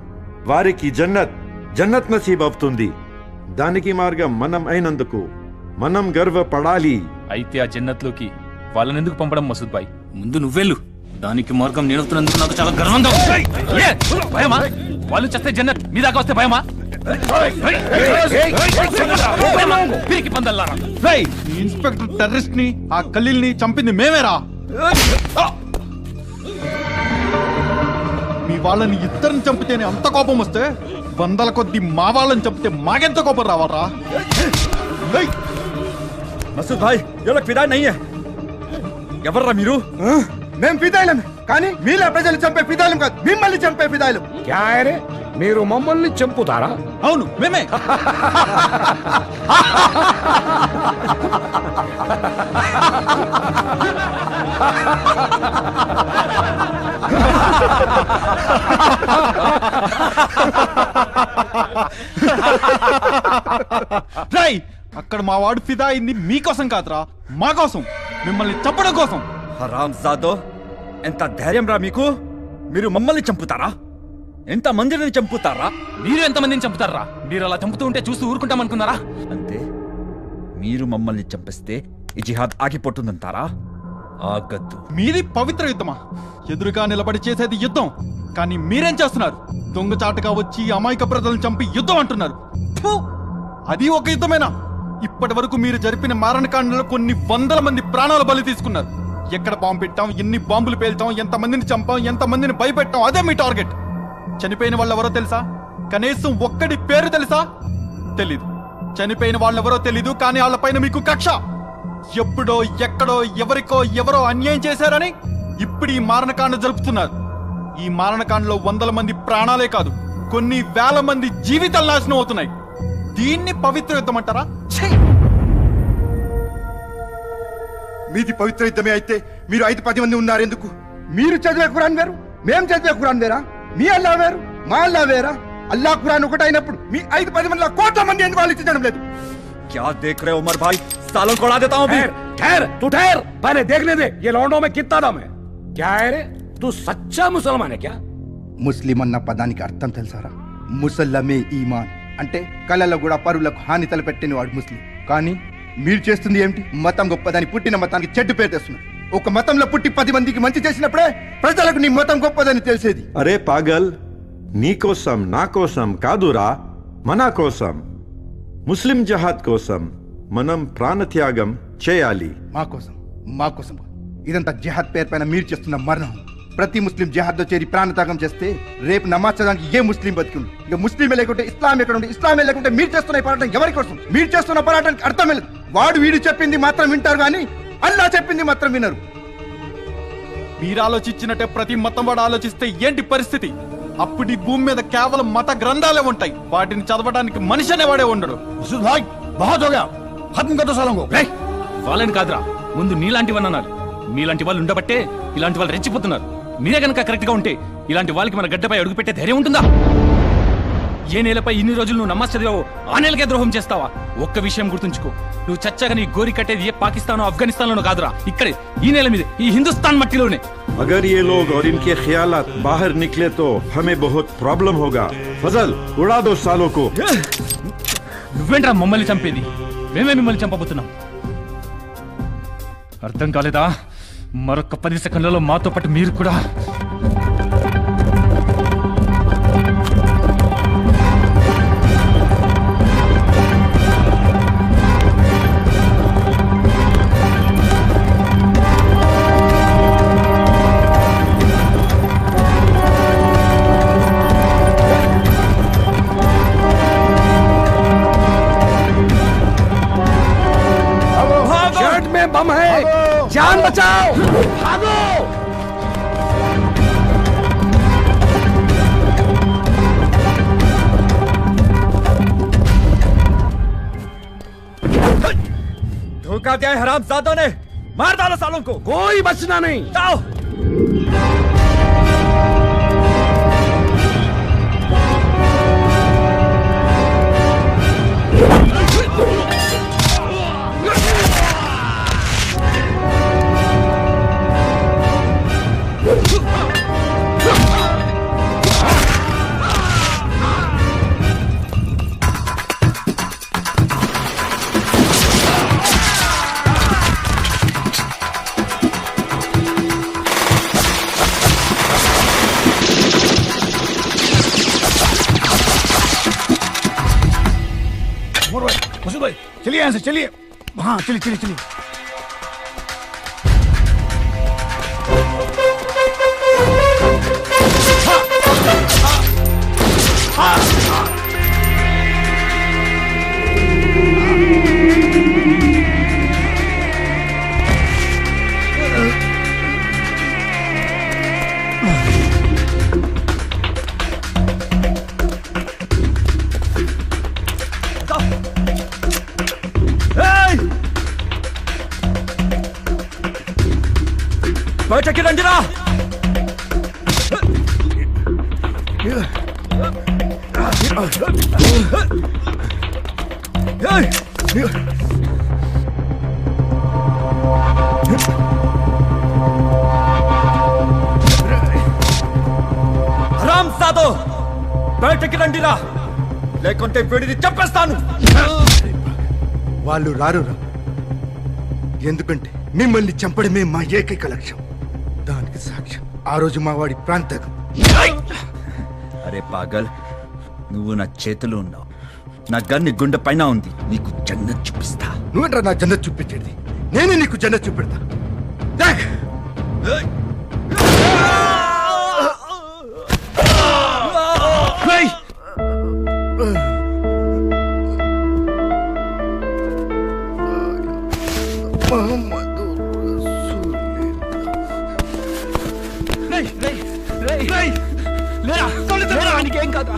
వారికి జన్నత్ నసీబ్ అవుతుంది. దానికి మార్గం మనం అయినందుకు మనం గర్వపడాలి. అయితే ఆ జన్నత్లోకి వాళ్ళని ఎందుకు పంపడం మసూద్ భాయ్? ముందు నువ్వెళ్ళు, దానికి మార్గం నేనవుతున్నందుకు నాకు చాలా గర్వంగా ఉంది. ఏ, భయమా? వాళ్ళు చేస్తే జన్నత్ మీ దాకా వస్తే భయమా? పిరికి పందల్లారా. రేయ్, ఈ ఇన్స్పెక్టర్ టెర్రరిస్ట్ ని ఆ ఖలీల్ ని చంపింది మేమేరా. మీ వాళ్ళని ఇద్దరిని చంపితేనే అంత కోపం వస్తే వందల కొద్ది మా వాళ్ళని చంపితే మాకెంత కోపం రావారా? మసూద్ భాయ్ ఎవరికి ఫిదా నయ్యే. ఎవర్రా మీరు? మేము ఫిదాయిలం, కానీ మీలా ప్రజలు చంపే ఫిదాయిలం కాదు, మిమ్మల్ని చంపే ఫిదాయిలం. क्या है रे మీరు మమ్మల్ని చంపుతారా? అవును మేమే. రేయ్, అక్కడ మా వాడు ఫిదా అయింది మీకోసం కాదురా, మా కోసం, మిమ్మల్ని చంపడం కోసం. హరామ్ జాదో, ఎంత ధైర్యం రా మీకు? మీరు మమ్మల్ని చంపుతారా? ఎంత మందిని చంపుతారా? మీరు ఎంతమందిని చంపుతారా? మీరు అలా చంపుతూ ఉంటే చూస్తూ ఊరుకుంటామనుకున్నారా? అంతే, మీరు మమ్మల్ని చంపిస్తే ఈ జిహాద్ ఆగిపోతుందంటారా? ఆగద్దు. మీది పవిత్ర యుద్ధమా? ఎదురుగా నిలబడి చేసేది యుద్ధం, కానీ మీరేం చేస్తున్నారు? దొంగచాటుగా వచ్చి అమాయక ప్రజలను చంపి యుద్ధం అంటున్నారు. ఫు! అది ఒక యుద్ధమేనా? ఇప్పటి వరకు మీరు జరిపిన మారణకాండలో కొన్ని వందల మంది ప్రాణాల బలి తీసుకున్నారు. ఎక్కడ బాంబు పెట్టాం, ఎన్ని బాంబులు పేల్చాం, ఎంతమందిని చంపాం, ఎంతమందిని భయపెట్టాం, అదే మీ టార్గెట్. చనిపోయిన వాళ్ళెవరో తెలుసా? కనీసం ఒక్కడి పేరు తెలుసా? తెలీదు. చనిపోయిన వాళ్ళెవరో తెలీదు, కానీ వాళ్ళపైన మీకు కక్ష. ఎప్పుడో ఎక్కడో ఎవరో అన్యాయం చేశారని ఇప్పుడు ఈ మారణకాండ జరుపుతున్నారు. ఈ మారణకాండలో వందల మంది ప్రాణాలే కాదు, కొన్ని వేల మంది జీవితాలు నాశనం అవుతున్నాయి. దీన్ని పవిత్ర యుద్ధం అంటారా? మీది పవిత్ర యుద్ధమే అయితే మీరు 5-10 మంది ఉన్నారు ఎందుకు? మీరు చదివే ఖురాన్ వేరు, మేము చదివే ఖురాన్ వేరా? మీ అల్లా వేరు, మా అల్లా వేరా? అల్లా ఖురాన్ ఒకటైనప్పుడు మీ 5-10 మంది కోట్ల మంది ఎందుకు ఆలోచించడం లేదు? क्या देख रहे हो उमर भाई? सालों को उड़ा देता हूं। ठहर, तू ठहर, पहले देखने दे ये लौंडों में कितना दम है. क्या है रे, तू सच्चा मुसलमान है क्या? ముస్లిం అన్న పదానికి అర్థం తెలుసారా? ముసల్లమే ఈమాన్ అంటే కళలో కూడా పరులకు హాని తలపెట్టిన వాడు ముస్లిం. కానీ మీరు చేస్తుంది ఏమిటి? మతం గొప్పదని పుట్టిన మతానికి చెడ్డు పేరు తెస్తున్నారు. ఒక మతంలో పుట్టి 10 మందికి మంచి చేసినప్పుడే ప్రజలకు నీ మతం గొప్పదని తెలిసేది. అరే పాగల్, నీ కోసం నా కోసం కాదురా, మన కోసం, ముస్లిం జహాద్ కోసం మనం ప్రాణత్యాగం చేయాలి. మా కోసం ఇదంతా జిహాద్ పేరు పైన మీరు చేస్తున్న మరణం. ప్రతి ముస్లిం జిహాద్ లో చేరి ప్రాణత్యాగం చేస్తే రేపు నమాజ్ చదవడానికి ఏ ముస్లిం బతికుంది? ఇక ముస్లిమే లేకుంటే ఇస్లాం ఎక్కడ ఉంది? ఇస్లామే లేకుంటే మీరు చేస్తున్న పోరాటం ఎవరి కోసం? మీరు చేస్తున్న పోరాటానికి అర్థమే లేదు. వాడు వీడు చెప్పింది మాత్రం వింటారు కానీ అల్లా చెప్పింది మాత్రం వినరు. మీరు ఆలోచించినట్టే ప్రతి మతం వాడు ఆలోచిస్తే ఏంటి పరిస్థితి? అప్పుడు ఈ భూమి మీద కేవలం మత గ్రంథాలే ఉంటాయి, వాటిని చదవడానికి మనిషి అనేవాడే ఉండడు. వాళ్ళని కాదురా, ముందు నీలాంటి వాళ్ళు అన్నారు. మీలాంటి వాళ్ళు ఉండబట్టే ఇలాంటి వాళ్ళు రెచ్చిపోతున్నారు. మీరే గనక కరెక్ట్ గా ఉంటే ఇలాంటి వాళ్ళకి మన గడ్డపై అడుగు పెట్టే ధైర్యం ఉంటుందా? ఏ నేలపై ఇన్ని రోజులు నువ్వు నమాజ్ చదివావో ఆ నేలకే ద్రోహం చేస్తావా? ఒక్క విషయం గుర్తుంచుకో, నువ్వు చచ్చాక నీ గోరి కట్టేది ఏ పాకిస్తానో ఆఫ్ఘనిస్తాన్లోనో కాదురా, ఇక్కడే ఈ నేల మీద, ఈ హిందుస్థాన్ మట్టిలోనే. अगर ये लोग और इनके ख्यालात बाहर निकले तो हमें बहुत प्रॉब्लम होगा. फजल, उड़ा दो सालों को. నువ్వేంట్రా మమ్మల్ని చంపేది? మేమే మిమ్మల్ని చంపబోతున్నాం. అర్థం కాలేదా? మరొక 10 సెకండ్లలో మాతో పాటు మీరు కూడా. शर्ट में बम है, जान बचाओ, भागो. धोखा दिया है हरामजादों ने, मार डालो सालों को. कोई बचना नहीं. जाओ. चलिए यहाँ से चलिए। हाँ चलिए चलिए चलिए। బయటకి రండిరా. రామ్ సాదో బయటకి రండిరా, లేకుంటే వీడిని చంపేస్తాను. వాళ్ళు రారురా, ఎందుకంటే మిమ్మల్ని చంపడమే మా ఏకైక లక్ష్యం. దానికి సాక్ష్యం ఆ రోజు మా వాడి ప్రాంతకం. అరే పాగల్, నువ్వు నా చేతిలో ఉన్నావు, నా గన్ని గుండె పైన ఉంది. నీకు జన్నత్ చూపిస్తా. నువ్వేంట్రా నా జన్నత్ చూపించేది? నేనే నీకు జన్నత్ చూపెడతా. నీకేం కాదు.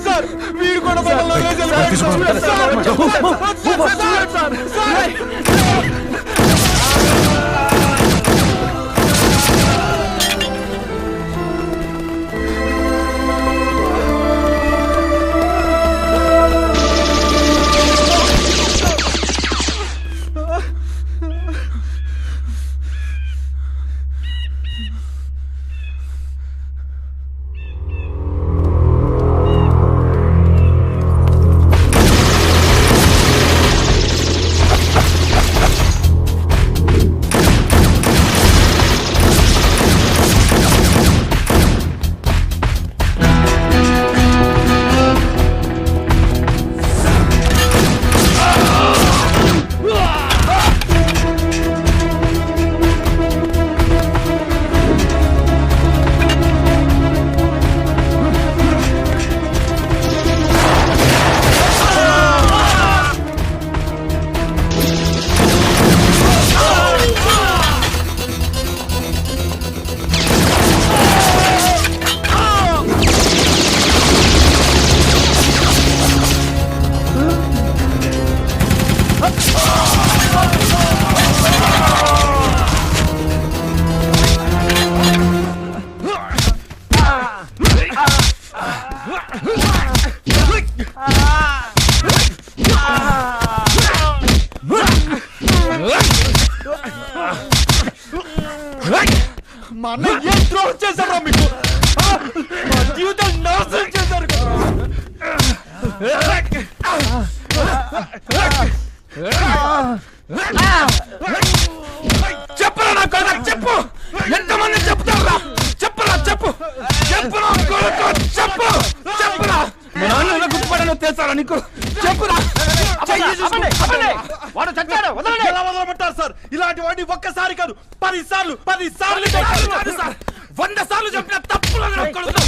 సార్ వీడు కూడా మా అన్న ఏం ద్రోహం చేశారా మీకు? మా జీవితం నాశనం చేశారు కదా. చెప్పరా నా కొడుకు, చెప్పు. ఎంతమంది చెప్తారా? చెప్పరా, చెప్పు. చెప్పురా కొడుకు, చెప్పు. చెప్పురా. మా నాన్న గుర్తుపడను తెస్తారా నీకు? చెప్పురా. వాడు చచ్చాడు, వదలండి. ఎలా వదలమంటారు సార్? ఇలాంటి వాడిని ఒక్కసారి కాదు 10 సార్లు 10 సార్లు కాదు సార్, 100 సార్లు చెప్పిన తప్పులేదు నా కొడుకు.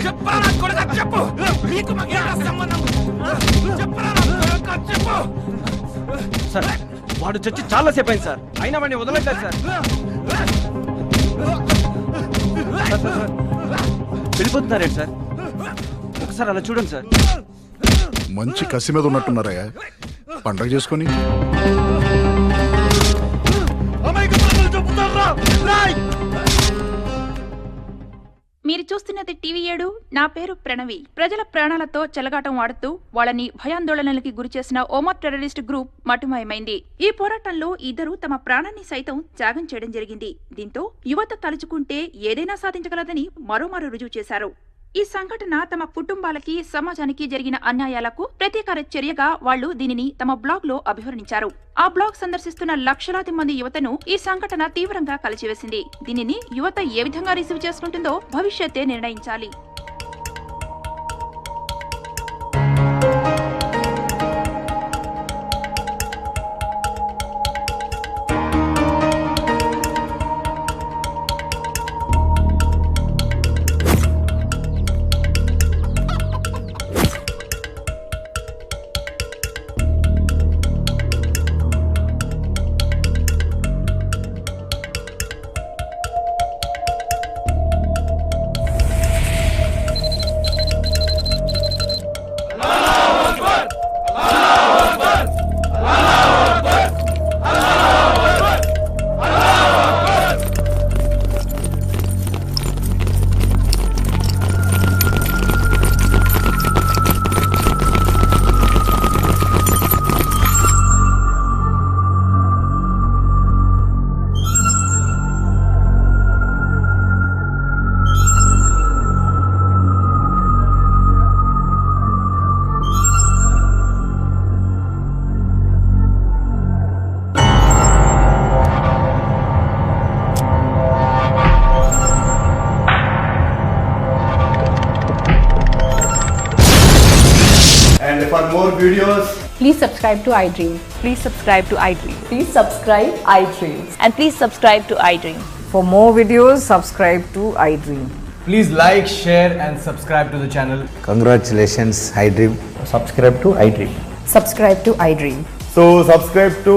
చెప్పరా నా కొడుకు, చెప్పు. మీకు మాకు సంబంధం? చెప్పరా నా కొడుకు, చెప్పు. సార్ వాడు చచ్చి చాలా సేపు అయింది సార్, అయినా వాడిని వదలట్లేదు సార్. వెళ్ళిపోతున్నారేంటి సార్? ఒకసారి అలా చూడండి సార్. మంచి కసి మీద ఉన్నట్టున్నారయ్యా, పండగ చేసుకొని. మీరు చూస్తున్నది TV7. నా పేరు ప్రణవి. ప్రజల ప్రాణాలతో చెలగాటం ఆడుతూ వాళ్ళని భయాందోళనలకి గురిచేసిన ఒమర్ టెర్రరిస్ట్ గ్రూప్ మటుమాయమైంది. ఈ పోరాటంలో ఇద్దరు తమ ప్రాణాన్ని సైతం త్యాగం చేయడం జరిగింది. దీంతో యువత తలుచుకుంటే ఏదైనా సాధించగలదని మరోమారు రుజువు చేశారు. ఈ సంఘటన తమ కుటుంబాలకి, సమాజానికి జరిగిన అన్యాయాలకు ప్రతీకార చర్యగా వాళ్లు దీనిని తమ బ్లాగ్ లో అభివర్ణించారు. ఆ బ్లాగ్ సందర్శిస్తున్న లక్షలాది మంది యువతను ఈ సంఘటన తీవ్రంగా కలిచివేసింది. దీనిని యువత ఏ విధంగా రిసీవ్ చేసుకుంటుందో భవిష్యత్తే నిర్ణయించాలి. And for more videos, please subscribe to iDream. Please subscribe to iDream. Please subscribe iDream. And please subscribe to iDream. For more videos, subscribe to iDream. Please like, share and subscribe to the channel. Congratulations, iDream. Subscribe to iDream. Subscribe to iDream. So subscribe to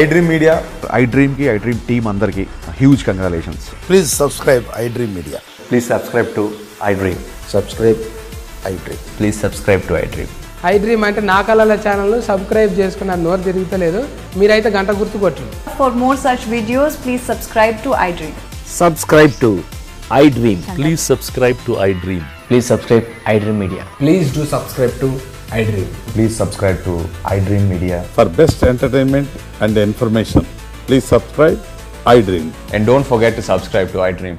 iDream Media. iDream ki iDream team andarki huge congratulations. Please subscribe iDream Media. Please subscribe to iDream. Subscribe iDream. Please subscribe to iDream. iDream అంటే నా కళల channel subscribe చేసుకున్న నోరు తిరుగుతలేదు. మీరైతే గంట గుర్తు కొట్టండి. For more such videos, please subscribe to iDream. Subscribe to iDream. Please subscribe to iDream. Please subscribe iDream Media. Please do subscribe to iDream. Please subscribe to iDream Media. For best entertainment and information, please subscribe iDream. And don't forget to subscribe to iDream.